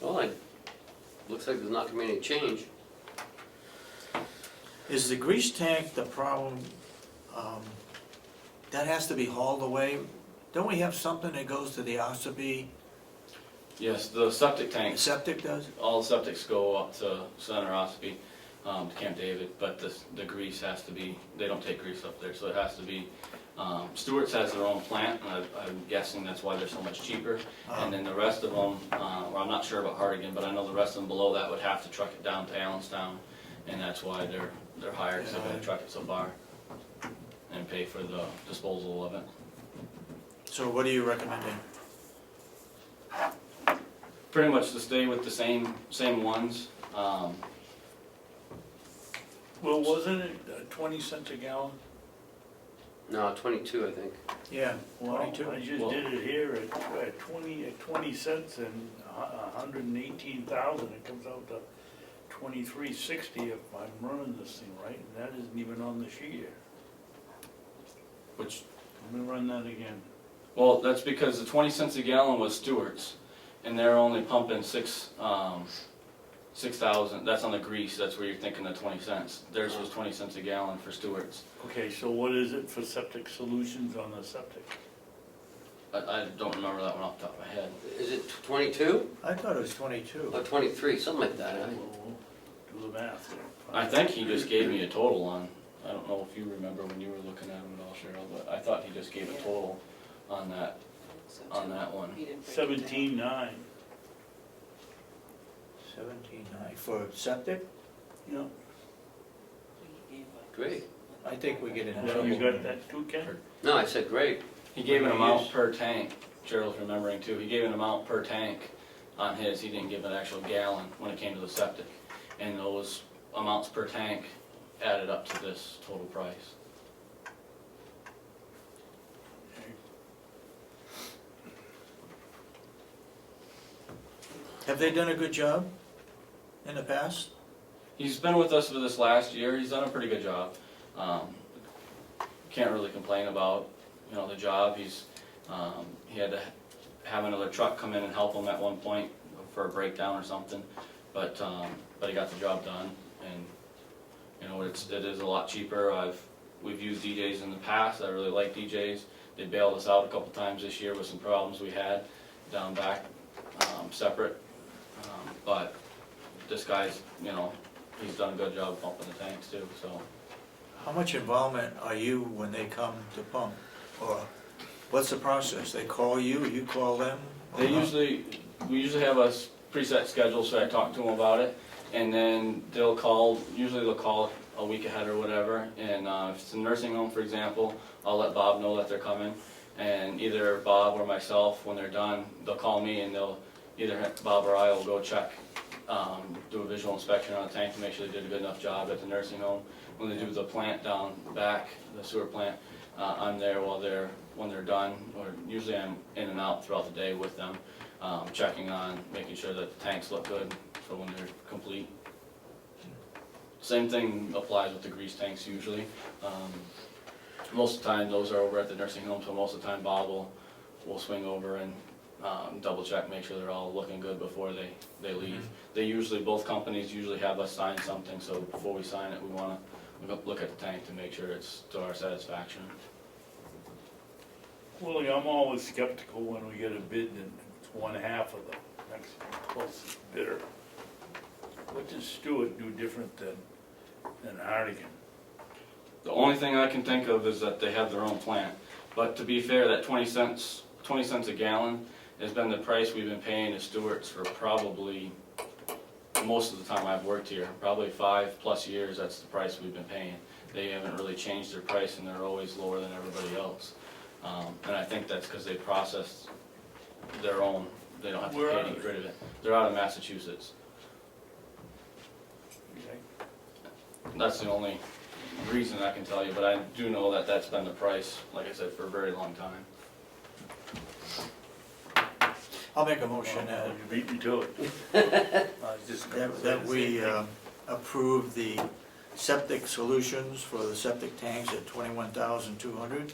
Well, looks like there's not gonna be any change. is the grease tank the problem? That has to be hauled away? Don't we have something that goes to the Ossipee? Yes, the septic The tanks, septic does? all the septics go up to Center Ossipee, to Camp David, but the grease has to be, they don't take grease up there, so it has to be, Stewart's has their own plant, and I'm guessing that's why they're so much cheaper. And then the rest of them, well, I'm not sure about Hardigan, but I know the rest of them below that would have to truck it down to Allenstown, and that's why they're higher, because they're gonna truck it so far and pay for the disposal of it. So what are you recommending? Pretty much to stay with the same ones. Well, wasn't it 20 cents a gallon? No, 22, I think. Yeah, Well, 22. I just did it here at 20 cents and 118,000, it comes out to 23.60 if I'm running this thing right, and that isn't even on the sheet here. Which, Let me run that again. well, that's because the 20 cents a gallon was Stewart's, and they're only pumping 6,000, that's on the grease, that's where you're thinking the 20 cents. Theirs was 20 cents a gallon for Stewart's. Okay, so what is it for septic solutions on the septic? I don't remember that one off the top of my head. Is it 22? I thought it was 22. Or 23, something like that, I think. We'll do the math there. I think he just gave me a total on, I don't know if you remember when you were looking at him at all, Cheryl, but I thought he just gave a total on that one. 17.9. 17.9 for septic? Yeah. Great. I think we get in Yeah, trouble. you got that too, Ken? No, I said great. He gave an amount per tank, Cheryl's remembering too, he gave an amount per tank on his, he didn't give an actual gallon when it came to the septic. And those amounts per tank added up to this total price. Have they done a good job in the past? He's been with us for this last year, he's done a pretty good job. Can't really complain about, you know, the job, he had to have another truck come in and help him at one point for a breakdown or something, but he got the job done, and, you know, it is a lot cheaper. We've used DJs in the past, I really like DJs. They bailed us out a couple times this year with some problems we had down back, separate, but this guy's, you know, he's done a good job of pumping the tanks too, so. How much involvement are you when they come to pump? Or what's the process? They call you, you call them? We usually have a preset schedule, so I talk to them about it, and then usually they'll call a week ahead or whatever, and if it's a nursing home, for example, I'll let Bob know that they're coming, and either Bob or myself, when they're done, they'll call me, and they'll either Bob or I will go check, do a visual inspection on the tank to make sure they did a good enough job at the nursing home. When they do the plant down back, the sewer plant, I'm there when they're done, or usually I'm in and out throughout the day with them, checking on, making sure that the tanks look good for when they're complete. Same thing applies with the grease tanks usually. Most of the time those are over at the nursing home, so most of the time Bob will swing over and double check, make sure they're all looking good before they leave. Both companies usually have us sign something, so before we sign it, we want to look at the tank to make sure it's to our satisfaction. Willie, I'm always skeptical when we get a bid and it's one half of the next closest bidder. What does Stewart do different than Hardigan? The only thing I can think of is that they have their own plant. But to be fair, that 20 cents a gallon has been the price we've been paying to Stewart's for probably most of the time I've worked here. Probably 5+ years, that's the price we've been paying. They haven't really changed their price, and they're always lower than everybody else. And I think that's because they process their own. They don't have to pay to get rid of it. They're out of Massachusetts. Okay. That's the only reason I can tell you, but I do know that that's been the price, like I said, for a very long time. I'll make a motion Well, you beat me to it. that we approve the septic solutions for the septic tanks at $21,200,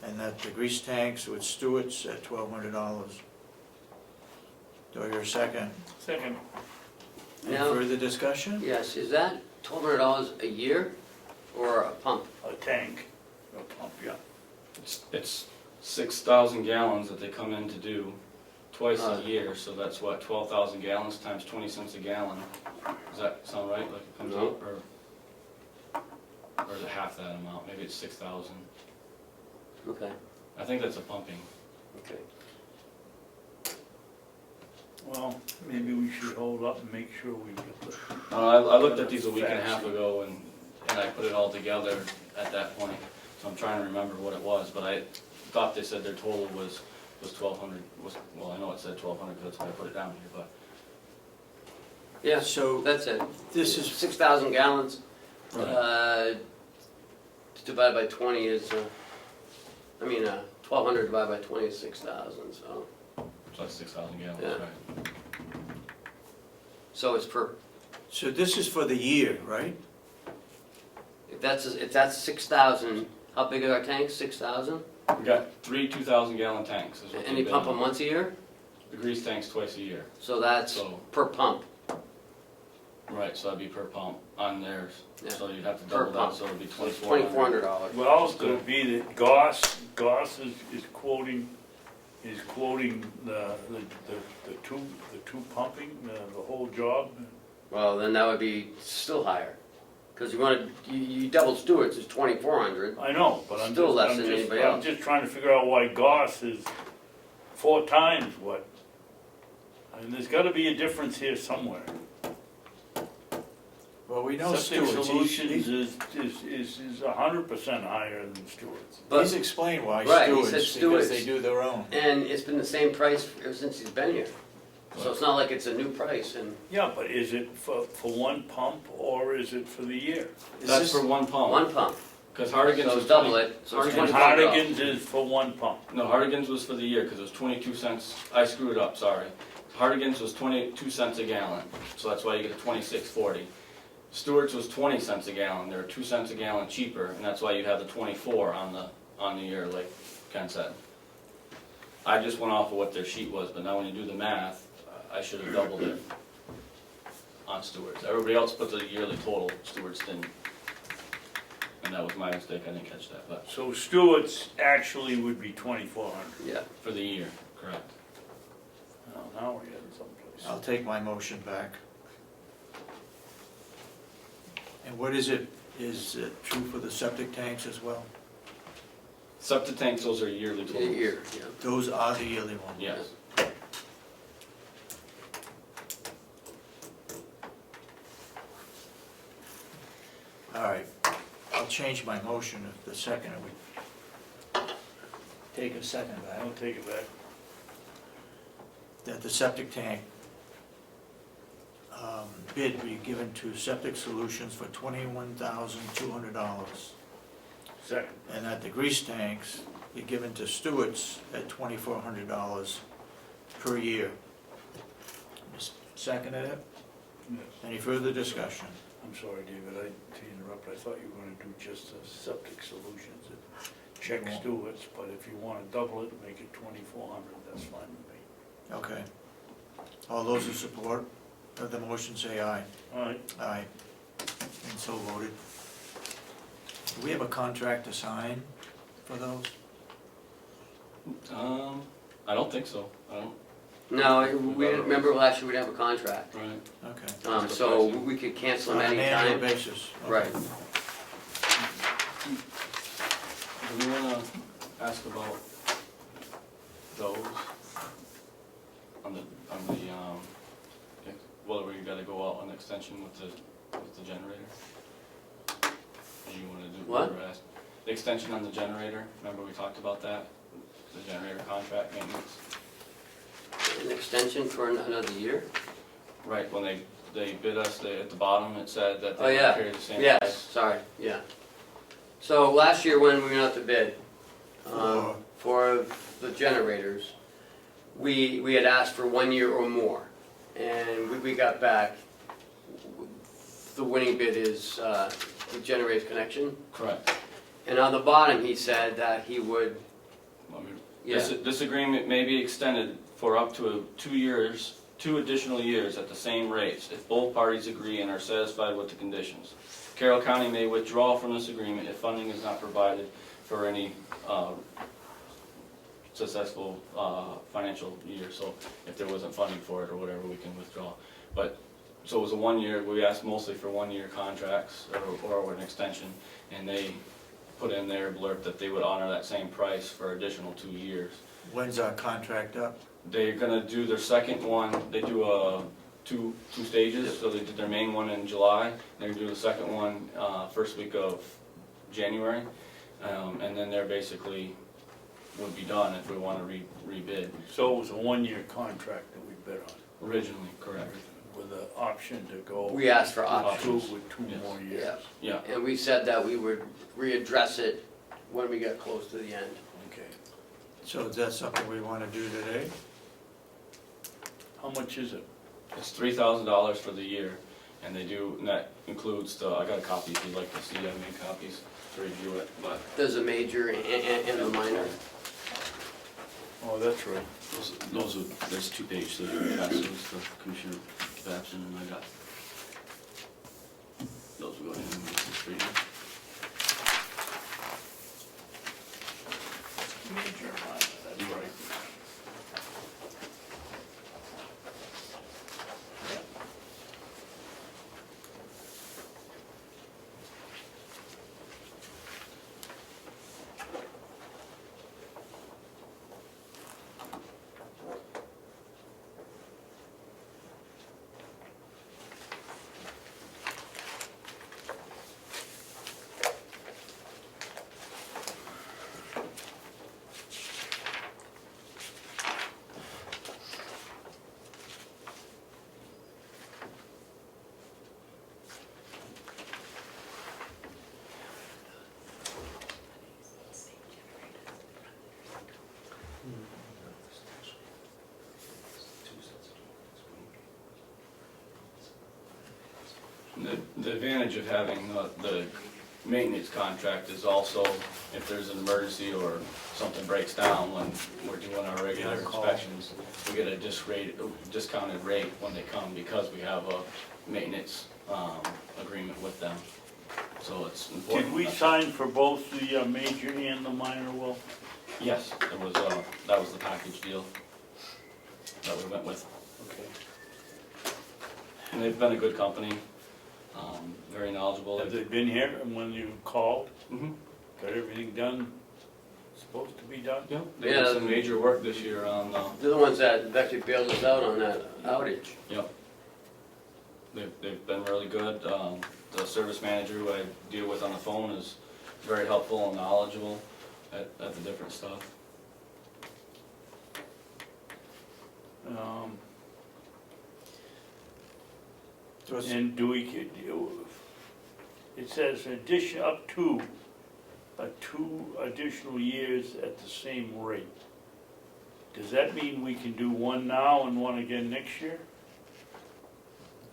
and that the grease tanks with Stewart's at $1,200. Do I hear a second? Second. Any Now- further discussion? Yes, is that $1,200 a year or a pump? A tank, a pump, yeah. It's 6,000 gallons that they come in to do twice a year, so that's what, 12,000 gallons times 20 cents a gallon. Does that sound right, like it comes out, or is it half that amount? Maybe it's 6,000. Okay, I think that's a pumping. okay. Well, maybe we should hold up and make sure we get the... I looked at these a week and a half ago, and I put it all together at that point, so I'm trying to remember what it was, but I thought they said their total was 1,200, well, I know it said 1,200 because that's why I put it down here, but. Yeah, So that's it. this is 6,000 gallons, Right. divided by 20 is, 1,200 divided by 20 is 6,000, so. So that's 6,000 gallons, Yeah. right? So it's per, So this is for the year, right? if that's 6,000, how big are our tanks, 6,000? We got 3 2,000-gallon tanks. Is what And they've you pump been- them once a year? The grease tanks twice a year. So that's So, per pump. right, so that'd be per pump on theirs. Yeah. So you'd have to Per double pump. that, so it'd be So it's $2,400. $2,400. Well, it's gonna be that Goss is quoting the two pumping, the whole job. Well, then that would be still higher. Because you double Stewart's is 2,400. I know, but I'm Still just, less I'm than just, anybody I'm else. just trying to figure out why Goss is 4 times what. I mean, there's gotta be a difference here somewhere. Well, we know Septic Stewart's. Solutions is 100% higher than Stewart's. He's explained why Right, he Stewart's, said because Stewart's. they do their own. And it's been the same price ever since he's been here. So it's not like it's a new price. And Yeah, but is it for one pump or is it for the year? Is That's this- for one pump. one pump. Because Hardigan's So was double 20 it. So it's And $2,400. Hardigan's is for one pump. No, Hardigan's was for the year because it was 22 cents. I screwed up, sorry. Hardigan's was 22 cents a gallon, so that's why you get a 26.40. Stewart's was 20 cents a gallon. They're 2 cents a gallon cheaper, and that's why you have the 24 on the year, like Ken said. I just went off of what their sheet was, but now when you do the math, I should have doubled it on Stewart's. Everybody else put the yearly total, Stewart's didn't. And that was my mistake, I didn't catch that, but So Stewart's actually would be 2,400. Yeah. for the year, correct. Now we're getting someplace. I'll take my motion back. And what is it true for the septic tanks as well? Septic tanks, those are yearly A totals. year, yeah. Those are the yearly ones? Yes. All right, I'll change my motion if the second, we take a second back. I'll take it back. That the septic tank bid be given to Septic Solutions for $21,200. Second. And that the grease tanks be given to Stewart's at $2,400 per year. Seconded it? Yes. Any further discussion? I'm sorry, David, to interrupt, I thought you were gonna do just the septic solutions and check Stewart's, but if you wanna double it and make it 2,400, that's fine with me. Okay. All those in support of the motion say aye. All right, Aye. And so voted. Do we have a contract to sign for those? I don't think so, I don't, No, we, remember last year we didn't have a contract, right. Okay. so we could cancel On them an annual anytime. basis? Okay. Right. Do we wanna ask about those? On the, whether we gotta go out on extension with the generator? Do you wanna do? What? The extension on the generator, remember we talked about that? The generator contract maintenance? An extension for another year? Right, when they bid us, at the bottom, it said that Oh, they yeah. would carry the same Yes, price. sorry, yeah. So last year when we went out to bid, For- for the generators, we had asked for 1 year or more. And we got back, the winning bid is the generator's connection. Correct. And on the bottom, he said that he would, Let me- yeah, This agreement may be extended for up to 2 years, 2 additional years at the same rates, if both parties agree and are satisfied with the conditions. Carroll County may withdraw from this agreement if funding is not provided for any successful financial year. So if there wasn't funding for it or whatever, we can withdraw. But, so it was a 1 year, we asked mostly for 1 year contracts or an extension, and they put in their blurb that they would honor that same price for additional 2 years. When's our contract up? They're gonna do their second one, they do two stages, so they did their main one in July, they're gonna do the second one first week of January, and then they're basically would be done if we wanna rebid. so it was a 1-year contract that we bid on, Originally, correct. with the option to go we asked for two options. with 2 Yes. more years. Yeah. Yeah, And we said that we would readdress it when we get close to the end. Okay, So is that something we want to do today? how much is it? it's $3,000 for the year, and they do, and that includes the, I got a copy if you'd like to see, I made copies to review it, but There's a major and a minor. Oh, that's right. those are, there's 2 pages, so you can pass those to Commissioner Babson, and I got, those will go in for you. Major minor, that's right. The advantage of having the maintenance contract is also, if there's an emergency or something breaks down when we're doing our regular inspections, we get a discounted rate when they come because we have a maintenance agreement with them. So it's important. Did we sign for both the major and the minor, Will? Yes, it was, that was the package deal that we went with. Okay. And they've been a good company, very knowledgeable. Have they been here and when you called, Mhm. got everything done, supposed to be done? Yeah, they did some major work this year on, They're the ones that actually bailed us out on that outage. yep. They've been really good. The service manager who I deal with on the phone is very helpful and knowledgeable at the different stuff. And do we, it says addition, up to 2 additional years at the same rate. Does that mean we can do one now and one again next year?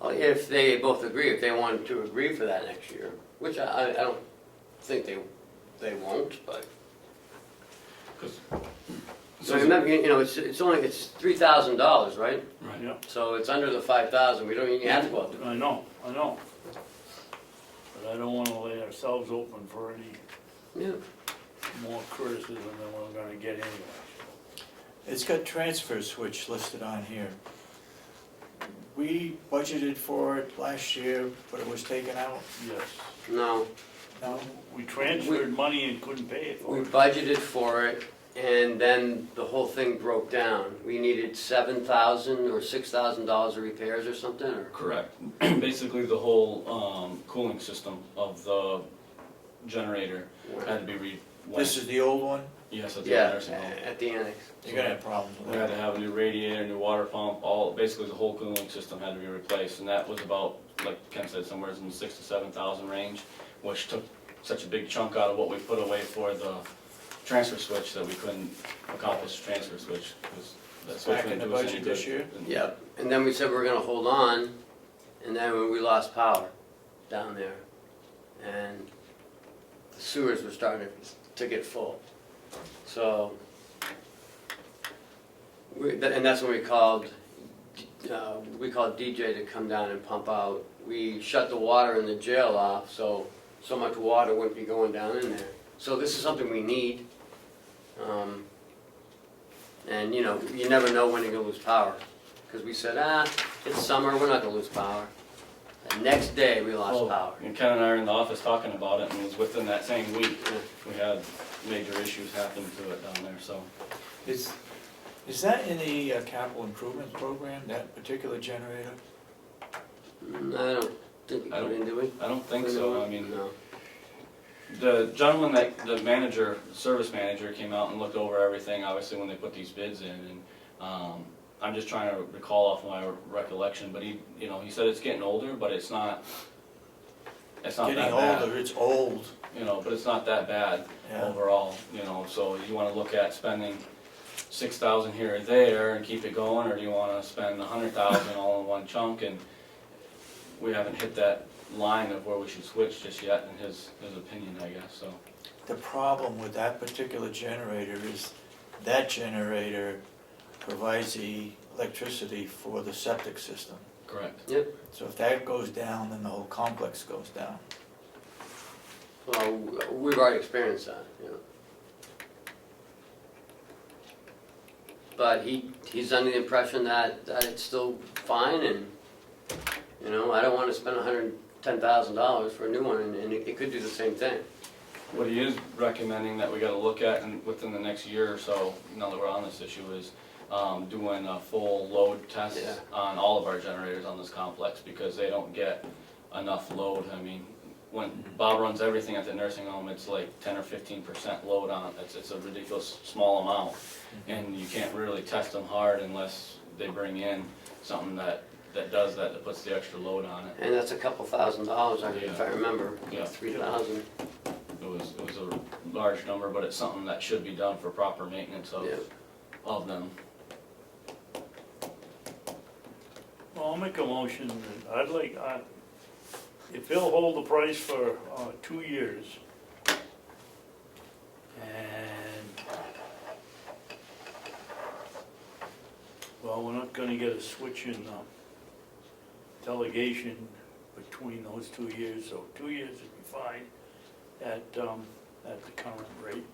Oh, if they both agree, if they wanted to agree for that next year, which I don't think they won't, but. 'Cause- So remember, it's $3,000, right? Right. Yeah, So it's under the 5,000, we don't even have to go up to. I know. But I don't wanna lay ourselves open for any Yeah. more criticism than we're gonna get anyway. It's got transfer switch listed on here. We budgeted for it last year, but it was taken out, Yes. No, no? We transferred money and couldn't pay it we for it. budgeted for it, and then the whole thing broke down. We needed $7,000 or $6,000 of repairs or something, or? Correct. Basically, the whole cooling system of the generator had to be This is the old one? yes, at the Yeah, nursing home. at the annex. You're gonna have problems with We had that. to have a new radiator, new water pump, basically the whole cooling system had to be replaced, and that was about, like Ken said, somewhere in the 6,000 to 7,000 range, which took such a big chunk out of what we put away for the transfer switch that we couldn't accomplish the transfer switch, because that switch Back in wouldn't the do us any budget this good. year? Yep, and then we said we were gonna hold on, and then we lost power down there. And the sewers were starting to get full. So, and that's when we called DJ to come down and pump out. We shut the water in the jail off, so much water wouldn't be going down in there. So this is something we need. And you never know when you're gonna lose power. Because we said, it's summer, we're not gonna lose power. The next day, we lost power. And Ken and I are in the office talking about it, and it was within that same week, we had major issues happen to it down there, so. Is that in the capital improvement program, that particular generator? I don't think we put in, do we? I don't think so, I mean, No. the gentleman the manager, service manager came out and looked over everything, obviously when they put these bids in, and, I'm just trying to recall off my recollection, but he said it's getting older, but it's not that bad. Getting older, it's old. But it's not that bad Yeah. overall, so you wanna look at spending 6,000 here or there and keep it going, or do you wanna spend 100,000 all in one chunk? And we haven't hit that line of where we should switch just yet, in his opinion, I guess, so. The problem with that particular generator is that generator provides the electricity for the septic system. Correct. Yep. So if that goes down, then the whole complex goes down. Well, we've already experienced that, But he's under the impression that it's still fine, and, I don't wanna spend $110,000 for a new one, and it could do the same thing. What he is recommending that we gotta look at within the next year or so, now that we're on this issue, is doing a full load test Yeah. on all of our generators on this complex, because they don't get enough load. I mean, when Bob runs everything at the nursing home, it's like 10 or 15% load on it. It's a ridiculous small amount, and you can't really test them hard unless they bring in something that does that puts the extra load on it. And that's a couple $1,000s, if I remember, Yeah. 3,000. It was a large number, but it's something that should be done for proper maintenance Yeah. of them. Well, I'll make a motion that if he'll hold the price for 2 years, and, well, we're not gonna get a switch in delegation between those 2 years, so 2 years would be fine at the current rate.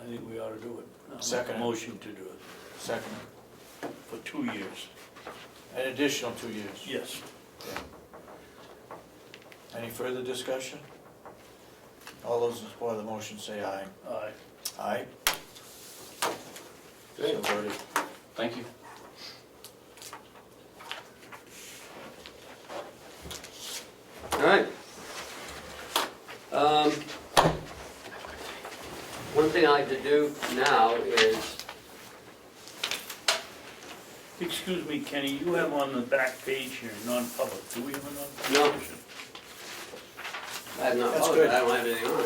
I think we ought to do it. I'll make Second. a motion to do it Second, for 2 years. an additional 2 years. Yes. Any further discussion? All those in support of the motion say aye. Aye. Aye? So Great. voted. Thank you. All right. One thing I like to do now is, Excuse me, Kenny, you have on the back page here, non-public. Do we have a non-public? No. session? I have not, That's oh, good. I don't have anything on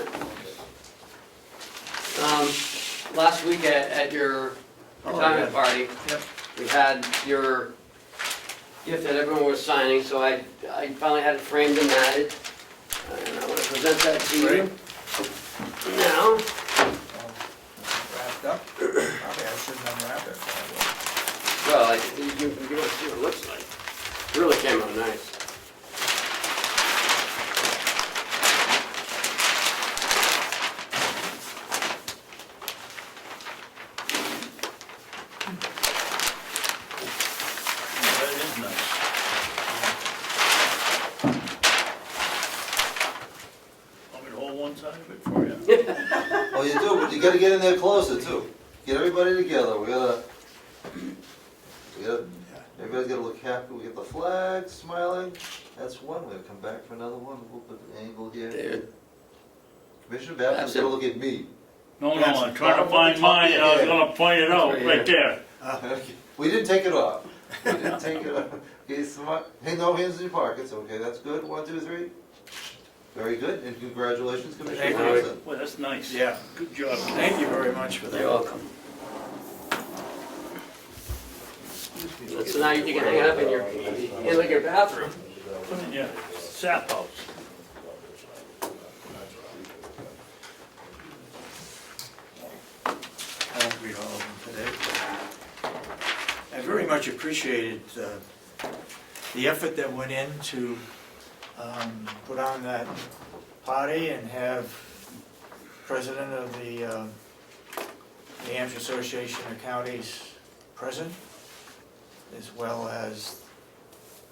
it. Last week at your retirement party, Yep. we had your gift that everyone was signing, so I finally had it framed and matted. And I want to present that to you Great. now. Wrapped up? Okay, I shouldn't unwrap it. Well, you want to see what it looks like. It really came out nice. That is nice. Want me to hold one side of it for you? Oh, you do, but you gotta get in there closer too. Get everybody together, everybody's gotta look happy, we get the flag smiling, that's one, we're gonna come back for another one, we'll put the angle here. David. Commissioner Babson's gonna look at me. No, I'm trying to find mine, and I was gonna point it out, right there. We didn't take it off, we didn't take it off. Okay, smart, hey, no hands in your pockets, okay, that's good, 1, 2, 3. Very good, and congratulations, Commissioner Thank you. Sorensen. Well, that's nice. Yeah. Good job. Thank you very much for that. You're welcome. So now you can hang it up in your bathroom. Put it in your sap house. I won't read all of them today. I very much appreciated the effort that went in to put on that party and have President of the New Hampshire Association of Counties present, as well as,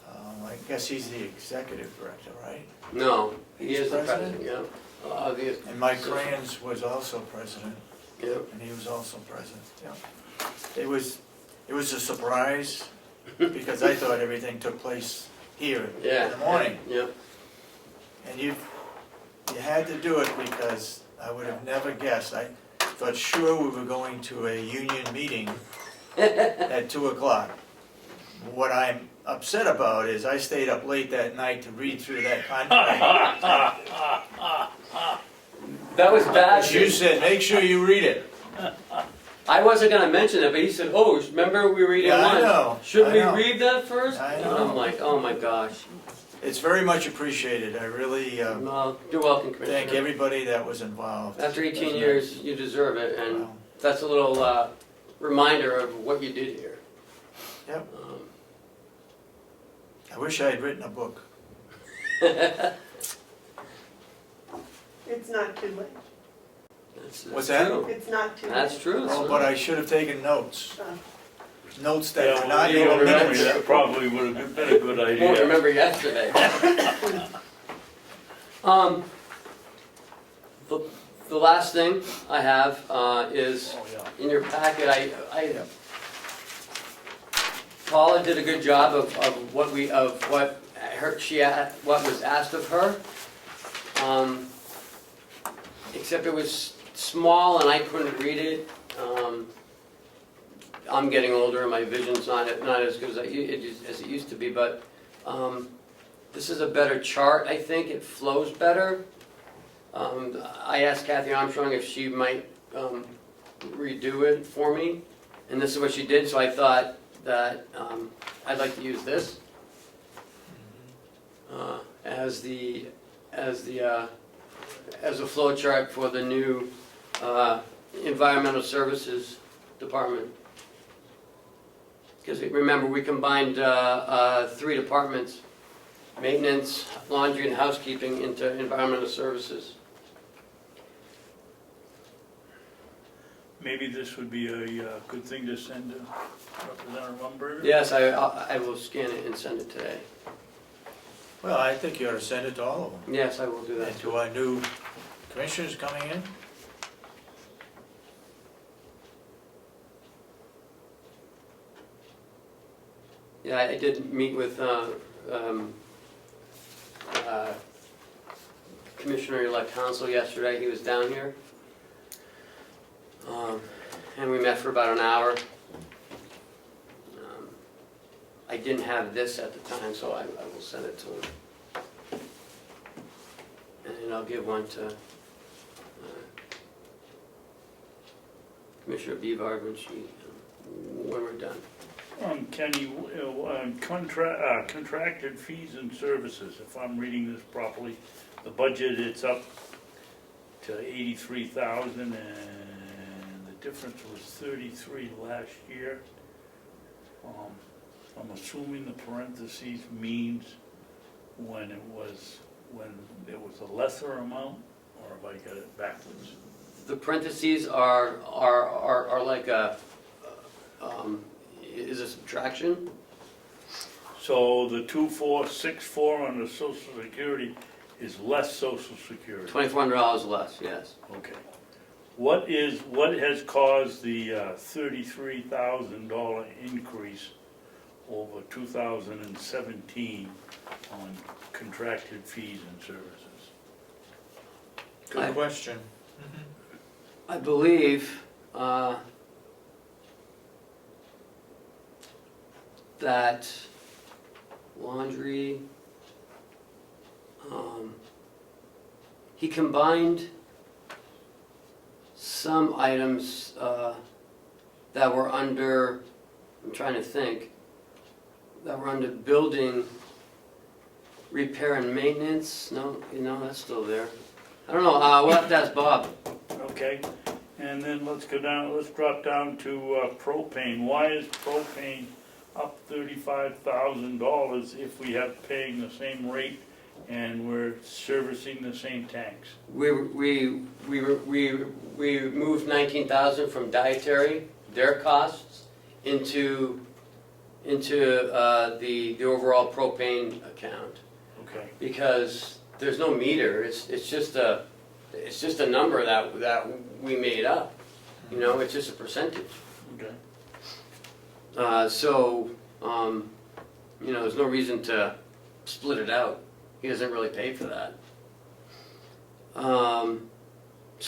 I guess he's the executive director, right? No, he He's is the president? president, yeah. And Mike Crayons was also president. Yeah. And he was also present, yeah. It was a surprise, because I thought everything took place here in the morning. Yeah. And you had to do it because I would have never guessed. I thought sure we were going to a union meeting at 2 o'clock. What I'm upset about is I stayed up late that night to read through that contract. That was bad. You said, make sure you read it. I wasn't gonna mention it, but he said, oh, remember we read it Yeah, I once? know, Shouldn't I we know. read that first? I And know. I'm like, oh my gosh. It's very much appreciated. I really Well, you're welcome, thank Commissioner. everybody that was involved. After 18 years, you deserve it, and Wow. that's a little reminder of what you did here. Yep. Um, I wish I had written a book. It's not too late. that's What's that? true. It's not too late. That's true. Oh, but I should have taken notes. Uh, Notes that Yeah, were well, not you don't even remember, minutes. that probably would have been a good idea. Won't remember yesterday. The last thing I have is Oh, yeah. in your packet. Paula did a good job of what what was asked of her. Except it was small and I couldn't read it. I'm getting older and my vision's not as good as it used to be, but this is a better chart, I think. It flows better. I asked Kathy Armstrong if she might redo it for me, and this is what she did, so I thought that I'd like to use this. And as the flow chart for the new environmental services department. Because remember, we combined 3 departments, maintenance, laundry, and housekeeping, into environmental services. Maybe this would be a good thing to send to Representative Umberger? Yes, I will scan it and send it today. Well, I think you ought to send it to all of them. Yes, I will do that. And to our new commissioners coming in. Yeah, I did meet with Commissioner-elect Council yesterday. He was down here. And we met for about an hour. I didn't have this at the time, so I will send it to him. And then I'll give one to Commissioner Bevar when we're done. Kenny, contracted fees and services, if I'm reading this properly, the budget, it's up to 83,000 and the difference was 33 last year. I'm assuming the parentheses means when it was a lesser amount, or have I got it backwards? The parentheses are like a, is a subtraction? So the 2464 under Social Security is less Social Security. $2,400 less, yes. Okay. What has caused the $33,000 increase over 2017 on contracted fees and services? Good question. I believe that laundry, he combined some items that were under, I'm trying to think, that were under building repair and maintenance. No, that's still there. I don't know, we'll have to ask Bob. Okay, and then let's drop down to propane. Why is propane up $35,000 if we have paying the same rate and we're servicing the same tanks? We moved 19,000 from dietary, their costs, into the overall propane account. Okay. Because there's no meter, it's just a number that we made up. It's just a percentage. Okay. There's no reason to split it out. He doesn't really pay for that. So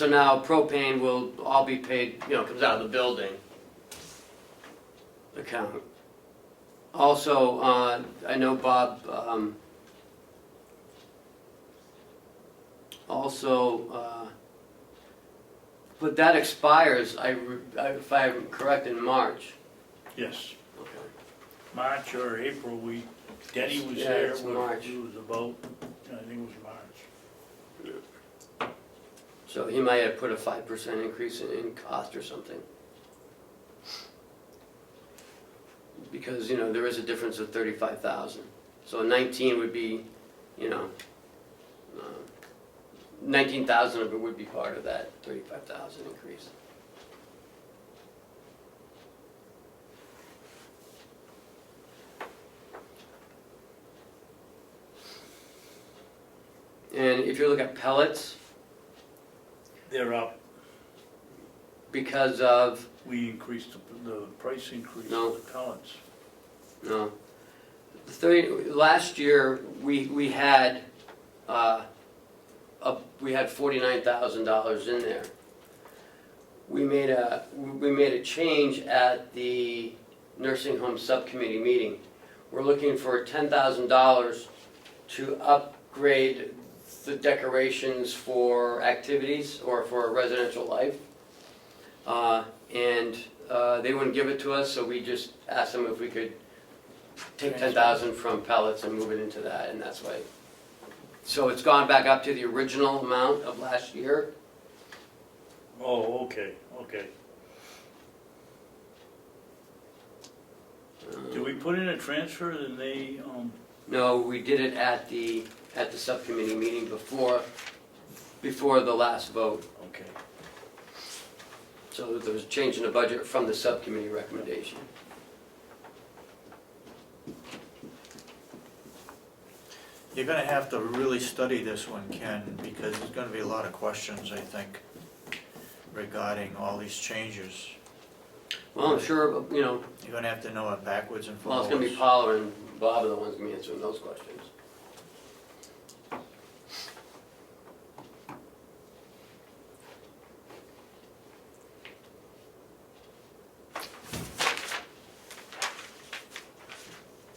now propane will all be paid, comes out of the building account. Also, I know Bob but that expires, if I'm correct, in March. Yes. Okay. March or April, Denny was Yeah, there. it's March. It was about, I think it was March. So he might have put a 5% increase in cost or something. Because, there is a difference of 35,000. So 19 would be, 19,000 of it would be part of that 35,000 increase. And if you look at pellets, They're up. because of, We increased the price increase No. of the pellets. no, last year we had $49,000 in there. We made a change at the nursing home subcommittee meeting. We're looking for $10,000 to upgrade the decorations for activities or for residential life. And they wouldn't give it to us, so we just asked them if we could take 10,000 from pellets and move it into that, and that's why So it's gone back up to the original amount of last year. Oh, okay, okay. Did we put in a transfer and they, No, we did it at the subcommittee meeting before the last vote. okay. So there was a change in the budget from the subcommittee recommendation. You're gonna have to really study this one, Ken, because there's gonna be a lot of questions, I think, regarding all these changes. Well, I'm sure, you know, You're gonna have to know it backwards and well, forwards. it's gonna be Paula and Bob are the ones gonna be answering those questions.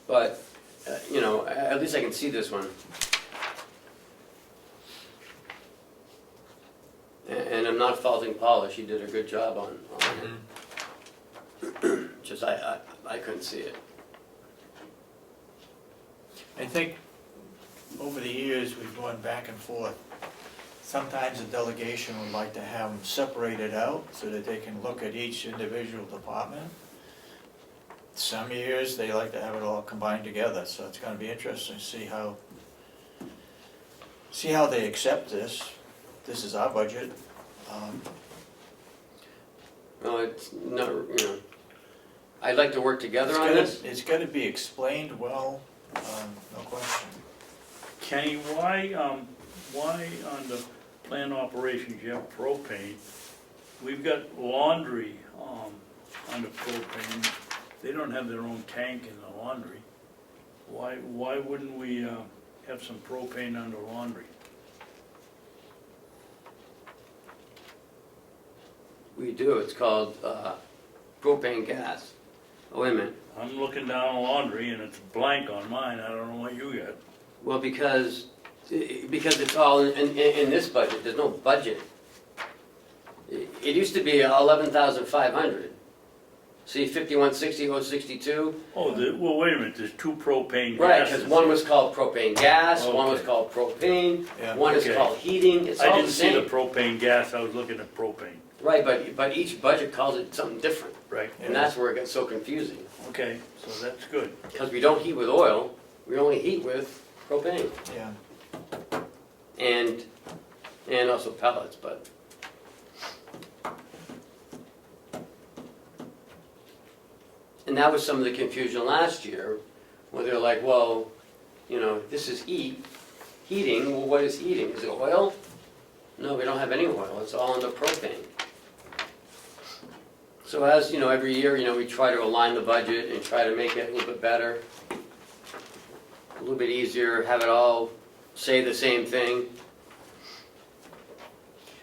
But, you know, at least I can see this one. And I'm not faulting Paula, she did a good job on it. Just I couldn't see it. I think over the years, we've gone back and forth. Sometimes the delegation would like to have them separated out so that they can look at each individual department. Some years, they like to have it all combined together, so it's gonna be interesting to see how they accept this. This is our budget. No, it's not, you know, I'd like to work together on this. It's gotta be explained well, no question. Kenny, why on the plant operations you have propane? We've got laundry, under propane. They don't have their own tank in the laundry. Why wouldn't we, have some propane under laundry? We do, it's called propane gas. Oh, wait a minute. I'm looking down laundry and it's blank on mine, I don't know what you got. Well, because it's all in this budget, there's no budget. It used to be 11,500. See, 5160, 062? Oh, well, wait a minute, there's two propane gases. Right, because one was called propane gas, one was Okay. called propane, Yeah. one is Okay. called heating, it's I all the didn't see the same. propane gas, I was looking at propane. Right, but each budget calls it something different, Right. and that's where it gets so confusing. Okay, so that's good. Because we don't heat with oil, we only heat with propane, Yeah, and also pellets, but. And that was some of the confusion last year, where they're like, well, you know, this is heating, well, what is heating? Is it oil? No, we don't have any oil, it's all under propane. So as, you know, every year, you know, we try to align the budget and try to make it a little bit better, a little bit easier, have it all say the same thing.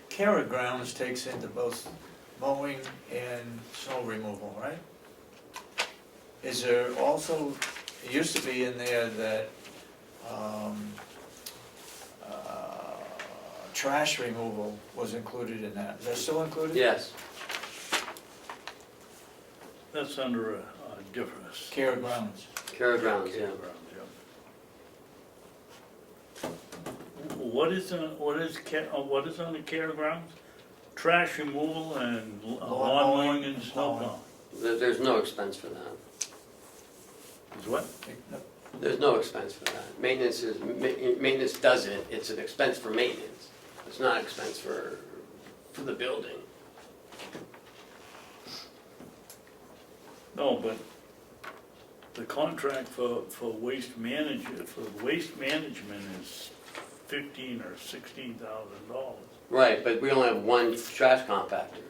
Carroll Grounds takes into both mowing and snow removal, right? Is there also, it used to be in there that, trash removal was included in that. Is that still included? Yes, That's under a difference. Carroll Grounds. Carroll Grounds, yeah. What is on the care grounds? Trash removal and lawn mowing and snow plowing. There's no expense for that. Is what? There's no expense for that. Maintenance does it, it's an expense for maintenance. It's not an expense for the building. No, but the contract for waste management is $15,000 or $16,000. Right, but we only have one trash compactor.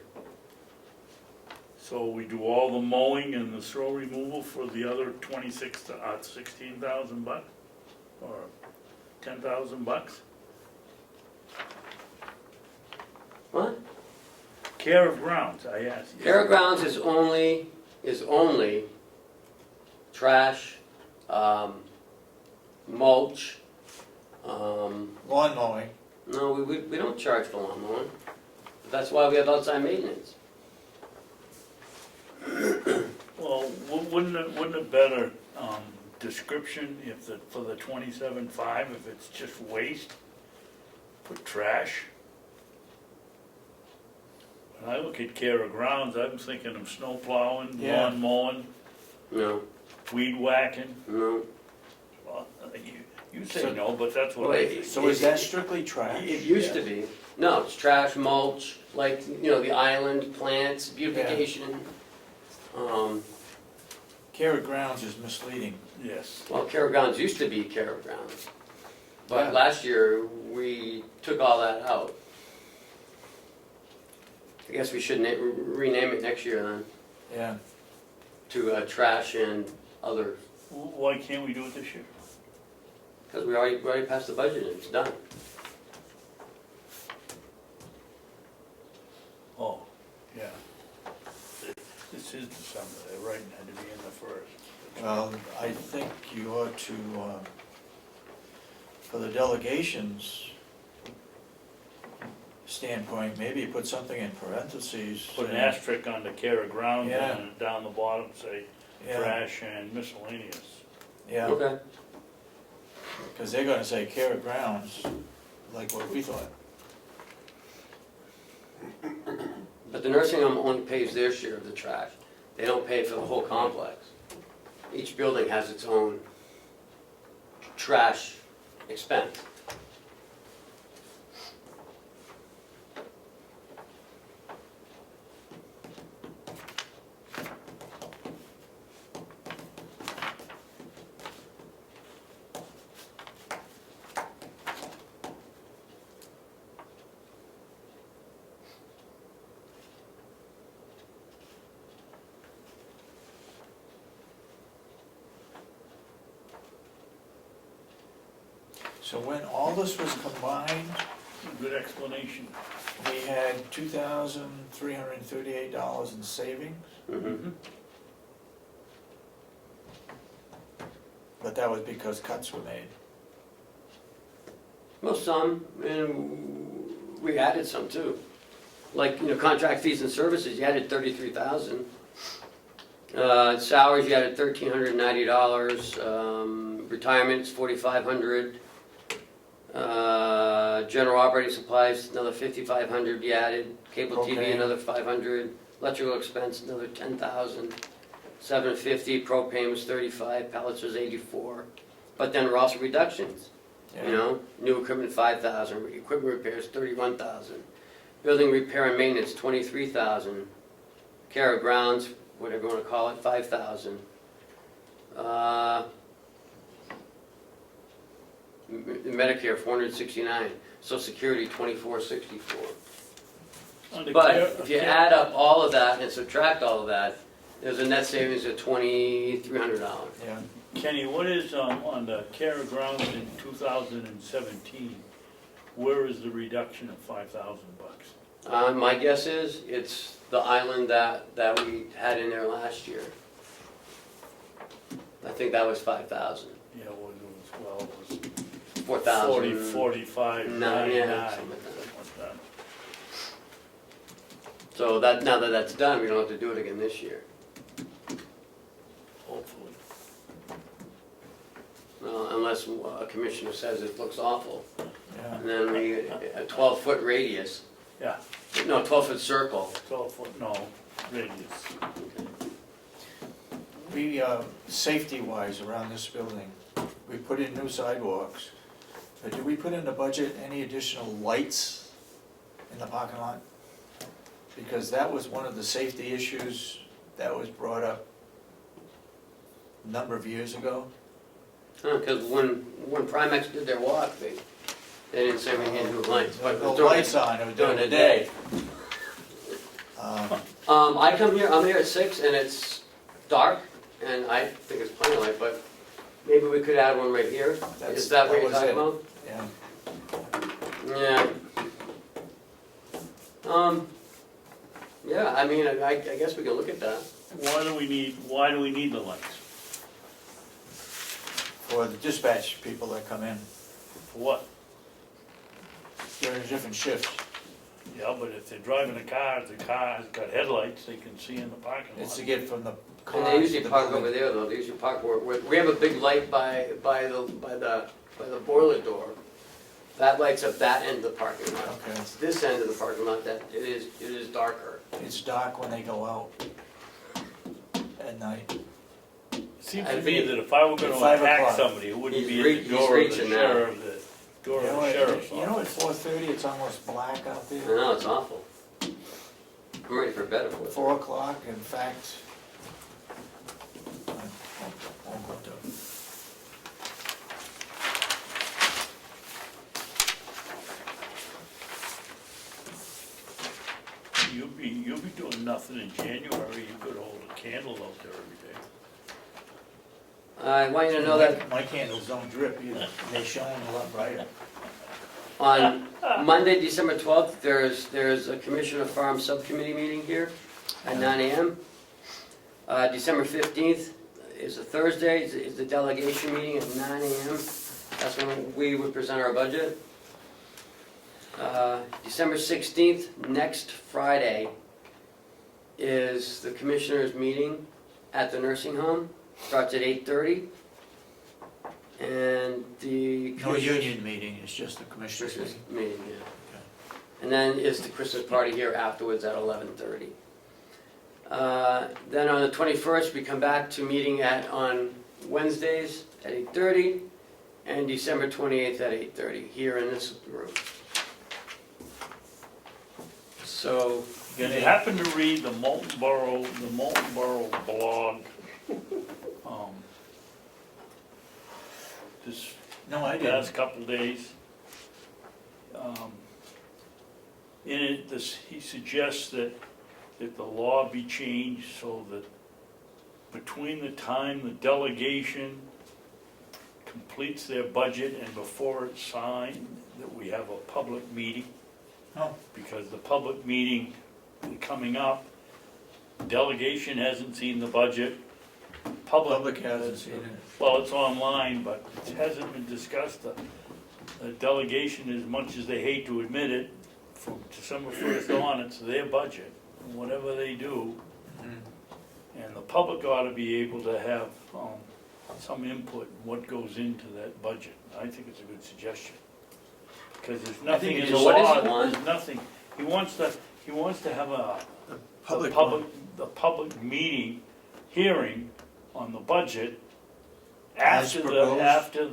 So we do all the mowing and the snow removal for the other $16,000 or $10,000? What? Care of grounds, I asked you. Carroll Grounds is only trash, mulch, Lawn mowing. no, we don't charge for lawn mowing. That's why we have outside maintenance. Well, wouldn't it better description if for the 27.5, if it's just waste, put trash. When I look at care of grounds, I'm thinking of snow plowing, Yeah. lawn mowing, No, weed whacking. no. Well, you say no, but that's what I think. So is that strictly trash? It used to be. No, it's trash, mulch, like, you know, the island, plants, beautification. Care of grounds is misleading. Yes. Well, Carroll Grounds used to be Carroll Grounds. But Yeah. last year, we took all that out. I guess we should rename it next year then, Yeah, to trash and other, Why can't we do it this year? because we already passed the budget and it's done. Oh, yeah. This is December, they're right, it had to be in the first. well, I think you ought to, for the delegations standpoint, maybe put something in parentheses. Put an saying- asterisk on the care of ground Yeah. and down the bottom say Yeah, trash and miscellaneous. yeah, Okay. because they're gonna say care of grounds, like what we thought. But the nursing home only pays their share of the trash. They don't pay for the whole complex. Each building has its own trash expense. So when all this was combined, Good explanation. we had $2,338 in savings, Mhm. but that was because cuts were made. Well, some, and we added some too. Like, you know, contract fees and services, you added 33,000. Salaries, you added $1,390. Retirements, 4,500. General operating supplies, another 5,500 you added. Cable TV, Propane. another 500. Electrical expense, another 10,000. 750. Propane was 35. Pallets was 84. But then there were also reductions. Yeah. You know, new equipment 5,000, equipment repairs 31,000, building repair and maintenance 23,000, care of grounds, whatever you want to call it, 5,000. Medicare 469, Social Security 2464. But if you add up all of that and subtract all of that, there's a net savings of $2,300. Yeah, Kenny, what is, on the care of grounds in 2017, where is the reduction of $5,000? My guess is it's the island that we had in there last year. I think that was 5,000. Yeah, it was 4,000. 45, No, 99, yeah, something something like that. like that. So that, now that that's done, we don't have to do it again this year. Hopefully. Unless a commissioner says it looks awful. yeah. And then a 12-foot radius, Yeah, no, 12-foot circle. 12-foot, no, radius. We, safety-wise around this building, we put in new sidewalks, but did we put in the budget any additional lights in the parking lot? Because that was one of the safety issues that was brought up a number of years ago. Because when Primex did their walk, they didn't say we needed new lights. But No during- lights on, it was during the day. Um, I come here, I'm here at 6 and it's dark, and I think it's plenty light, but maybe we could add one right here. Is that what you're was talking it. about? Yeah, Yeah. Yeah, I mean, I guess we can look at that. Why do we need the lights? for the dispatch people that come in For what? during different shifts. Yeah, but if they're driving a car, if the car has got headlights, they can see in the parking lot. It's to get from the And car they to usually the park building. over there though, they usually park where, we have a big light by the boiler door. That lights up that end of the parking lot. Okay. It's this end of the parking lot that it is darker. It's dark when they go out at night. It seems I to me think that if I were gonna at 5 attack o'clock. somebody, it wouldn't He's be re- at the he's door of the reaching now. sheriff, the door of the sheriff's You know, at office. 4:30, it's almost black out I there. know, it's awful. I'm ready for bed at 4:30. 4 o'clock, in fact. I won't go to- You'll be doing nothing in January, you could hold a candle out there every day. I want you to know that My candles don't drip either, they shine a lot brighter. on Monday, December 12th, there's a Commissioner Farm Subcommittee meeting here at 9 AM. December 15th is a Thursday, is the delegation meeting at 9 AM. That's when we would present our budget. December 16th, next Friday, is the Commissioners' meeting at the nursing home. Starts at 8:30. And the No Commissioners- union meeting, it's just the commissioners Christmas meeting. meeting, yeah. And then is the Christmas party here afterwards at 11:30. Then on the 21st, we come back to meeting on Wednesdays at 8:30, and December 28th at 8:30, here in this room. So, If you happen to read the Molten Borough blog, this No, I past didn't. couple days, in it, he suggests that the law be changed so that between the time the delegation completes their budget and before it's signed, that we have a public meeting. Oh. Because the public meeting coming up, delegation hasn't seen the budget. Public hasn't seen it. Well, it's online, but it hasn't been discussed. The delegation, as much as they hate to admit it, from December 1st on, it's their budget, whatever they do. And the public ought to be able to have some input in what goes into that budget. I think it's a good suggestion. Because there's nothing in the so what does law, he want? there's nothing, he wants to have Public the public meeting, hearing on the budget As proposed. after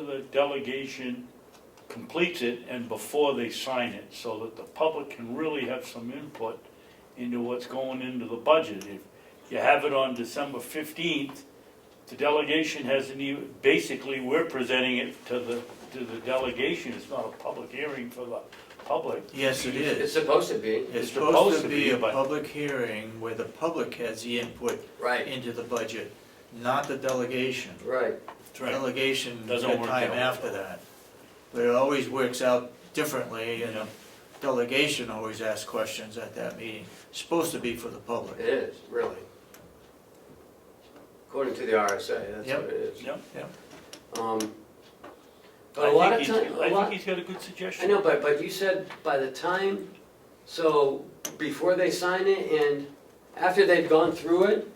the delegation completes it and before they sign it, so that the public can really have some input into what's going into the budget. If you have it on December 15th, the delegation hasn't even, basically, we're presenting it to the delegation, it's not a public hearing for the public. Yes, it it's is. supposed to be, It's supposed supposed to to be be, a but- public hearing where the public has the input right, into the budget, not the delegation. right. That's right. Delegation Doesn't got work time that way. after that. But it always works out differently, and the delegation always asks questions at that meeting. It's supposed to be for the public. It is, really. According to the RSA, that's Yep. what it is. Yep. But a lot of I times, think he's got a good suggestion. I know, but you said by the time, so before they sign it and after they've gone through it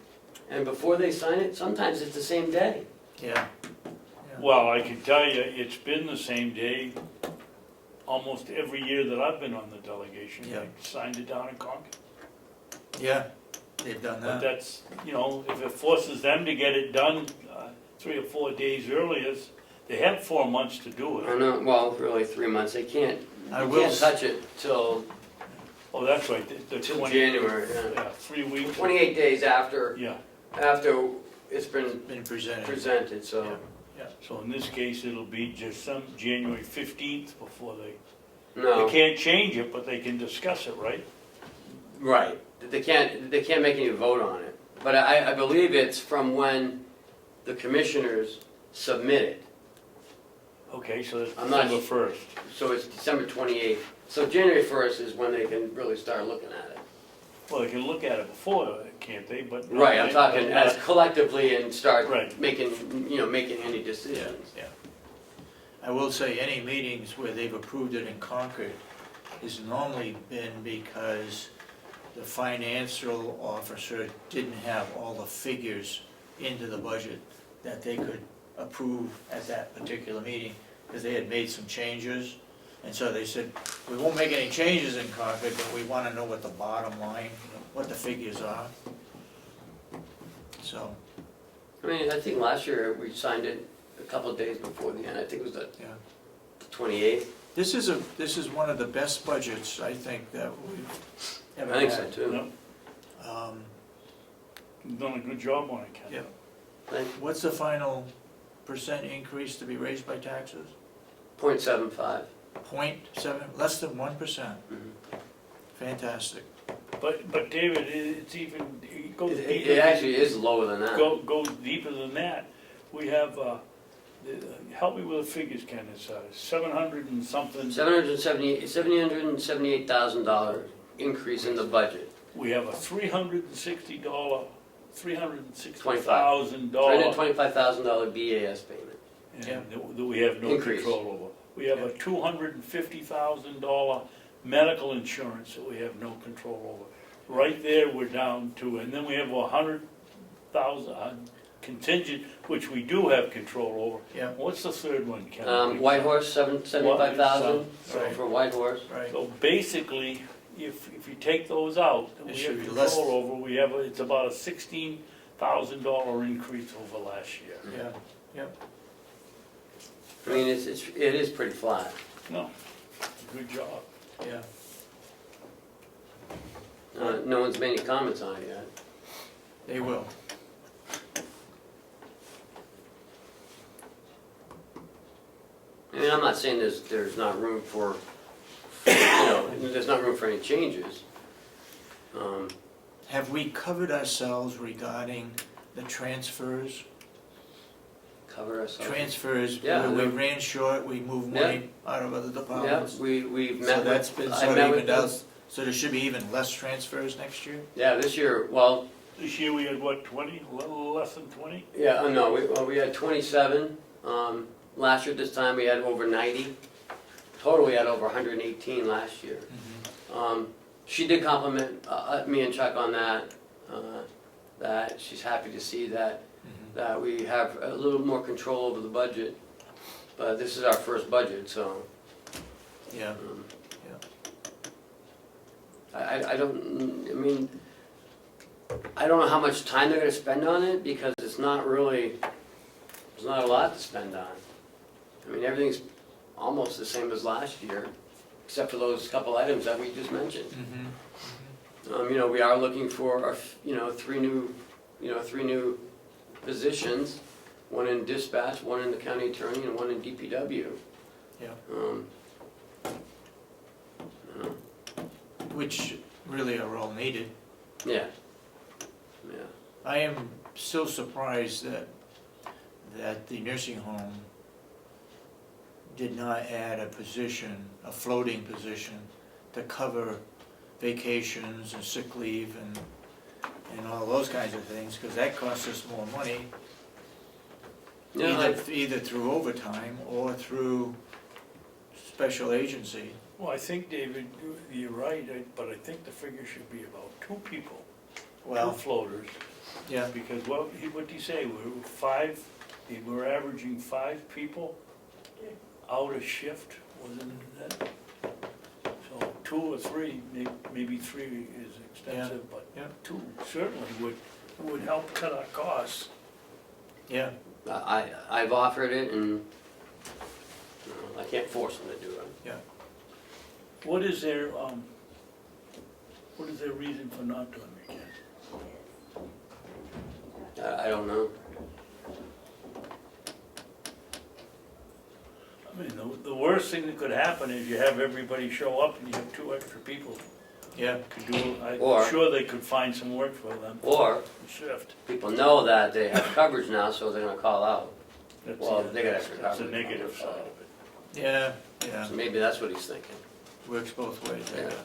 and before they sign it, sometimes it's the same day. Yeah. Well, I can tell you, it's been the same day almost every year that I've been on the delegation. Yeah. I signed it down in Concord. Yeah, they've done But that. that's, if it forces them to get it done 3 or 4 days earlier, they have 4 months to do I it. know, well, really 3 months, they can't, I you will can't s- touch it till Oh, that's right, the till 20, January, yeah. yeah, 3 weeks. 28 days after Yeah, it's been Been presented. presented, so. Yeah. so in this case, it'll be just some January 15th before they No, can't change it, but they can discuss it, right? right, they can't make any vote on it. But I believe it's from when the commissioners submit it. Okay, so that's I'm not December 1st. So it's December 28th. So January 1st is when they can really start looking at it. Well, they can look at it before, can't they? But no, Right, I'm they- talking but as not- collectively and start Right. making any decisions. Yeah. I will say, any meetings where they've approved it in Concord, has normally been because the financial officer didn't have all the figures into the budget that they could approve at that particular meeting, because they had made some changes. And so they said, we won't make any changes in Concord, but we wanna know what the bottom line, what the figures are. So, I mean, I think last year we signed it a couple of days before the end, I think it was the yeah. 28th. This is one of the best budgets, I think, that we've ever I had. think so too. Yeah, you've done a good job on it, Ken. Yeah. Thank What's the final percent increase to be raised by taxes? 0.75. 0.7, less than 1%. Mhm. Fantastic. But David, it's even, it goes It deeper. actually is lower than that. Goes deeper than that. We have, help me with the figures, Ken, it's 700 and something. $778,000 increase in the budget. We have a $360,000. $325,000 BAS payment. That we have no Increase. control over. We have a $250,000 medical insurance that we have no control over. Right there, we're down to, and then we have 100,000 contingent, which we do have control over. Yeah. What's the third one, Ken? White Horse, 75,000 Right. for White Horse. Right. So basically, if you take those out, that It we should have be less. control over, we have, it's about a $16,000 increase over last year. Yeah, yeah. I mean, it is pretty flat. No, good job. Yeah. No one's made any comments on it yet. They will. I mean, I'm not saying there's not room for, there's not room for any changes. Have we covered ourselves regarding the transfers? Cover ourselves. Transfers, Yeah, where we they're- ran short, we moved Yeah. money out of other Yeah, departments? we've So met that's with, been I sort met of with evened out, them. so there should be even less transfers next year? Yeah, this year, well, This year we had what, 20, a little less than 20? yeah, no, we had 27. Last year this time we had over 90. Total we had over 118 last year. She did compliment me and Chuck on that, that she's happy to see that we have a little more control over the budget. But this is our first budget, so. Yeah, I mean, I don't know how much time they're gonna spend on it, because it's not really, there's not a lot to spend on. I mean, everything's almost the same as last year, except for those couple items that we just mentioned. We are looking for, three new positions, one in dispatch, one in the county attorney, and one in DPW. yeah. Which really are all needed. Yeah. I am still surprised that the nursing home did not add a position, a floating position, to cover vacations and sick leave and all those kinds of things, because that costs us more money, either through overtime or through special agency. Well, I think, David, you're right, but I think the figure should be about 2 people, 2 floaters. Yeah, Because what'd he say, we were averaging 5 people out of shift, wasn't that? So 2 or 3, maybe 3 is extensive, but yeah. 2 certainly would help cut our costs. yeah, I've offered it, and I can't force them to do it. What is their reason for not doing it, Ken? I don't know. I mean, the worst thing that could happen is you have everybody show up and you have 2 extra people yeah. to do, Or- I'm sure they could find some work for them. Or Shift. people know that they have coverage now, so they're gonna call out. That's Well, the- they got extra That's the coverage. negative side of it. Yeah, yeah, So maybe that's what he's thinking. works both ways, I Yeah. guess.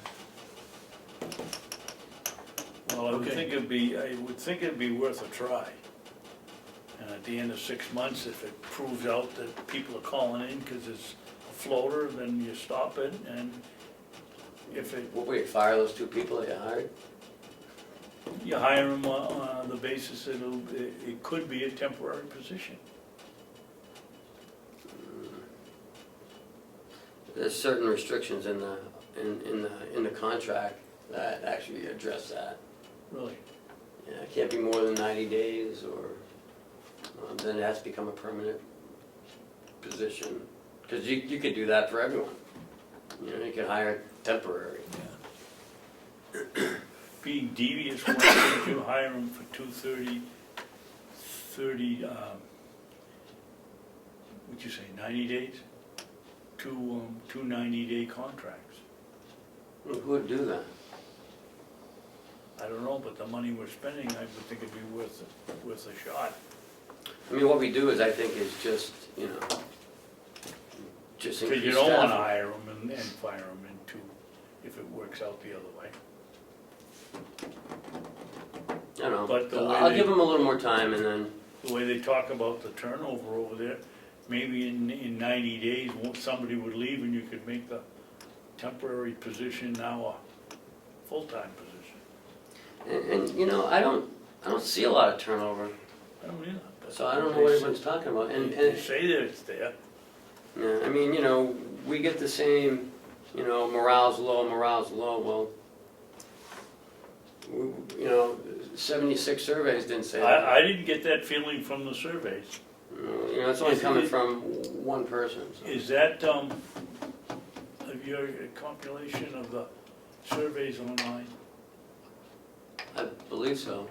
Well, I would Okay. think it'd be worth a try. And at the end of 6 months, if it proves out that people are calling in because it's a floater, then you stop it and if it, Well, wait, fire those two people that you hired? you hire them on the basis that it could be a temporary position. There's certain restrictions in the contract that actually address that. Really. Yeah, it can't be more than 90 days, or then it has to become a permanent position. Because you could do that for everyone. You know, you could hire temporary. Being devious, why can't you hire them for 30, what'd you say, 90 days? Two 90-day contracts. Who would do that? I don't know, but the money we're spending, I would think it'd be worth a shot. I mean, what we do is, I think, is just, you know, just Because increase you don't wanna staffing. hire them and fire them if it works out the other way. I don't know, But the way I'll they- give them a little more time, and then, The way they talk about the turnover over there, maybe in 90 days, somebody would leave and you could make the temporary position now a full-time position. and you know, I don't see a lot of turnover, I don't either. but so I don't know they what say- everyone's talking about. And They say that it's there. yeah, I mean, you know, we get the same, you know, morale's low, well, you know, 76 surveys didn't say that. I didn't get that feeling from the surveys. You know, it's only coming from one person, so. Is that, have you a compilation of the surveys online? I believe so.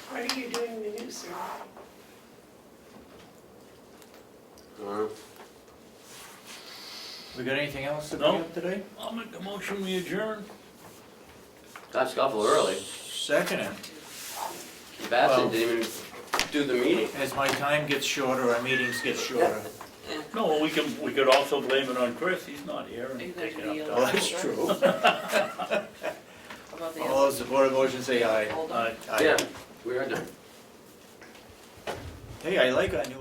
Why are you doing the new survey? We got anything else to No. bring up today? I'll make a motion, we adjourn. Got scuffle early. Second it. Babson Well- didn't even do the meeting. As my time gets shorter, our meetings get shorter. No, we could also blame it on Chris, he's not here and You guys taking be up Well, time. that's true. About the All those in support of the motion say aye. Hold on. Aye. Aye. Yeah, we are done. Hey, I like our new